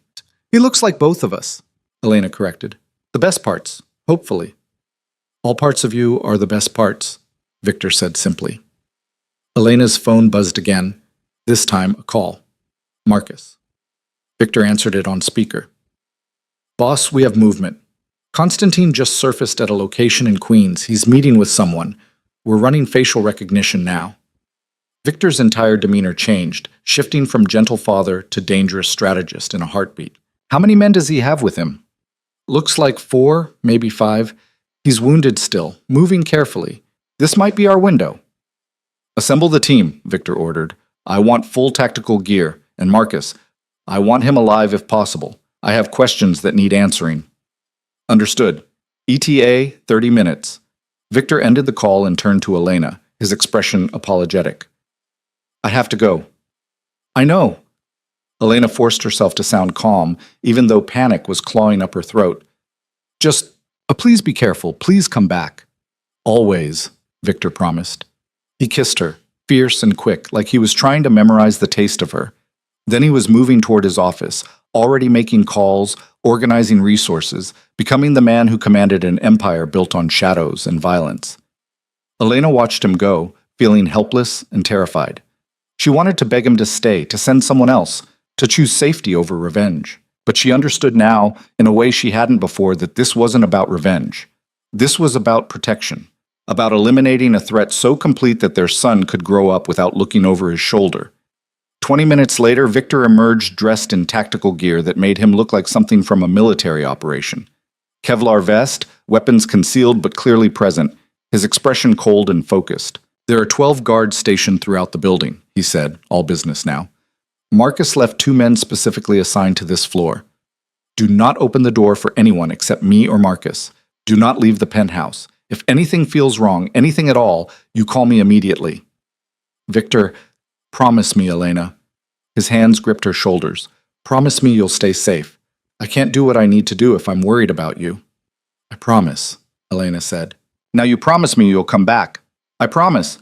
He looks like both of us, Elena corrected. The best parts, hopefully. All parts of you are the best parts, Victor said simply. Elena's phone buzzed again, this time a call. Marcus. Victor answered it on speaker. Boss, we have movement. Constantine just surfaced at a location in Queens. He's meeting with someone. We're running facial recognition now. Victor's entire demeanor changed, shifting from gentle father to dangerous strategist in a heartbeat. How many men does he have with him? Looks like 4, maybe 5. He's wounded still, moving carefully. This might be our window. Assemble the team, Victor ordered. I want full tactical gear. And Marcus, I want him alive if possible. I have questions that need answering. Understood. ETA, 30 minutes. Victor ended the call and turned to Elena, his expression apologetic. I have to go. I know. Elena forced herself to sound calm, even though panic was clawing up her throat. Just, please be careful. Please come back. Always, Victor promised. He kissed her, fierce and quick, like he was trying to memorize the taste of her. Then he was moving toward his office, already making calls, organizing resources, becoming the man who commanded an empire built on shadows and violence. Elena watched him go, feeling helpless and terrified. She wanted to beg him to stay, to send someone else, to choose safety over revenge. But she understood now, in a way she hadn't before, that this wasn't about revenge. This was about protection, about eliminating a threat so complete that their son could grow up without looking over his shoulder. 20 minutes later, Victor emerged dressed in tactical gear that made him look like something from a military operation. Kevlar vest, weapons concealed but clearly present, his expression cold and focused. There are 12 guards stationed throughout the building, he said, all business now. Marcus left 2 men specifically assigned to this floor. Do not open the door for anyone except me or Marcus. Do not leave the penthouse. If anything feels wrong, anything at all, you call me immediately. Victor, promise me, Elena. His hands gripped her shoulders. Promise me you'll stay safe. I can't do what I need to do if I'm worried about you. I promise, Elena said. Now you promise me you'll come back. I promise.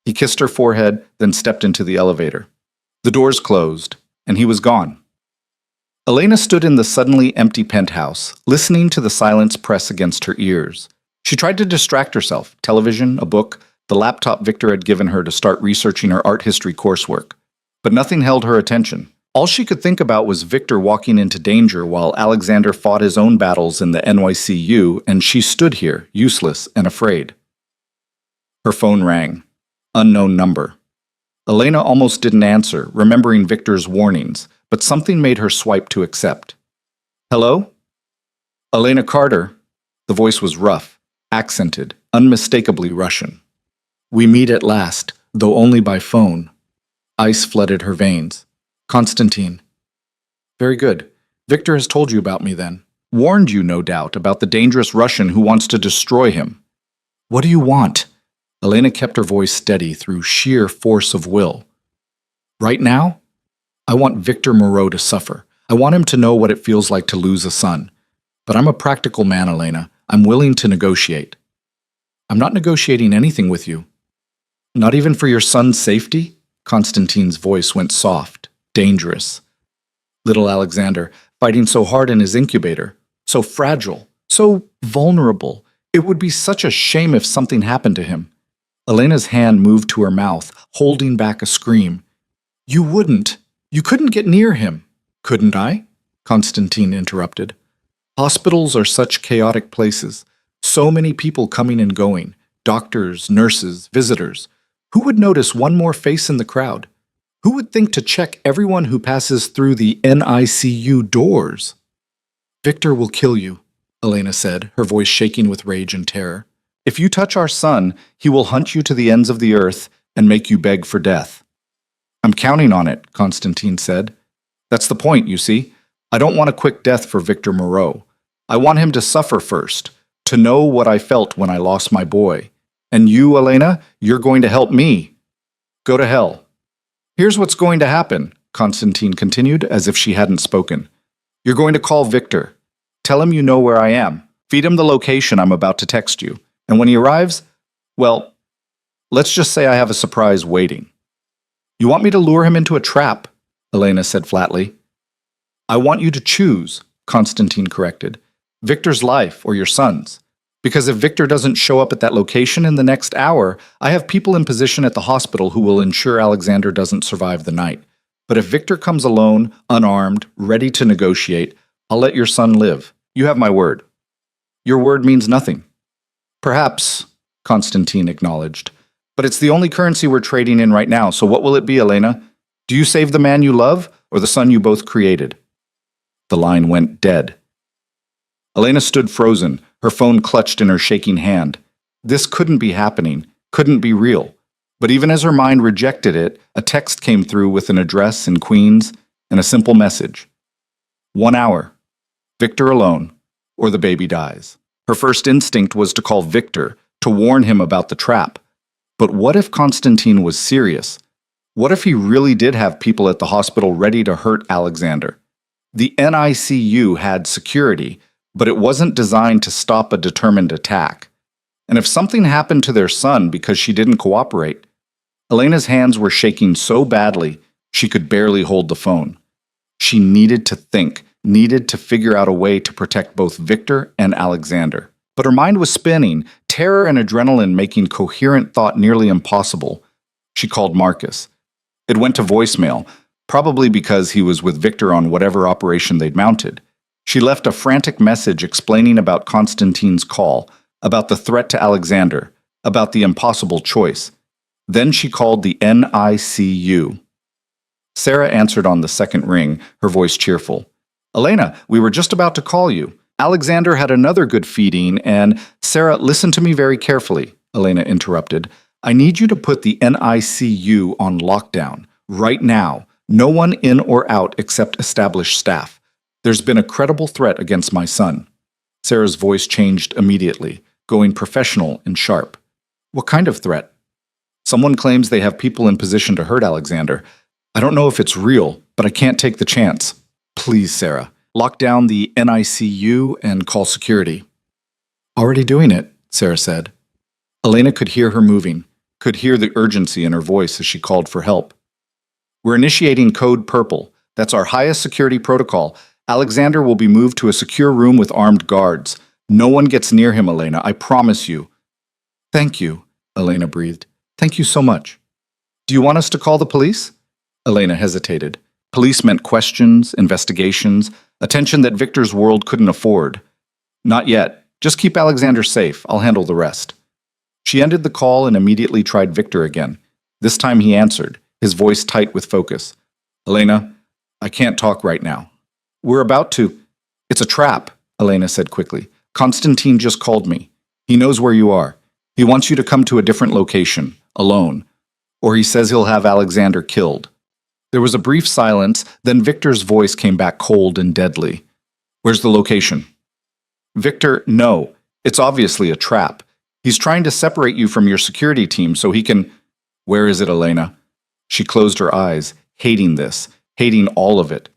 He kissed her forehead, then stepped into the elevator. The doors closed, and he was gone. Elena stood in the suddenly empty penthouse, listening to the silence press against her ears. She tried to distract herself: television, a book, the laptop Victor had given her to start researching her art history coursework. But nothing held her attention. All she could think about was Victor walking into danger while Alexander fought his own battles in the NYCU, and she stood here, useless and afraid. Her phone rang. Unknown number. Elena almost didn't answer, remembering Victor's warnings, but something made her swipe to accept. Hello? Elena Carter. The voice was rough, accented, unmistakably Russian. We meet at last, though only by phone. Ice flooded her veins. Konstantin. Very good. Victor has told you about me then. Warned you, no doubt, about the dangerous Russian who wants to destroy him. What do you want? Elena kept her voice steady through sheer force of will. Right now, I want Victor Moreau to suffer. I want him to know what it feels like to lose a son. But I'm a practical man, Elena. I'm willing to negotiate. I'm not negotiating anything with you. Not even for your son's safety? Konstantin's voice went soft, dangerous. Little Alexander, fighting so hard in his incubator, so fragile, so vulnerable. It would be such a shame if something happened to him. Elena's hand moved to her mouth, holding back a scream. You wouldn't. You couldn't get near him. Couldn't I? Konstantin interrupted. Hospitals are such chaotic places. So many people coming and going. Doctors, nurses, visitors. Who would notice one more face in the crowd? Who would think to check everyone who passes through the NICU doors? Victor will kill you, Elena said, her voice shaking with rage and terror. If you touch our son, he will hunt you to the ends of the earth and make you beg for death. I'm counting on it, Konstantin said. That's the point, you see. I don't want a quick death for Victor Moreau. I want him to suffer first, to know what I felt when I lost my boy. And you, Elena, you're going to help me. Go to hell. Here's what's going to happen, Konstantin continued, as if she hadn't spoken. You're going to call Victor. Tell him you know where I am. Feed him the location I'm about to text you. And when he arrives, well, let's just say I have a surprise waiting. You want me to lure him into a trap, Elena said flatly. I want you to choose, Konstantin corrected. Victor's life or your son's. Because if Victor doesn't show up at that location in the next hour, I have people in position at the hospital who will ensure Alexander doesn't survive the night. But if Victor comes alone, unarmed, ready to negotiate, I'll let your son live. You have my word. Your word means nothing. Perhaps, Konstantin acknowledged. But it's the only currency we're trading in right now, so what will it be, Elena? Do you save the man you love, or the son you both created? The line went dead. Elena stood frozen, her phone clutched in her shaking hand. This couldn't be happening, couldn't be real. But even as her mind rejected it, a text came through with an address in Queens and a simple message. 1 hour. Victor alone, or the baby dies. Her first instinct was to call Victor, to warn him about the trap. But what if Konstantin was serious? What if he really did have people at the hospital ready to hurt Alexander? The NICU had security, but it wasn't designed to stop a determined attack. And if something happened to their son because she didn't cooperate, Elena's hands were shaking so badly she could barely hold the phone. She needed to think, needed to figure out a way to protect both Victor and Alexander. But her mind was spinning, terror and adrenaline making coherent thought nearly impossible. She called Marcus. It went to voicemail, probably because he was with Victor on whatever operation they'd mounted. She left a frantic message explaining about Konstantin's call, about the threat to Alexander, about the impossible choice. Then she called the NICU. Sarah answered on the second ring, her voice cheerful. Elena, we were just about to call you. Alexander had another good feeding, and Sarah, listen to me very carefully, Elena interrupted. I need you to put the NICU on lockdown, right now. No one in or out except established staff. There's been a credible threat against my son. Sarah's voice changed immediately, going professional and sharp. What kind of threat? Someone claims they have people in position to hurt Alexander. I don't know if it's real, but I can't take the chance. Please, Sarah, lock down the NICU and call security. Already doing it, Sarah said. Elena could hear her moving. could hear the urgency in her voice as she called for help. We're initiating Code Purple. That's our highest security protocol. Alexander will be moved to a secure room with armed guards. No one gets near him, Elena, I promise you. Thank you, Elena breathed. Thank you so much. Do you want us to call the police? Elena hesitated. Police meant questions, investigations, attention that Victor's world couldn't afford. Not yet. Just keep Alexander safe. I'll handle the rest. She ended the call and immediately tried Victor again. This time he answered, his voice tight with focus. Elena, I can't talk right now. We're about to. It's a trap, Elena said quickly. Constantine just called me. He knows where you are. He wants you to come to a different location, alone. Or he says he'll have Alexander killed. There was a brief silence, then Victor's voice came back cold and deadly. Where's the location? Victor, no. It's obviously a trap. He's trying to separate you from your security team so he can... Where is it, Elena? She closed her eyes, hating this, hating all of it.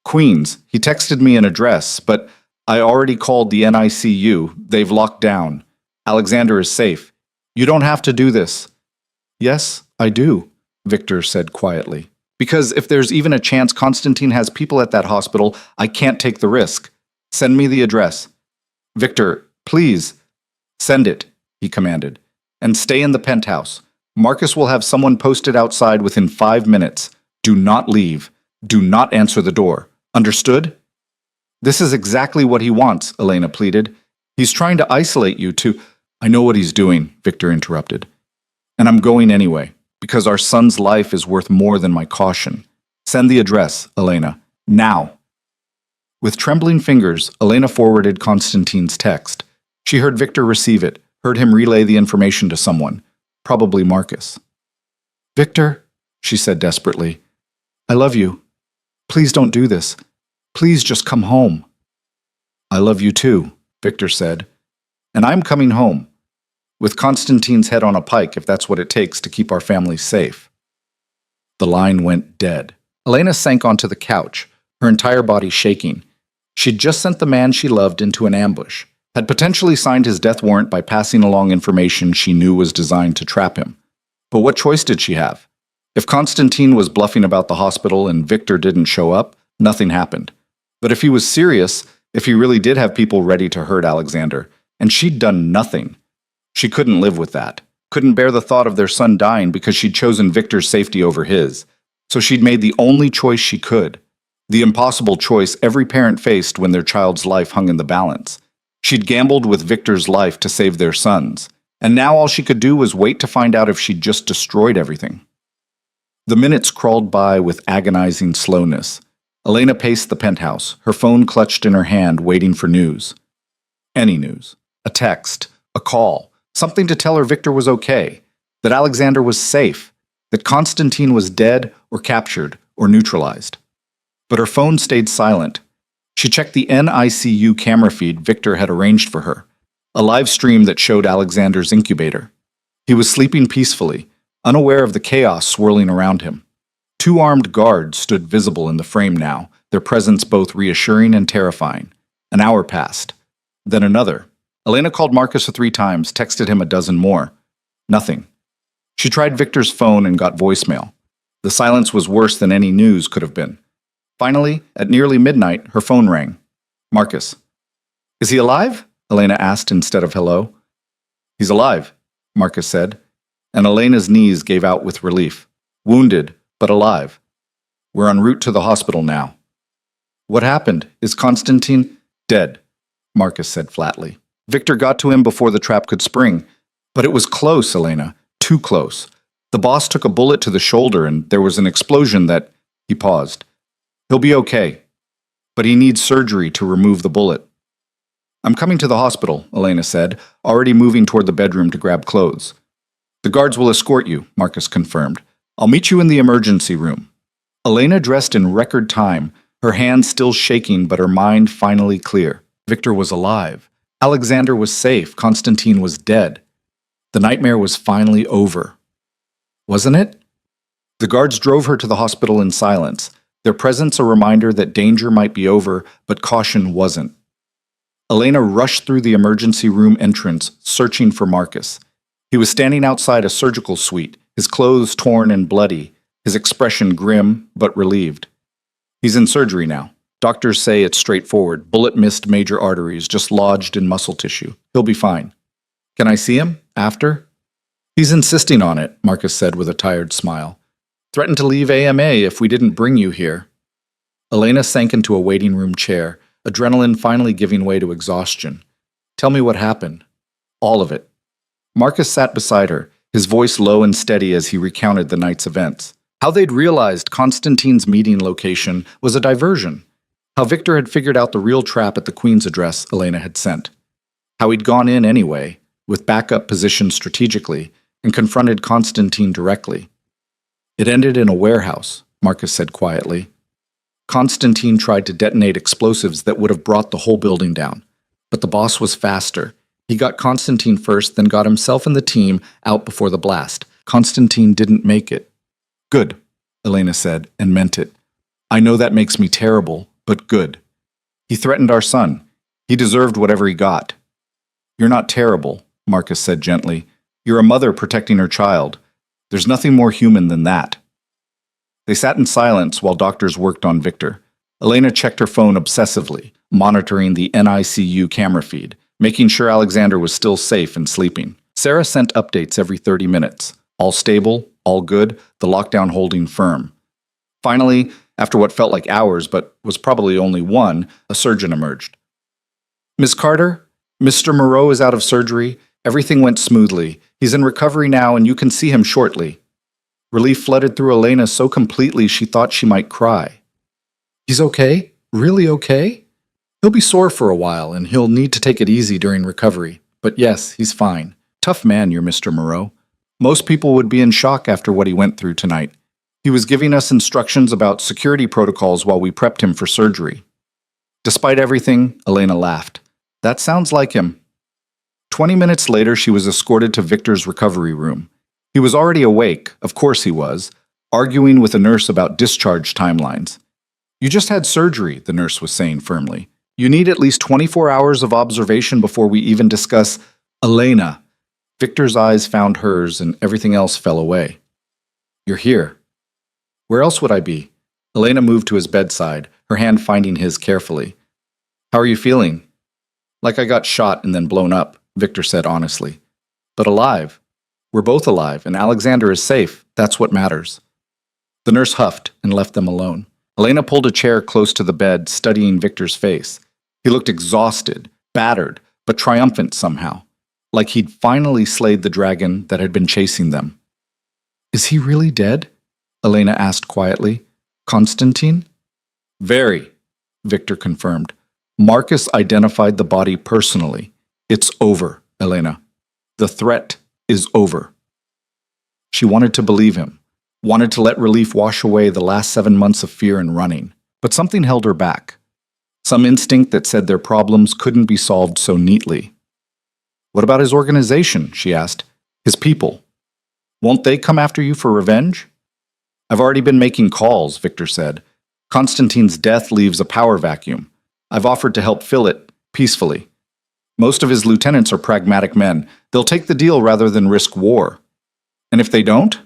Queens, he texted me an address, but I already called the NICU. They've locked down. Alexander is safe. You don't have to do this. Yes, I do, Victor said quietly. Because if there's even a chance Constantine has people at that hospital, I can't take the risk. Send me the address. Victor, please. Send it, he commanded. And stay in the penthouse. Marcus will have someone posted outside within 5 minutes. Do not leave. Do not answer the door. Understood? This is exactly what he wants, Elena pleaded. He's trying to isolate you to... I know what he's doing, Victor interrupted. And I'm going anyway, because our son's life is worth more than my caution. Send the address, Elena. Now. With trembling fingers, Elena forwarded Constantine's text. She heard Victor receive it, heard him relay the information to someone, probably Marcus. Victor, she said desperately, I love you. Please don't do this. Please just come home. I love you too, Victor said. And I'm coming home, with Constantine's head on a pike if that's what it takes to keep our family safe. The line went dead. Elena sank onto the couch, her entire body shaking. She'd just sent the man she loved into an ambush, had potentially signed his death warrant by passing along information she knew was designed to trap him. But what choice did she have? If Constantine was bluffing about the hospital and Victor didn't show up, nothing happened. But if he was serious, if he really did have people ready to hurt Alexander, and she'd done nothing, she couldn't live with that. Couldn't bear the thought of their son dying because she'd chosen Victor's safety over his. So she'd made the only choice she could. The impossible choice every parent faced when their child's life hung in the balance. She'd gambled with Victor's life to save their son's. And now all she could do was wait to find out if she'd just destroyed everything. The minutes crawled by with agonizing slowness. Elena paced the penthouse, her phone clutched in her hand, waiting for news. Any news. A text. A call. Something to tell her Victor was okay. That Alexander was safe. That Constantine was dead or captured or neutralized. But her phone stayed silent. She checked the NICU camera feed Victor had arranged for her. A live stream that showed Alexander's incubator. He was sleeping peacefully, unaware of the chaos swirling around him. 2 armed guards stood visible in the frame now, their presence both reassuring and terrifying. An hour passed. Then another. Elena called Marcus 3 times, texted him 12 more. Nothing. She tried Victor's phone and got voicemail. The silence was worse than any news could have been. Finally, at nearly midnight, her phone rang. Marcus. Is he alive? Elena asked instead of hello. He's alive, Marcus said, and Elena's knees gave out with relief. Wounded, but alive. We're en route to the hospital now. What happened? Is Constantine dead? Marcus said flatly. Victor got to him before the trap could spring. But it was close, Elena. Too close. The boss took a bullet to the shoulder and there was an explosion that... He paused. He'll be okay. But he needs surgery to remove the bullet. I'm coming to the hospital, Elena said, already moving toward the bedroom to grab clothes. The guards will escort you, Marcus confirmed. I'll meet you in the emergency room. Elena dressed in record time, her hands still shaking but her mind finally clear. Victor was alive. Alexander was safe. Constantine was dead. The nightmare was finally over. Wasn't it? The guards drove her to the hospital in silence, their presence a reminder that danger might be over, but caution wasn't. Elena rushed through the emergency room entrance, searching for Marcus. He was standing outside a surgical suite, his clothes torn and bloody, his expression grim but relieved. He's in surgery now. Doctors say it's straightforward. Bullet missed major arteries, just lodged in muscle tissue. He'll be fine. Can I see him? After? He's insisting on it, Marcus said with a tired smile. Threatened to leave AMA if we didn't bring you here. Elena sank into a waiting room chair, adrenaline finally giving way to exhaustion. Tell me what happened. All of it. Marcus sat beside her, his voice low and steady as he recounted the night's events. How they'd realized Constantine's meeting location was a diversion. How Victor had figured out the real trap at the Queen's address Elena had sent. How he'd gone in anyway, with backup positioned strategically, and confronted Constantine directly. It ended in a warehouse, Marcus said quietly. Constantine tried to detonate explosives that would have brought the whole building down. But the boss was faster. He got Constantine first, then got himself and the team out before the blast. Constantine didn't make it. Good, Elena said, and meant it. I know that makes me terrible, but good. He threatened our son. He deserved whatever he got. You're not terrible, Marcus said gently. You're a mother protecting her child. There's nothing more human than that. They sat in silence while doctors worked on Victor. Elena checked her phone obsessively, monitoring the NICU camera feed, making sure Alexander was still safe and sleeping. Sarah sent updates every 30 minutes. All stable, all good, the lockdown holding firm. Finally, after what felt like hours but was probably only one, a surgeon emerged. Miss Carter, Mr. Moreau is out of surgery. Everything went smoothly. He's in recovery now and you can see him shortly. Relief flooded through Elena so completely she thought she might cry. He's okay? Really okay? He'll be sore for a while and he'll need to take it easy during recovery. But yes, he's fine. Tough man, your Mr. Moreau. Most people would be in shock after what he went through tonight. He was giving us instructions about security protocols while we prepped him for surgery. Despite everything, Elena laughed. That sounds like him. 20 minutes later, she was escorted to Victor's recovery room. He was already awake, of course he was, arguing with a nurse about discharge timelines. You just had surgery, the nurse was saying firmly. You need at least 24 hours of observation before we even discuss Elena. Victor's eyes found hers and everything else fell away. You're here. Where else would I be? Elena moved to his bedside, her hand finding his carefully. How are you feeling? Like I got shot and then blown up, Victor said honestly. But alive. We're both alive, and Alexander is safe. That's what matters. The nurse huffed and left them alone. Elena pulled a chair close to the bed, studying Victor's face. He looked exhausted, battered, but triumphant somehow, like he'd finally slayed the dragon that had been chasing them. Is he really dead? Elena asked quietly. Constantine? Very, Victor confirmed. Marcus identified the body personally. It's over, Elena. The threat is over. She wanted to believe him, wanted to let relief wash away the last 7 months of fear and running, but something held her back. Some instinct that said their problems couldn't be solved so neatly. What about his organization, she asked. His people. Won't they come after you for revenge? I've already been making calls, Victor said. Constantine's death leaves a power vacuum. I've offered to help fill it, peacefully. Most of his lieutenants are pragmatic men. They'll take the deal rather than risk war. And if they don't?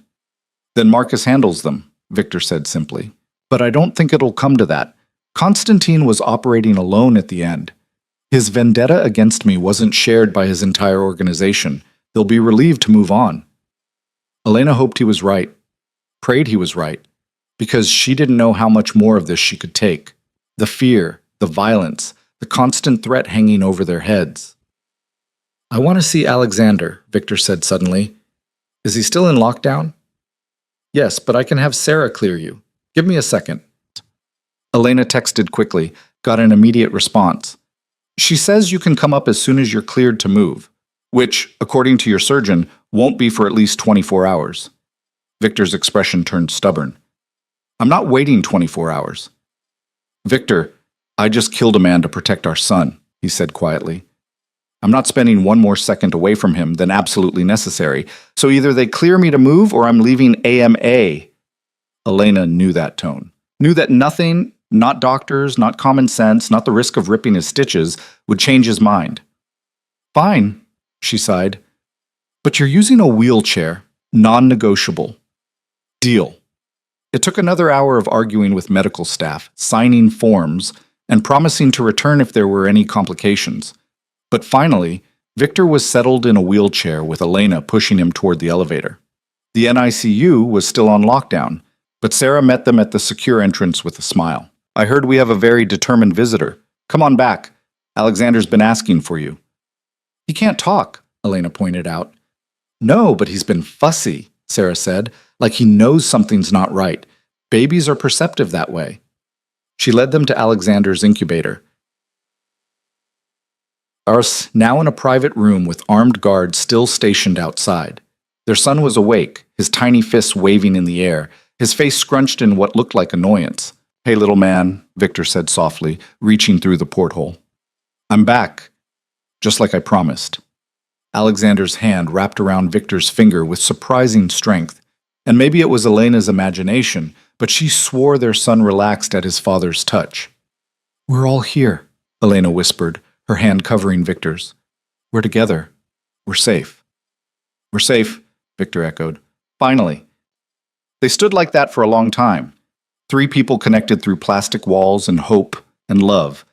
Then Marcus handles them, Victor said simply. But I don't think it'll come to that. Constantine was operating alone at the end. His vendetta against me wasn't shared by his entire organization. They'll be relieved to move on. Elena hoped he was right, prayed he was right, because she didn't know how much more of this she could take. The fear, the violence, the constant threat hanging over their heads. I want to see Alexander, Victor said suddenly. Is he still in lockdown? Yes, but I can have Sarah clear you. Give me a second. Elena texted quickly, got an immediate response. She says you can come up as soon as you're cleared to move, which, according to your surgeon, won't be for at least 24 hours. Victor's expression turned stubborn. I'm not waiting 24 hours. Victor, I just killed a man to protect our son, he said quietly. I'm not spending one more second away from him than absolutely necessary, so either they clear me to move or I'm leaving AMA. Elena knew that tone, knew that nothing, not doctors, not common sense, not the risk of ripping his stitches, would change his mind. Fine, she sighed. But you're using a wheelchair. Non-negotiable. Deal. It took another hour of arguing with medical staff, signing forms, and promising to return if there were any complications. But finally, Victor was settled in a wheelchair with Elena pushing him toward the elevator. The NICU was still on lockdown, but Sarah met them at the secure entrance with a smile. I heard we have a very determined visitor. Come on back. Alexander's been asking for you. He can't talk, Elena pointed out. No, but he's been fussy, Sarah said, like he knows something's not right. Babies are perceptive that way. She led them to Alexander's incubator. Ars, now in a private room with armed guards still stationed outside. Their son was awake, his tiny fists waving in the air, his face scrunched in what looked like annoyance. Hey, little man, Victor said softly, reaching through the porthole. I'm back, just like I promised. Alexander's hand wrapped around Victor's finger with surprising strength, and maybe it was Elena's imagination, but she swore their son relaxed at his father's touch. We're all here, Elena whispered, her hand covering Victor's. We're together. We're safe. We're safe, Victor echoed. Finally. They stood like that for a long time. 3 people connected through plastic walls and hope and love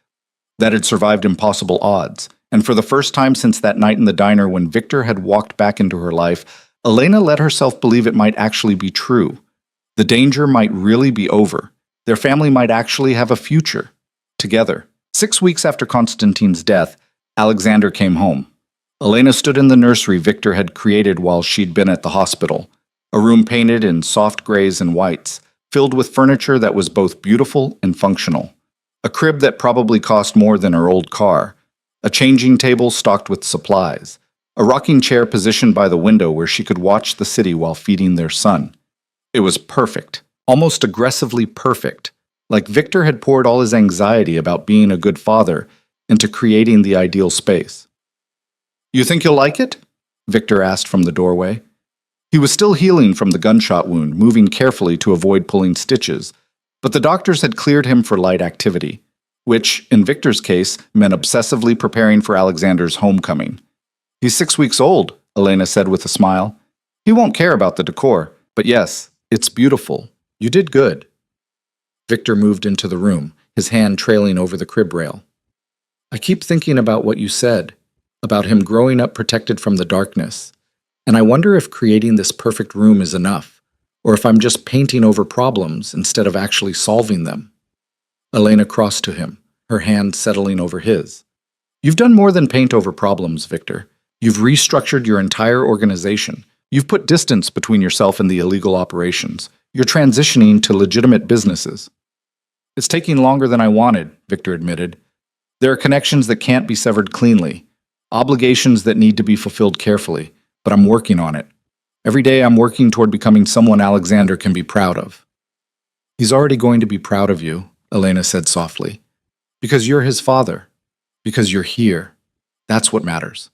that had survived impossible odds. And for the first time since that night in the diner when Victor had walked back into her life, Elena let herself believe it might actually be true. The danger might really be over. Their family might actually have a future. Together. 6 weeks after Constantine's death, Alexander came home. Elena stood in the nursery Victor had created while she'd been at the hospital. A room painted in soft grays and whites, filled with furniture that was both beautiful and functional. A crib that probably cost more than her old car. A changing table stocked with supplies. A rocking chair positioned by the window where she could watch the city while feeding their son. It was perfect. Almost aggressively perfect. Like Victor had poured all his anxiety about being a good father into creating the ideal space. You think you'll like it? Victor asked from the doorway. He was still healing from the gunshot wound, moving carefully to avoid pulling stitches, but the doctors had cleared him for light activity, which, in Victor's case, meant obsessively preparing for Alexander's homecoming. He's 6 weeks old, Elena said with a smile. He won't care about the decor, but yes, it's beautiful. You did good. Victor moved into the room, his hand trailing over the crib rail. I keep thinking about what you said, about him growing up protected from the darkness, and I wonder if creating this perfect room is enough, or if I'm just painting over problems instead of actually solving them. Elena crossed to him, her hand settling over his. You've done more than paint over problems, Victor. You've restructured your entire organization. You've put distance between yourself and the illegal operations. You're transitioning to legitimate businesses. It's taking longer than I wanted, Victor admitted. There are connections that can't be severed cleanly, obligations that need to be fulfilled carefully, but I'm working on it. Every day I'm working toward becoming someone Alexander can be proud of. He's already going to be proud of you, Elena said softly. Because you're his father. Because you're here. That's what matters.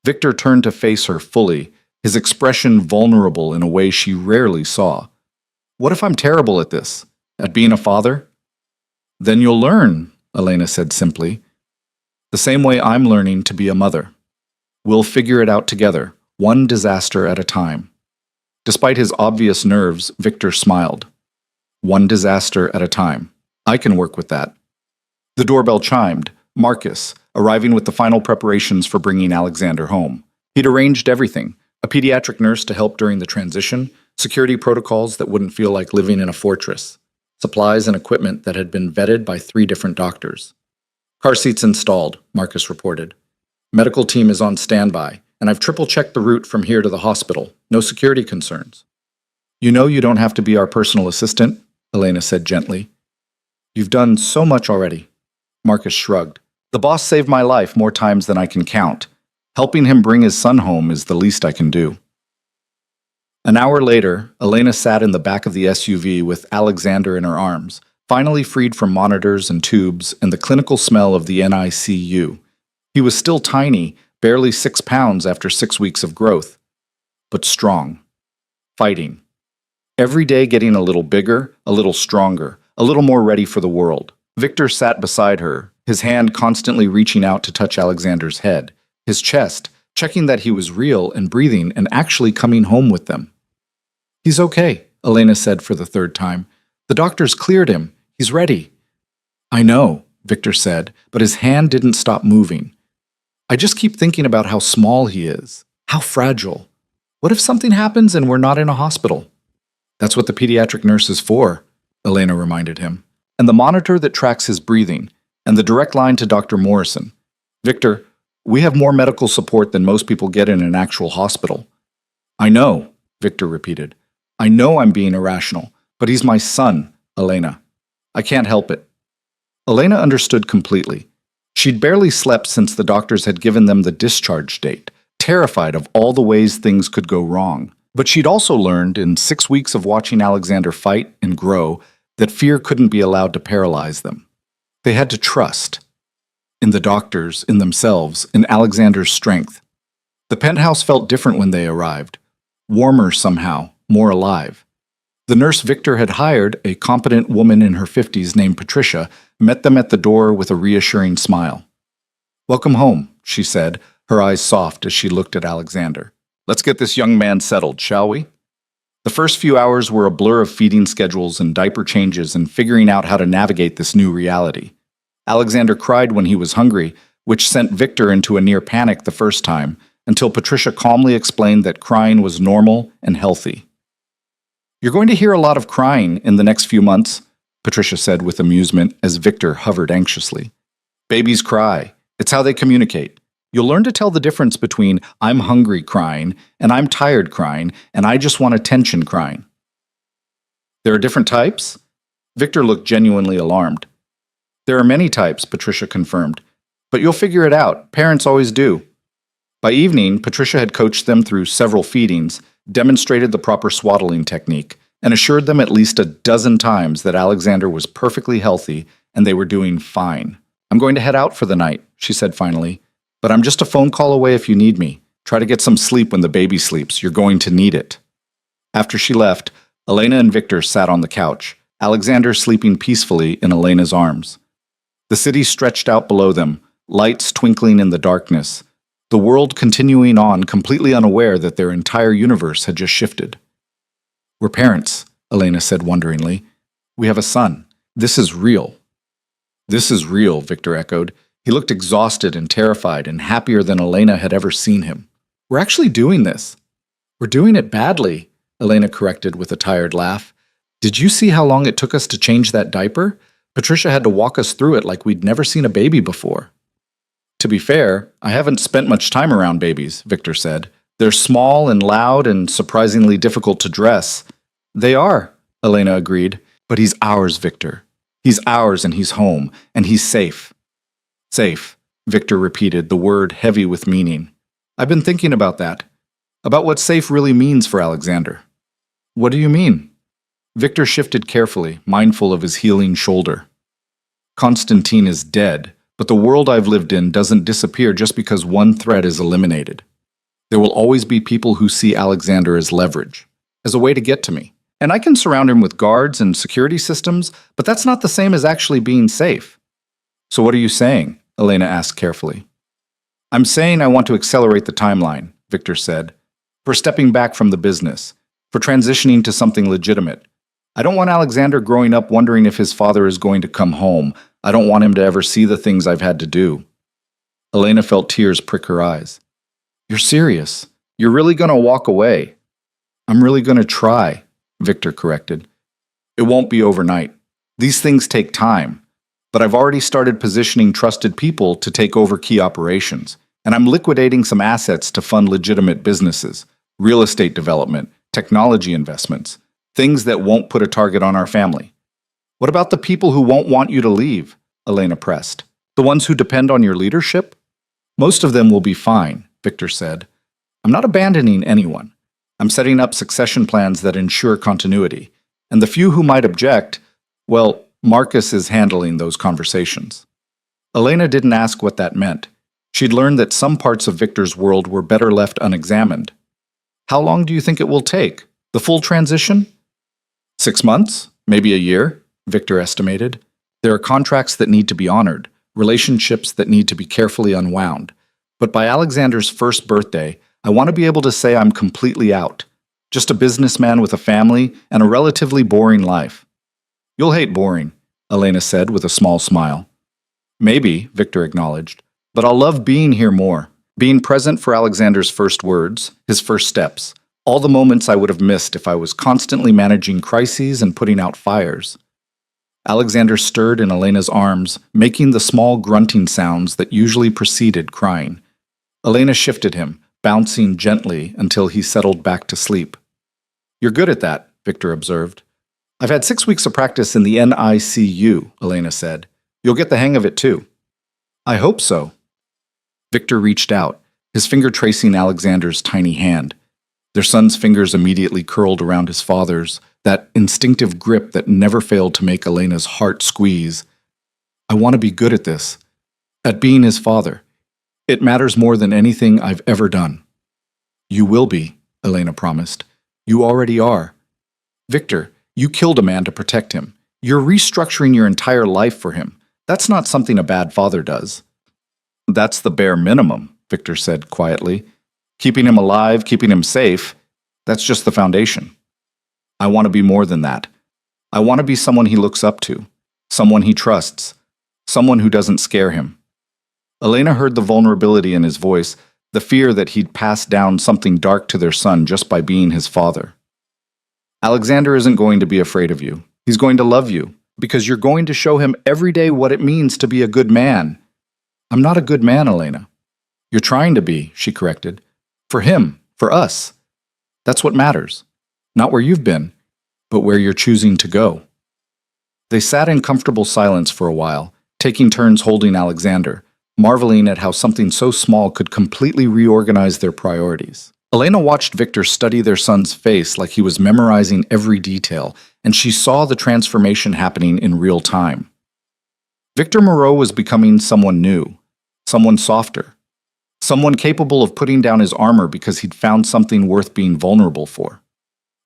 Victor turned to face her fully, his expression vulnerable in a way she rarely saw. What if I'm terrible at this? At being a father? Then you'll learn, Elena said simply. The same way I'm learning to be a mother. We'll figure it out together, one disaster at a time. Despite his obvious nerves, Victor smiled. One disaster at a time. I can work with that. The doorbell chimed. Marcus, arriving with the final preparations for bringing Alexander home. He'd arranged everything. A pediatric nurse to help during the transition, security protocols that wouldn't feel like living in a fortress, supplies and equipment that had been vetted by 3 different doctors. Car seats installed, Marcus reported. Medical team is on standby, and I've triple-checked the route from here to the hospital. No security concerns. You know you don't have to be our personal assistant, Elena said gently. You've done so much already. Marcus shrugged. The boss saved my life more times than I can count. Helping him bring his son home is the least I can do. An hour later, Elena sat in the back of the SUV with Alexander in her arms, finally freed from monitors and tubes and the clinical smell of the NICU. He was still tiny, barely 6 pounds after 6 weeks of growth, but strong. Fighting. Every day getting a little bigger, a little stronger, a little more ready for the world. Victor sat beside her, his hand constantly reaching out to touch Alexander's head, his chest, checking that he was real and breathing and actually coming home with them. "He's okay," Elena said for the third time. "The doctors cleared him. He's ready." "I know," Victor said, but his hand didn't stop moving. "I just keep thinking about how small he is, how fragile. What if something happens and we're not in a hospital?" "That's what the pediatric nurse is for," Elena reminded him. "And the monitor that tracks his breathing, and the direct line to Dr. Morrison. Victor, we have more medical support than most people get in an actual hospital." "I know," Victor repeated. "I know I'm being irrational, but he's my son, Elena. I can't help it." Elena understood completely. She'd barely slept since the doctors had given them the discharge date, terrified of all the ways things could go wrong. But she'd also learned in 6 weeks of watching Alexander fight and grow that fear couldn't be allowed to paralyze them. They had to trust in the doctors, in themselves, in Alexander's strength. The penthouse felt different when they arrived, warmer somehow, more alive. The nurse Victor had hired, a competent woman in her 50s named Patricia, met them at the door with a reassuring smile. "Welcome home," she said, her eyes soft as she looked at Alexander. "Let's get this young man settled, shall we?" The first few hours were a blur of feeding schedules and diaper changes and figuring out how to navigate this new reality. Alexander cried when he was hungry, which sent Victor into a near panic the first time, until Patricia calmly explained that crying was normal and healthy. "You're going to hear a lot of crying in the next few months," Patricia said with amusement as Victor hovered anxiously. "Babies cry. It's how they communicate. You'll learn to tell the difference between 'I'm hungry' crying and 'I'm tired' crying and 'I just want attention' crying." "There are different types?" Victor looked genuinely alarmed. "There are many types," Patricia confirmed. "But you'll figure it out. Parents always do." By evening, Patricia had coached them through several feedings, demonstrated the proper swaddling technique, and assured them at least a dozen times that Alexander was perfectly healthy and they were doing fine. "I'm going to head out for the night," she said finally, "but I'm just a phone call away if you need me. Try to get some sleep when the baby sleeps. You're going to need it." After she left, Elena and Victor sat on the couch, Alexander sleeping peacefully in Elena's arms. The city stretched out below them, lights twinkling in the darkness, the world continuing on completely unaware that their entire universe had just shifted. "We're parents," Elena said wonderingly. "We have a son. This is real." "This is real," Victor echoed. He looked exhausted and terrified and happier than Elena had ever seen him. "We're actually doing this." "We're doing it badly," Elena corrected with a tired laugh. "Did you see how long it took us to change that diaper? Patricia had to walk us through it like we'd never seen a baby before." "To be fair, I haven't spent much time around babies," Victor said. "They're small and loud and surprisingly difficult to dress." "They are," Elena agreed. "But he's ours, Victor. He's ours and he's home, and he's safe." "Safe," Victor repeated, the word heavy with meaning. "I've been thinking about that, about what safe really means for Alexander." "What do you mean?" Victor shifted carefully, mindful of his healing shoulder. "Constantine is dead, but the world I've lived in doesn't disappear just because one threat is eliminated. There will always be people who see Alexander as leverage, as a way to get to me. And I can surround him with guards and security systems, but that's not the same as actually being safe." "So what are you saying?" Elena asked carefully. "I'm saying I want to accelerate the timeline," Victor said, "for stepping back from the business, for transitioning to something legitimate. I don't want Alexander growing up wondering if his father is going to come home. I don't want him to ever see the things I've had to do." Elena felt tears prick her eyes. "You're serious? You're really going to walk away?" "I'm really going to try," Victor corrected. "It won't be overnight. These things take time. But I've already started positioning trusted people to take over key operations, and I'm liquidating some assets to fund legitimate businesses, real estate development, technology investments, things that won't put a target on our family." "What about the people who won't want you to leave?" Elena pressed. "The ones who depend on your leadership?" "Most of them will be fine," Victor said. "I'm not abandoning anyone. I'm setting up succession plans that ensure continuity. And the few who might object, well, Marcus is handling those conversations." Elena didn't ask what that meant. She'd learned that some parts of Victor's world were better left unexamined. "How long do you think it will take? The full transition?" 6 months? Maybe a year? Victor estimated. "There are contracts that need to be honored, relationships that need to be carefully unwound. But by Alexander's first birthday, I want to be able to say I'm completely out. Just a businessman with a family and a relatively boring life. You'll hate boring, Elena said with a small smile. Maybe, Victor acknowledged, but I'll love being here more. Being present for Alexander's first words, his first steps, all the moments I would have missed if I was constantly managing crises and putting out fires. Alexander stirred in Elena's arms, making the small grunting sounds that usually preceded crying. Elena shifted him, bouncing gently until he settled back to sleep. You're good at that, Victor observed. I've had 6 weeks of practice in the NICU, Elena said. You'll get the hang of it too. I hope so. Victor reached out, his finger tracing Alexander's tiny hand. Their son's fingers immediately curled around his father's, that instinctive grip that never failed to make Elena's heart squeeze. I want to be good at this, at being his father. It matters more than anything I've ever done. You will be, Elena promised. You already are. Victor, you killed a man to protect him. You're restructuring your entire life for him. That's not something a bad father does. That's the bare minimum, Victor said quietly. Keeping him alive, keeping him safe, that's just the foundation. I want to be more than that. I want to be someone he looks up to, someone he trusts, someone who doesn't scare him. Elena heard the vulnerability in his voice, the fear that he'd passed down something dark to their son just by being his father. Alexander isn't going to be afraid of you. He's going to love you, because you're going to show him every day what it means to be a good man. I'm not a good man, Elena. You're trying to be, she corrected. For him, for us. That's what matters. Not where you've been, but where you're choosing to go. They sat in comfortable silence for a while, taking turns holding Alexander, marveling at how something so small could completely reorganize their priorities. Elena watched Victor study their son's face like he was memorizing every detail, and she saw the transformation happening in real time. Victor Moreau was becoming someone new, someone softer, someone capable of putting down his armor because he'd found something worth being vulnerable for.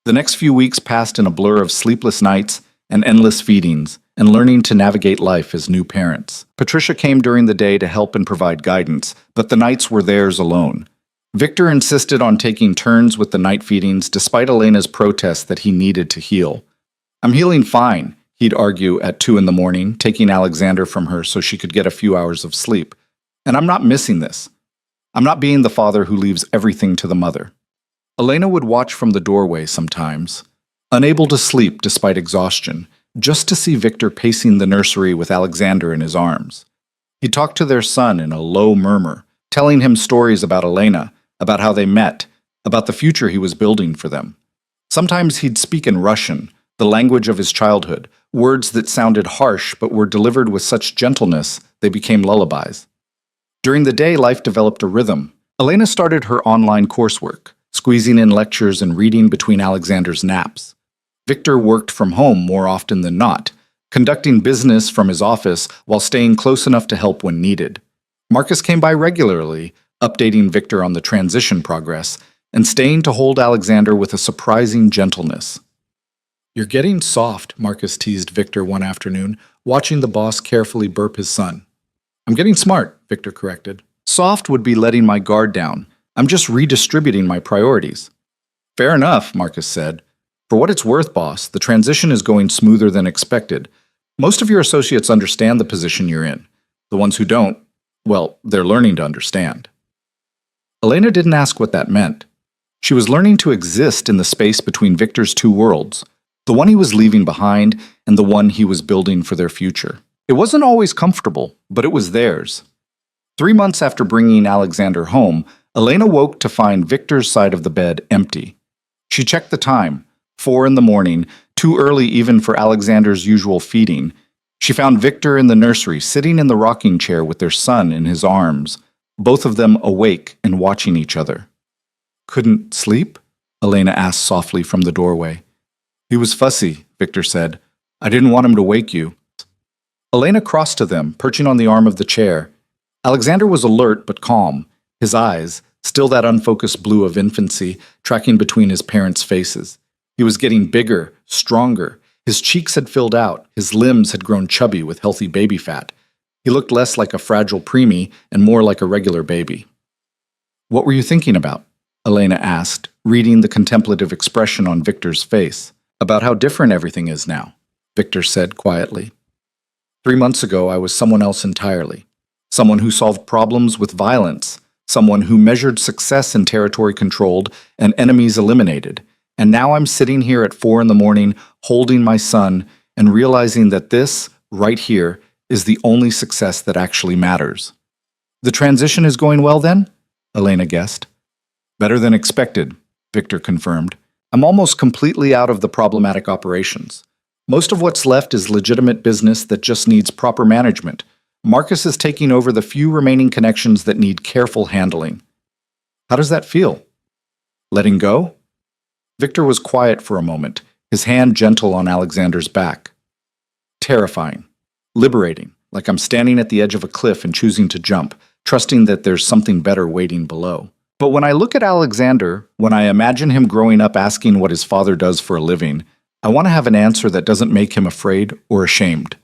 The next few weeks passed in a blur of sleepless nights and endless feedings, and learning to navigate life as new parents. Patricia came during the day to help and provide guidance, but the nights were theirs alone. Victor insisted on taking turns with the night feedings despite Elena's protest that he needed to heal. I'm healing fine, he'd argue at 2 a.m, taking Alexander from her so she could get a few hours of sleep. And I'm not missing this. I'm not being the father who leaves everything to the mother. Elena would watch from the doorway sometimes, unable to sleep despite exhaustion, just to see Victor pacing the nursery with Alexander in his arms. He talked to their son in a low murmur, telling him stories about Elena, about how they met, about the future he was building for them. Sometimes he'd speak in Russian, the language of his childhood, words that sounded harsh but were delivered with such gentleness they became lullabies. During the day, life developed a rhythm. Elena started her online coursework, squeezing in lectures and reading between Alexander's naps. Victor worked from home more often than not, conducting business from his office while staying close enough to help when needed. Marcus came by regularly, updating Victor on the transition progress, and staying to hold Alexander with a surprising gentleness. You're getting soft, Marcus teased Victor one afternoon, watching the boss carefully burp his son. I'm getting smart, Victor corrected. Soft would be letting my guard down. I'm just redistributing my priorities. Fair enough, Marcus said. For what it's worth, boss, the transition is going smoother than expected. Most of your associates understand the position you're in. The ones who don't, well, they're learning to understand. Elena didn't ask what that meant. She was learning to exist in the space between Victor's two worlds, the one he was leaving behind and the one he was building for their future. It wasn't always comfortable, but it was theirs. 3 months after bringing Alexander home, Elena woke to find Victor's side of the bed empty. She checked the time, 4 a.m, too early even for Alexander's usual feeding. She found Victor in the nursery, sitting in the rocking chair with their son in his arms, both of them awake and watching each other. Couldn't sleep? Elena asked softly from the doorway. He was fussy, Victor said. I didn't want him to wake you. Elena crossed to them, perching on the arm of the chair. Alexander was alert but calm, his eyes, still that unfocused blue of infancy, tracking between his parents' faces. He was getting bigger, stronger. His cheeks had filled out, his limbs had grown chubby with healthy baby fat. He looked less like a fragile preemie and more like a regular baby. What were you thinking about? Elena asked, reading the contemplative expression on Victor's face. About how different everything is now, Victor said quietly. 3 months ago, I was someone else entirely. Someone who solved problems with violence. Someone who measured success in territory controlled and enemies eliminated. And now I'm sitting here at 4 in the morning, holding my son, and realizing that this, right here, is the only success that actually matters. The transition is going well then? Elena guessed. Better than expected, Victor confirmed. I'm almost completely out of the problematic operations. Most of what's left is legitimate business that just needs proper management. Marcus is taking over the few remaining connections that need careful handling. How does that feel? Letting go? Victor was quiet for a moment, his hand gentle on Alexander's back. Terrifying. Liberating, like I'm standing at the edge of a cliff and choosing to jump, trusting that there's something better waiting below. But when I look at Alexander, when I imagine him growing up asking what his father does for a living, I want to have an answer that doesn't make him afraid or ashamed.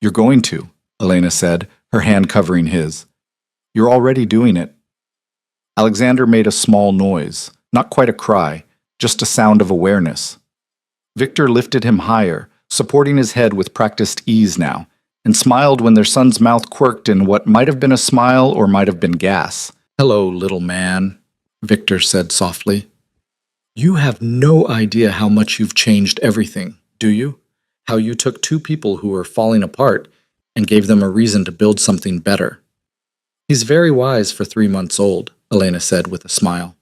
You're going to, Elena said, her hand covering his. You're already doing it. Alexander made a small noise, not quite a cry, just a sound of awareness. Victor lifted him higher, supporting his head with practiced ease now, and smiled when their son's mouth quirked in what might have been a smile or might have been gas. Hello, little man, Victor said softly. You have no idea how much you've changed everything, do you? How you took two people who were falling apart and gave them a reason to build something better. He's very wise for 3 months old, Elena said with a smile.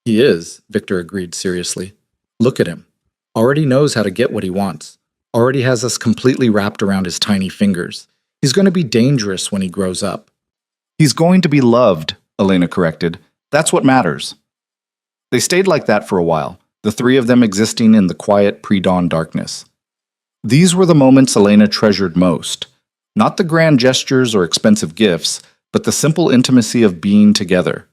He is, Victor agreed seriously. Look at him. Already knows how to get what he wants. Already has us completely wrapped around his tiny fingers. He's going to be dangerous when he grows up. He's going to be loved, Elena corrected. That's what matters. They stayed like that for a while, the three of them existing in the quiet pre-dawn darkness. These were the moments Elena treasured most. Not the grand gestures or expensive gifts, but the simple intimacy of being together,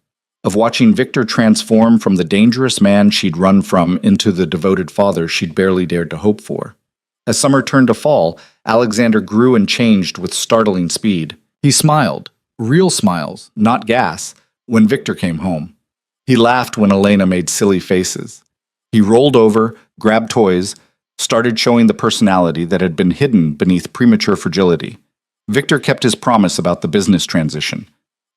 of watching Victor transform from the dangerous man she'd run from into the devoted father she'd barely dared to hope for. As summer turned to fall, Alexander grew and changed with startling speed. He smiled, real smiles, not gas, when Victor came home. He laughed when Elena made silly faces. He rolled over, grabbed toys, started showing the personality that had been hidden beneath premature fragility. Victor kept his promise about the business transition.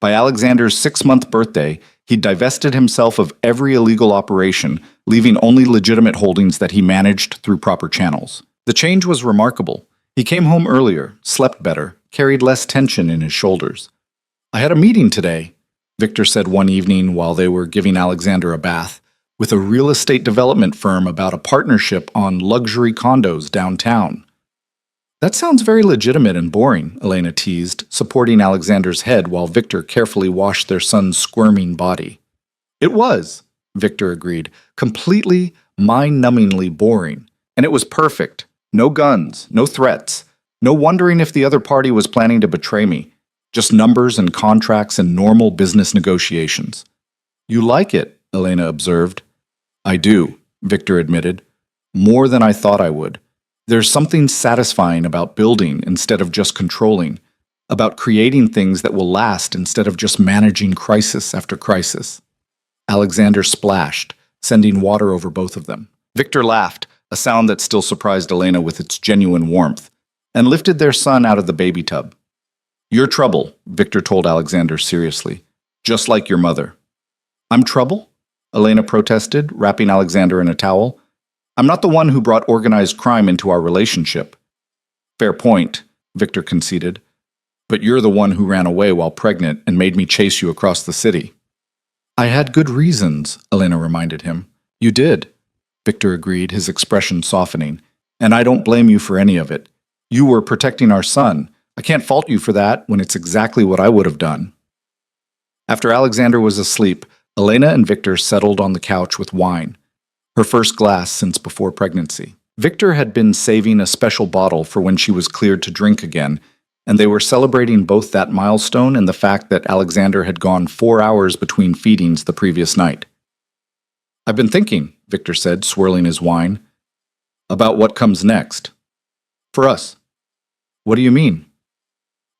By Alexander's 6-month birthday, he divested himself of every illegal operation, leaving only legitimate holdings that he managed through proper channels. The change was remarkable. He came home earlier, slept better, carried less tension in his shoulders. I had a meeting today, Victor said one evening while they were giving Alexander a bath, with a real estate development firm about a partnership on luxury condos downtown. That sounds very legitimate and boring, Elena teased, supporting Alexander's head while Victor carefully washed their son's squirming body. It was, Victor agreed, completely, mind-numbingly boring. And it was perfect. No guns, no threats, no wondering if the other party was planning to betray me. Just numbers and contracts and normal business negotiations. You like it, Elena observed. I do, Victor admitted. More than I thought I would. There's something satisfying about building instead of just controlling, about creating things that will last instead of just managing crisis after crisis. Alexander splashed, sending water over both of them. Victor laughed, a sound that still surprised Elena with its genuine warmth, and lifted their son out of the baby tub. You're trouble, Victor told Alexander seriously, just like your mother. I'm trouble? Elena protested, wrapping Alexander in a towel. I'm not the one who brought organized crime into our relationship. Fair point, Victor conceded. But you're the one who ran away while pregnant and made me chase you across the city. I had good reasons, Elena reminded him. You did, Victor agreed, his expression softening. And I don't blame you for any of it. You were protecting our son. I can't fault you for that when it's exactly what I would have done. After Alexander was asleep, Elena and Victor settled on the couch with wine, her first glass since before pregnancy. Victor had been saving a special bottle for when she was cleared to drink again, and they were celebrating both that milestone and the fact that Alexander had gone 4 hours between feedings the previous night. I've been thinking, Victor said, swirling his wine, about what comes next. For us. What do you mean?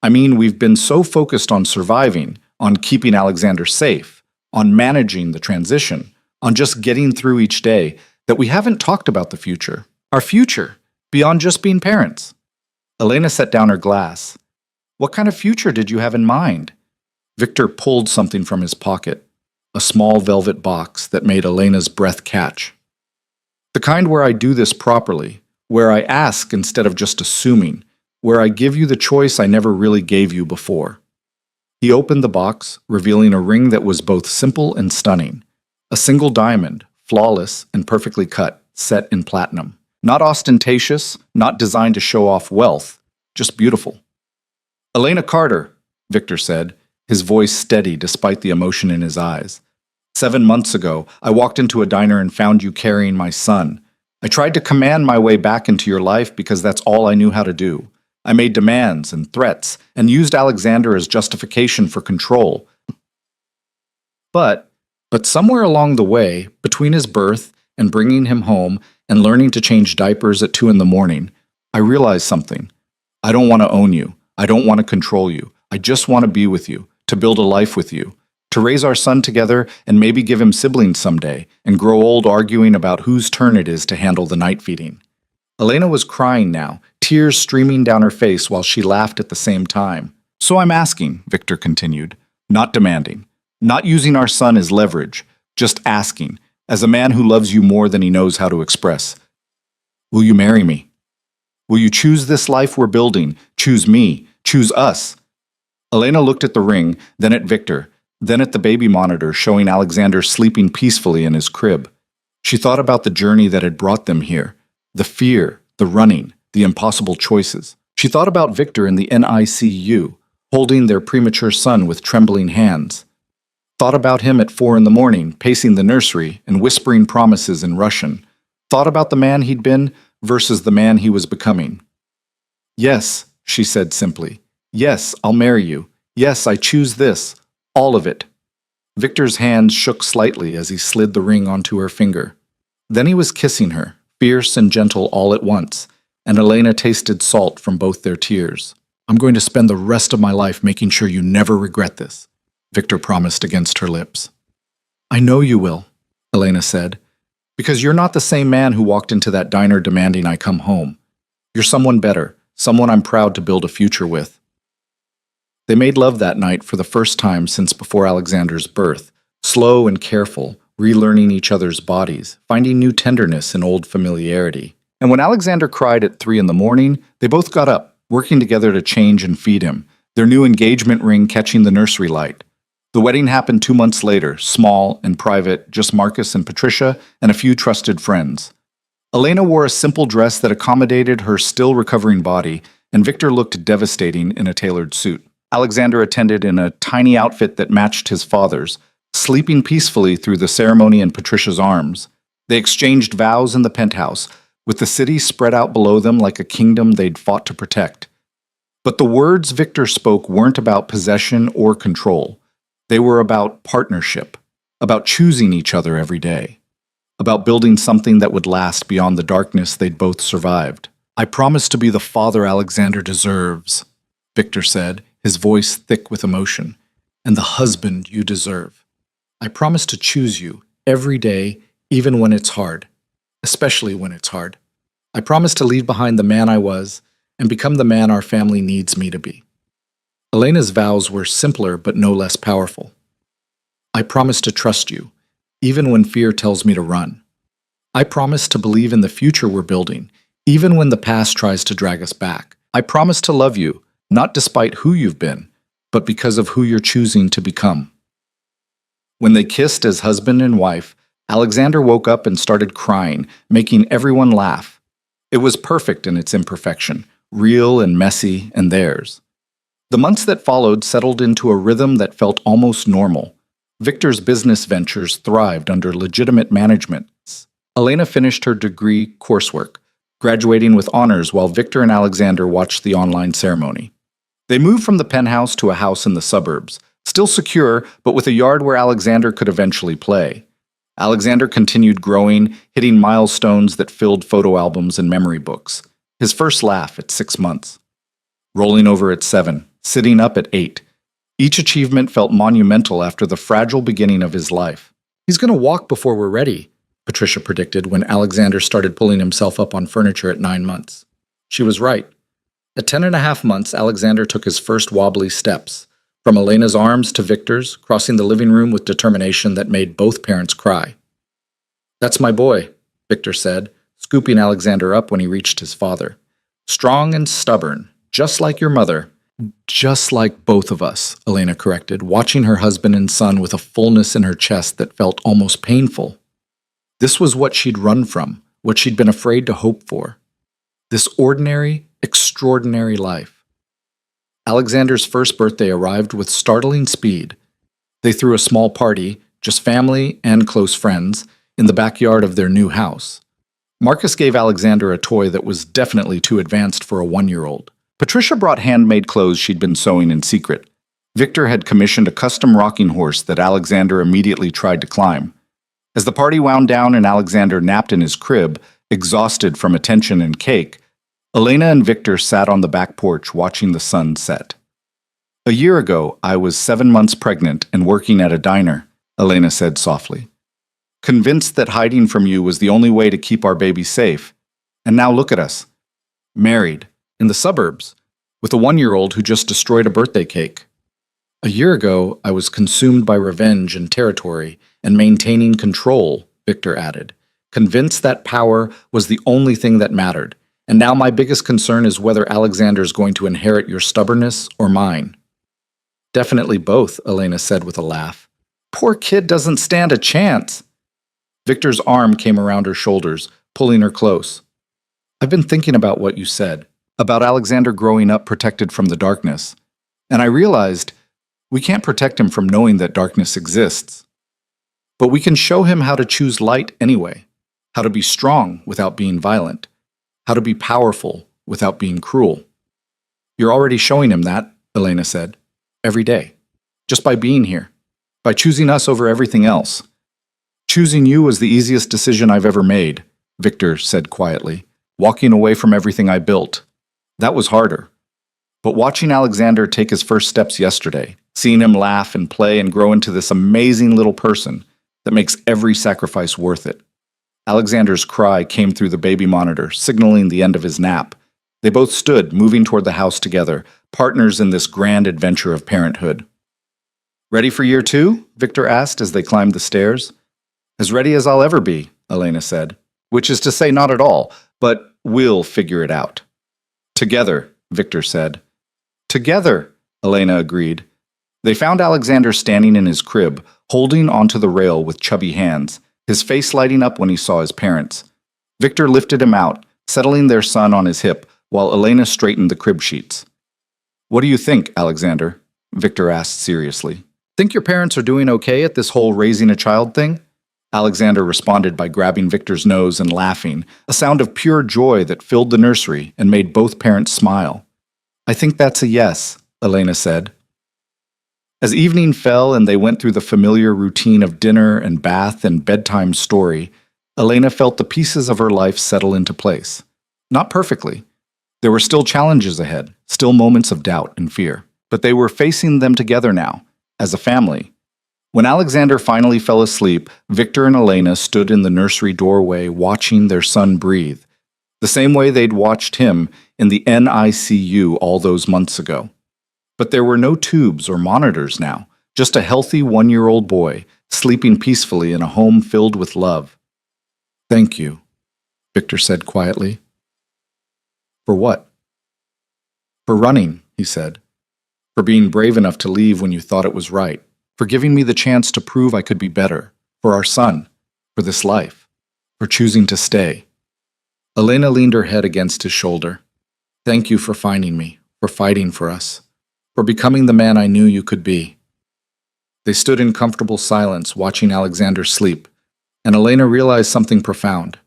I mean, we've been so focused on surviving, on keeping Alexander safe, on managing the transition, on just getting through each day, that we haven't talked about the future. Our future, beyond just being parents. Elena set down her glass. What kind of future did you have in mind? Victor pulled something from his pocket, a small velvet box that made Elena's breath catch. The kind where I do this properly, where I ask instead of just assuming, where I give you the choice I never really gave you before. He opened the box, revealing a ring that was both simple and stunning. A single diamond, flawless and perfectly cut, set in platinum. Not ostentatious, not designed to show off wealth, just beautiful. Elena Carter, Victor said, his voice steady despite the emotion in his eyes. 7 months ago, I walked into a diner and found you carrying my son. I tried to command my way back into your life because that's all I knew how to do. I made demands and threats and used Alexander as justification for control. But somewhere along the way, between his birth and bringing him home and learning to change diapers at 2 a.m, I realized something. I don't want to own you. I don't want to control you. I just want to be with you, to build a life with you, to raise our son together and maybe give him siblings someday and grow old arguing about whose turn it is to handle the night feeding. Elena was crying now, tears streaming down her face while she laughed at the same time. So I'm asking, Victor continued, not demanding, not using our son as leverage, just asking, as a man who loves you more than he knows how to express. Will you marry me? Will you choose this life we're building? Choose me. Choose us. Elena looked at the ring, then at Victor, then at the baby monitor showing Alexander sleeping peacefully in his crib. She thought about the journey that had brought them here, the fear, the running, the impossible choices. She thought about Victor in the NICU, holding their premature son with trembling hands. Thought about him at 4 a.m, pacing the nursery and whispering promises in Russian. Thought about the man he'd been versus the man he was becoming. Yes, she said simply. Yes, I'll marry you. Yes, I choose this. All of it. Victor's hands shook slightly as he slid the ring onto her finger. Then he was kissing her, fierce and gentle all at once, and Elena tasted salt from both their tears. I'm going to spend the rest of my life making sure you never regret this, Victor promised against her lips. I know you will, Elena said, because you're not the same man who walked into that diner demanding I come home. You're someone better, someone I'm proud to build a future with. They made love that night for the first time since before Alexander's birth, slow and careful, relearning each other's bodies, finding new tenderness in old familiarity. And when Alexander cried at 3 a.m, they both got up, working together to change and feed him, their new engagement ring catching the nursery light. The wedding happened 2 months later, small and private, just Marcus and Patricia and a few trusted friends. Elena wore a simple dress that accommodated her still recovering body, and Victor looked devastating in a tailored suit. Alexander attended in a tiny outfit that matched his father's, sleeping peacefully through the ceremony in Patricia's arms. They exchanged vows in the penthouse, with the city spread out below them like a kingdom they'd fought to protect. But the words Victor spoke weren't about possession or control. They were about partnership, about choosing each other every day, about building something that would last beyond the darkness they'd both survived. I promise to be the father Alexander deserves, Victor said, his voice thick with emotion, and the husband you deserve. I promise to choose you every day, even when it's hard, especially when it's hard. I promise to leave behind the man I was and become the man our family needs me to be. Elena's vows were simpler but no less powerful. I promise to trust you, even when fear tells me to run. I promise to believe in the future we're building, even when the past tries to drag us back. I promise to love you, not despite who you've been, but because of who you're choosing to become. When they kissed as husband and wife, Alexander woke up and started crying, making everyone laugh. It was perfect in its imperfection, real and messy and theirs. The months that followed settled into a rhythm that felt almost normal. Victor's business ventures thrived under legitimate management. Elena finished her degree coursework, graduating with honors while Victor and Alexander watched the online ceremony. They moved from the penthouse to a house in the suburbs, still secure, but with a yard where Alexander could eventually play. Alexander continued growing, hitting milestones that filled photo albums and memory books. His first laugh at 6 months. Rolling over at 7, sitting up at 8. Each achievement felt monumental after the fragile beginning of his life. "He's going to walk before we're ready," Patricia predicted when Alexander started pulling himself up on furniture at 9 months. She was right. At 10.5 months, Alexander took his first wobbly steps, from Elena's arms to Victor's, crossing the living room with determination that made both parents cry. "That's my boy," Victor said, scooping Alexander up when he reached his father. "Strong and stubborn, just like your mother." "Just like both of us," Elena corrected, watching her husband and son with a fullness in her chest that felt almost painful. This was what she'd run from, what she'd been afraid to hope for. This ordinary, extraordinary life. Alexander's first birthday arrived with startling speed. They threw a small party, just family and close friends, in the backyard of their new house. Marcus gave Alexander a toy that was definitely too advanced for a 1-year-old. Patricia brought handmade clothes she'd been sewing in secret. Victor had commissioned a custom rocking horse that Alexander immediately tried to climb. As the party wound down and Alexander napped in his crib, exhausted from attention and cake, Elena and Victor sat on the back porch watching the sun set. "A year ago, I was 7 months pregnant and working at a diner," Elena said softly. "Convinced that hiding from you was the only way to keep our baby safe. And now look at us. Married, in the suburbs, with a 1-year-old who just destroyed a birthday cake. A year ago, I was consumed by revenge and territory and maintaining control," Victor added, "convinced that power was the only thing that mattered. And now my biggest concern is whether Alexander's going to inherit your stubbornness or mine." "Definitely both," Elena said with a laugh. "Poor kid doesn't stand a chance." Victor's arm came around her shoulders, pulling her close. "I've been thinking about what you said, about Alexander growing up protected from the darkness. And I realized we can't protect him from knowing that darkness exists. But we can show him how to choose light anyway, how to be strong without being violent, how to be powerful without being cruel." "You're already showing him that," Elena said, "every day. Just by being here, by choosing us over everything else." "Choosing you was the easiest decision I've ever made," Victor said quietly, "walking away from everything I built. That was harder. But watching Alexander take his first steps yesterday, seeing him laugh and play and grow into this amazing little person that makes every sacrifice worth it." Alexander's cry came through the baby monitor, signaling the end of his nap. They both stood, moving toward the house together, partners in this grand adventure of parenthood. "Ready for year 2? Victor asked as they climbed the stairs. "As ready as I'll ever be," Elena said, which is to say not at all, but we'll figure it out. "Together," Victor said. "Together," Elena agreed. They found Alexander standing in his crib, holding onto the rail with chubby hands, his face lighting up when he saw his parents. Victor lifted him out, settling their son on his hip, while Elena straightened the crib sheets. "What do you think, Alexander?" Victor asked seriously. "Think your parents are doing okay at this whole raising a child thing?" Alexander responded by grabbing Victor's nose and laughing, a sound of pure joy that filled the nursery and made both parents smile. "I think that's a yes," Elena said. As evening fell and they went through the familiar routine of dinner and bath and bedtime story, Elena felt the pieces of her life settle into place. Not perfectly. There were still challenges ahead, still moments of doubt and fear. But they were facing them together now, as a family. When Alexander finally fell asleep, Victor and Elena stood in the nursery doorway watching their son breathe, the same way they'd watched him in the NICU all those months ago. But there were no tubes or monitors now, just a healthy 1-year-old boy sleeping peacefully in a home filled with love. "Thank you," Victor said quietly. "For what?" "For running," he said. "For being brave enough to leave when you thought it was right. For giving me the chance to prove I could be better. For our son. For this life. For choosing to stay." Elena leaned her head against his shoulder. "Thank you for finding me, for fighting for us. For becoming the man I knew you could be." They stood in comfortable silence, watching Alexander sleep, and Elena realized something profound.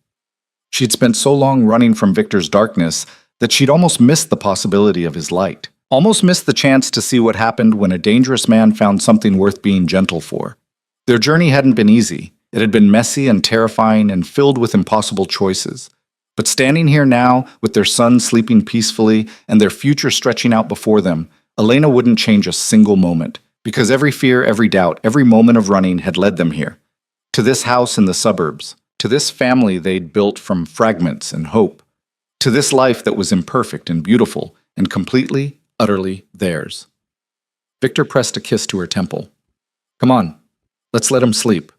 She'd spent so long running from Victor's darkness that she'd almost missed the possibility of his light, almost missed the chance to see what happened when a dangerous man found something worth being gentle for. Their journey hadn't been easy. It had been messy and terrifying and filled with impossible choices. But standing here now, with their son sleeping peacefully and their future stretching out before them, Elena wouldn't change a single moment, because every fear, every doubt, every moment of running had led them here. To this house in the suburbs, to this family they'd built from fragments and hope, to this life that was imperfect and beautiful and completely, utterly theirs. Victor pressed a kiss to her temple. Come on, let's let him sleep.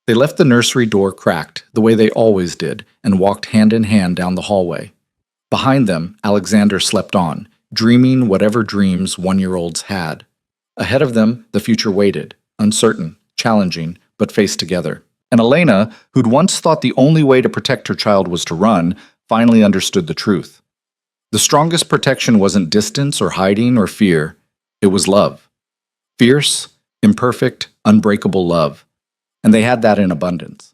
They left the nursery door cracked, the way they always did, and walked hand in hand down the hallway. Behind them, Alexander slept on, dreaming whatever dreams one-year-olds had. Ahead of them, the future waited, uncertain, challenging, but faced together. And Elena, who'd once thought the only way to protect her child was to run, finally understood the truth. The strongest protection wasn't distance or hiding or fear. It was love. Fierce, imperfect, unbreakable love. And they had that in abundance.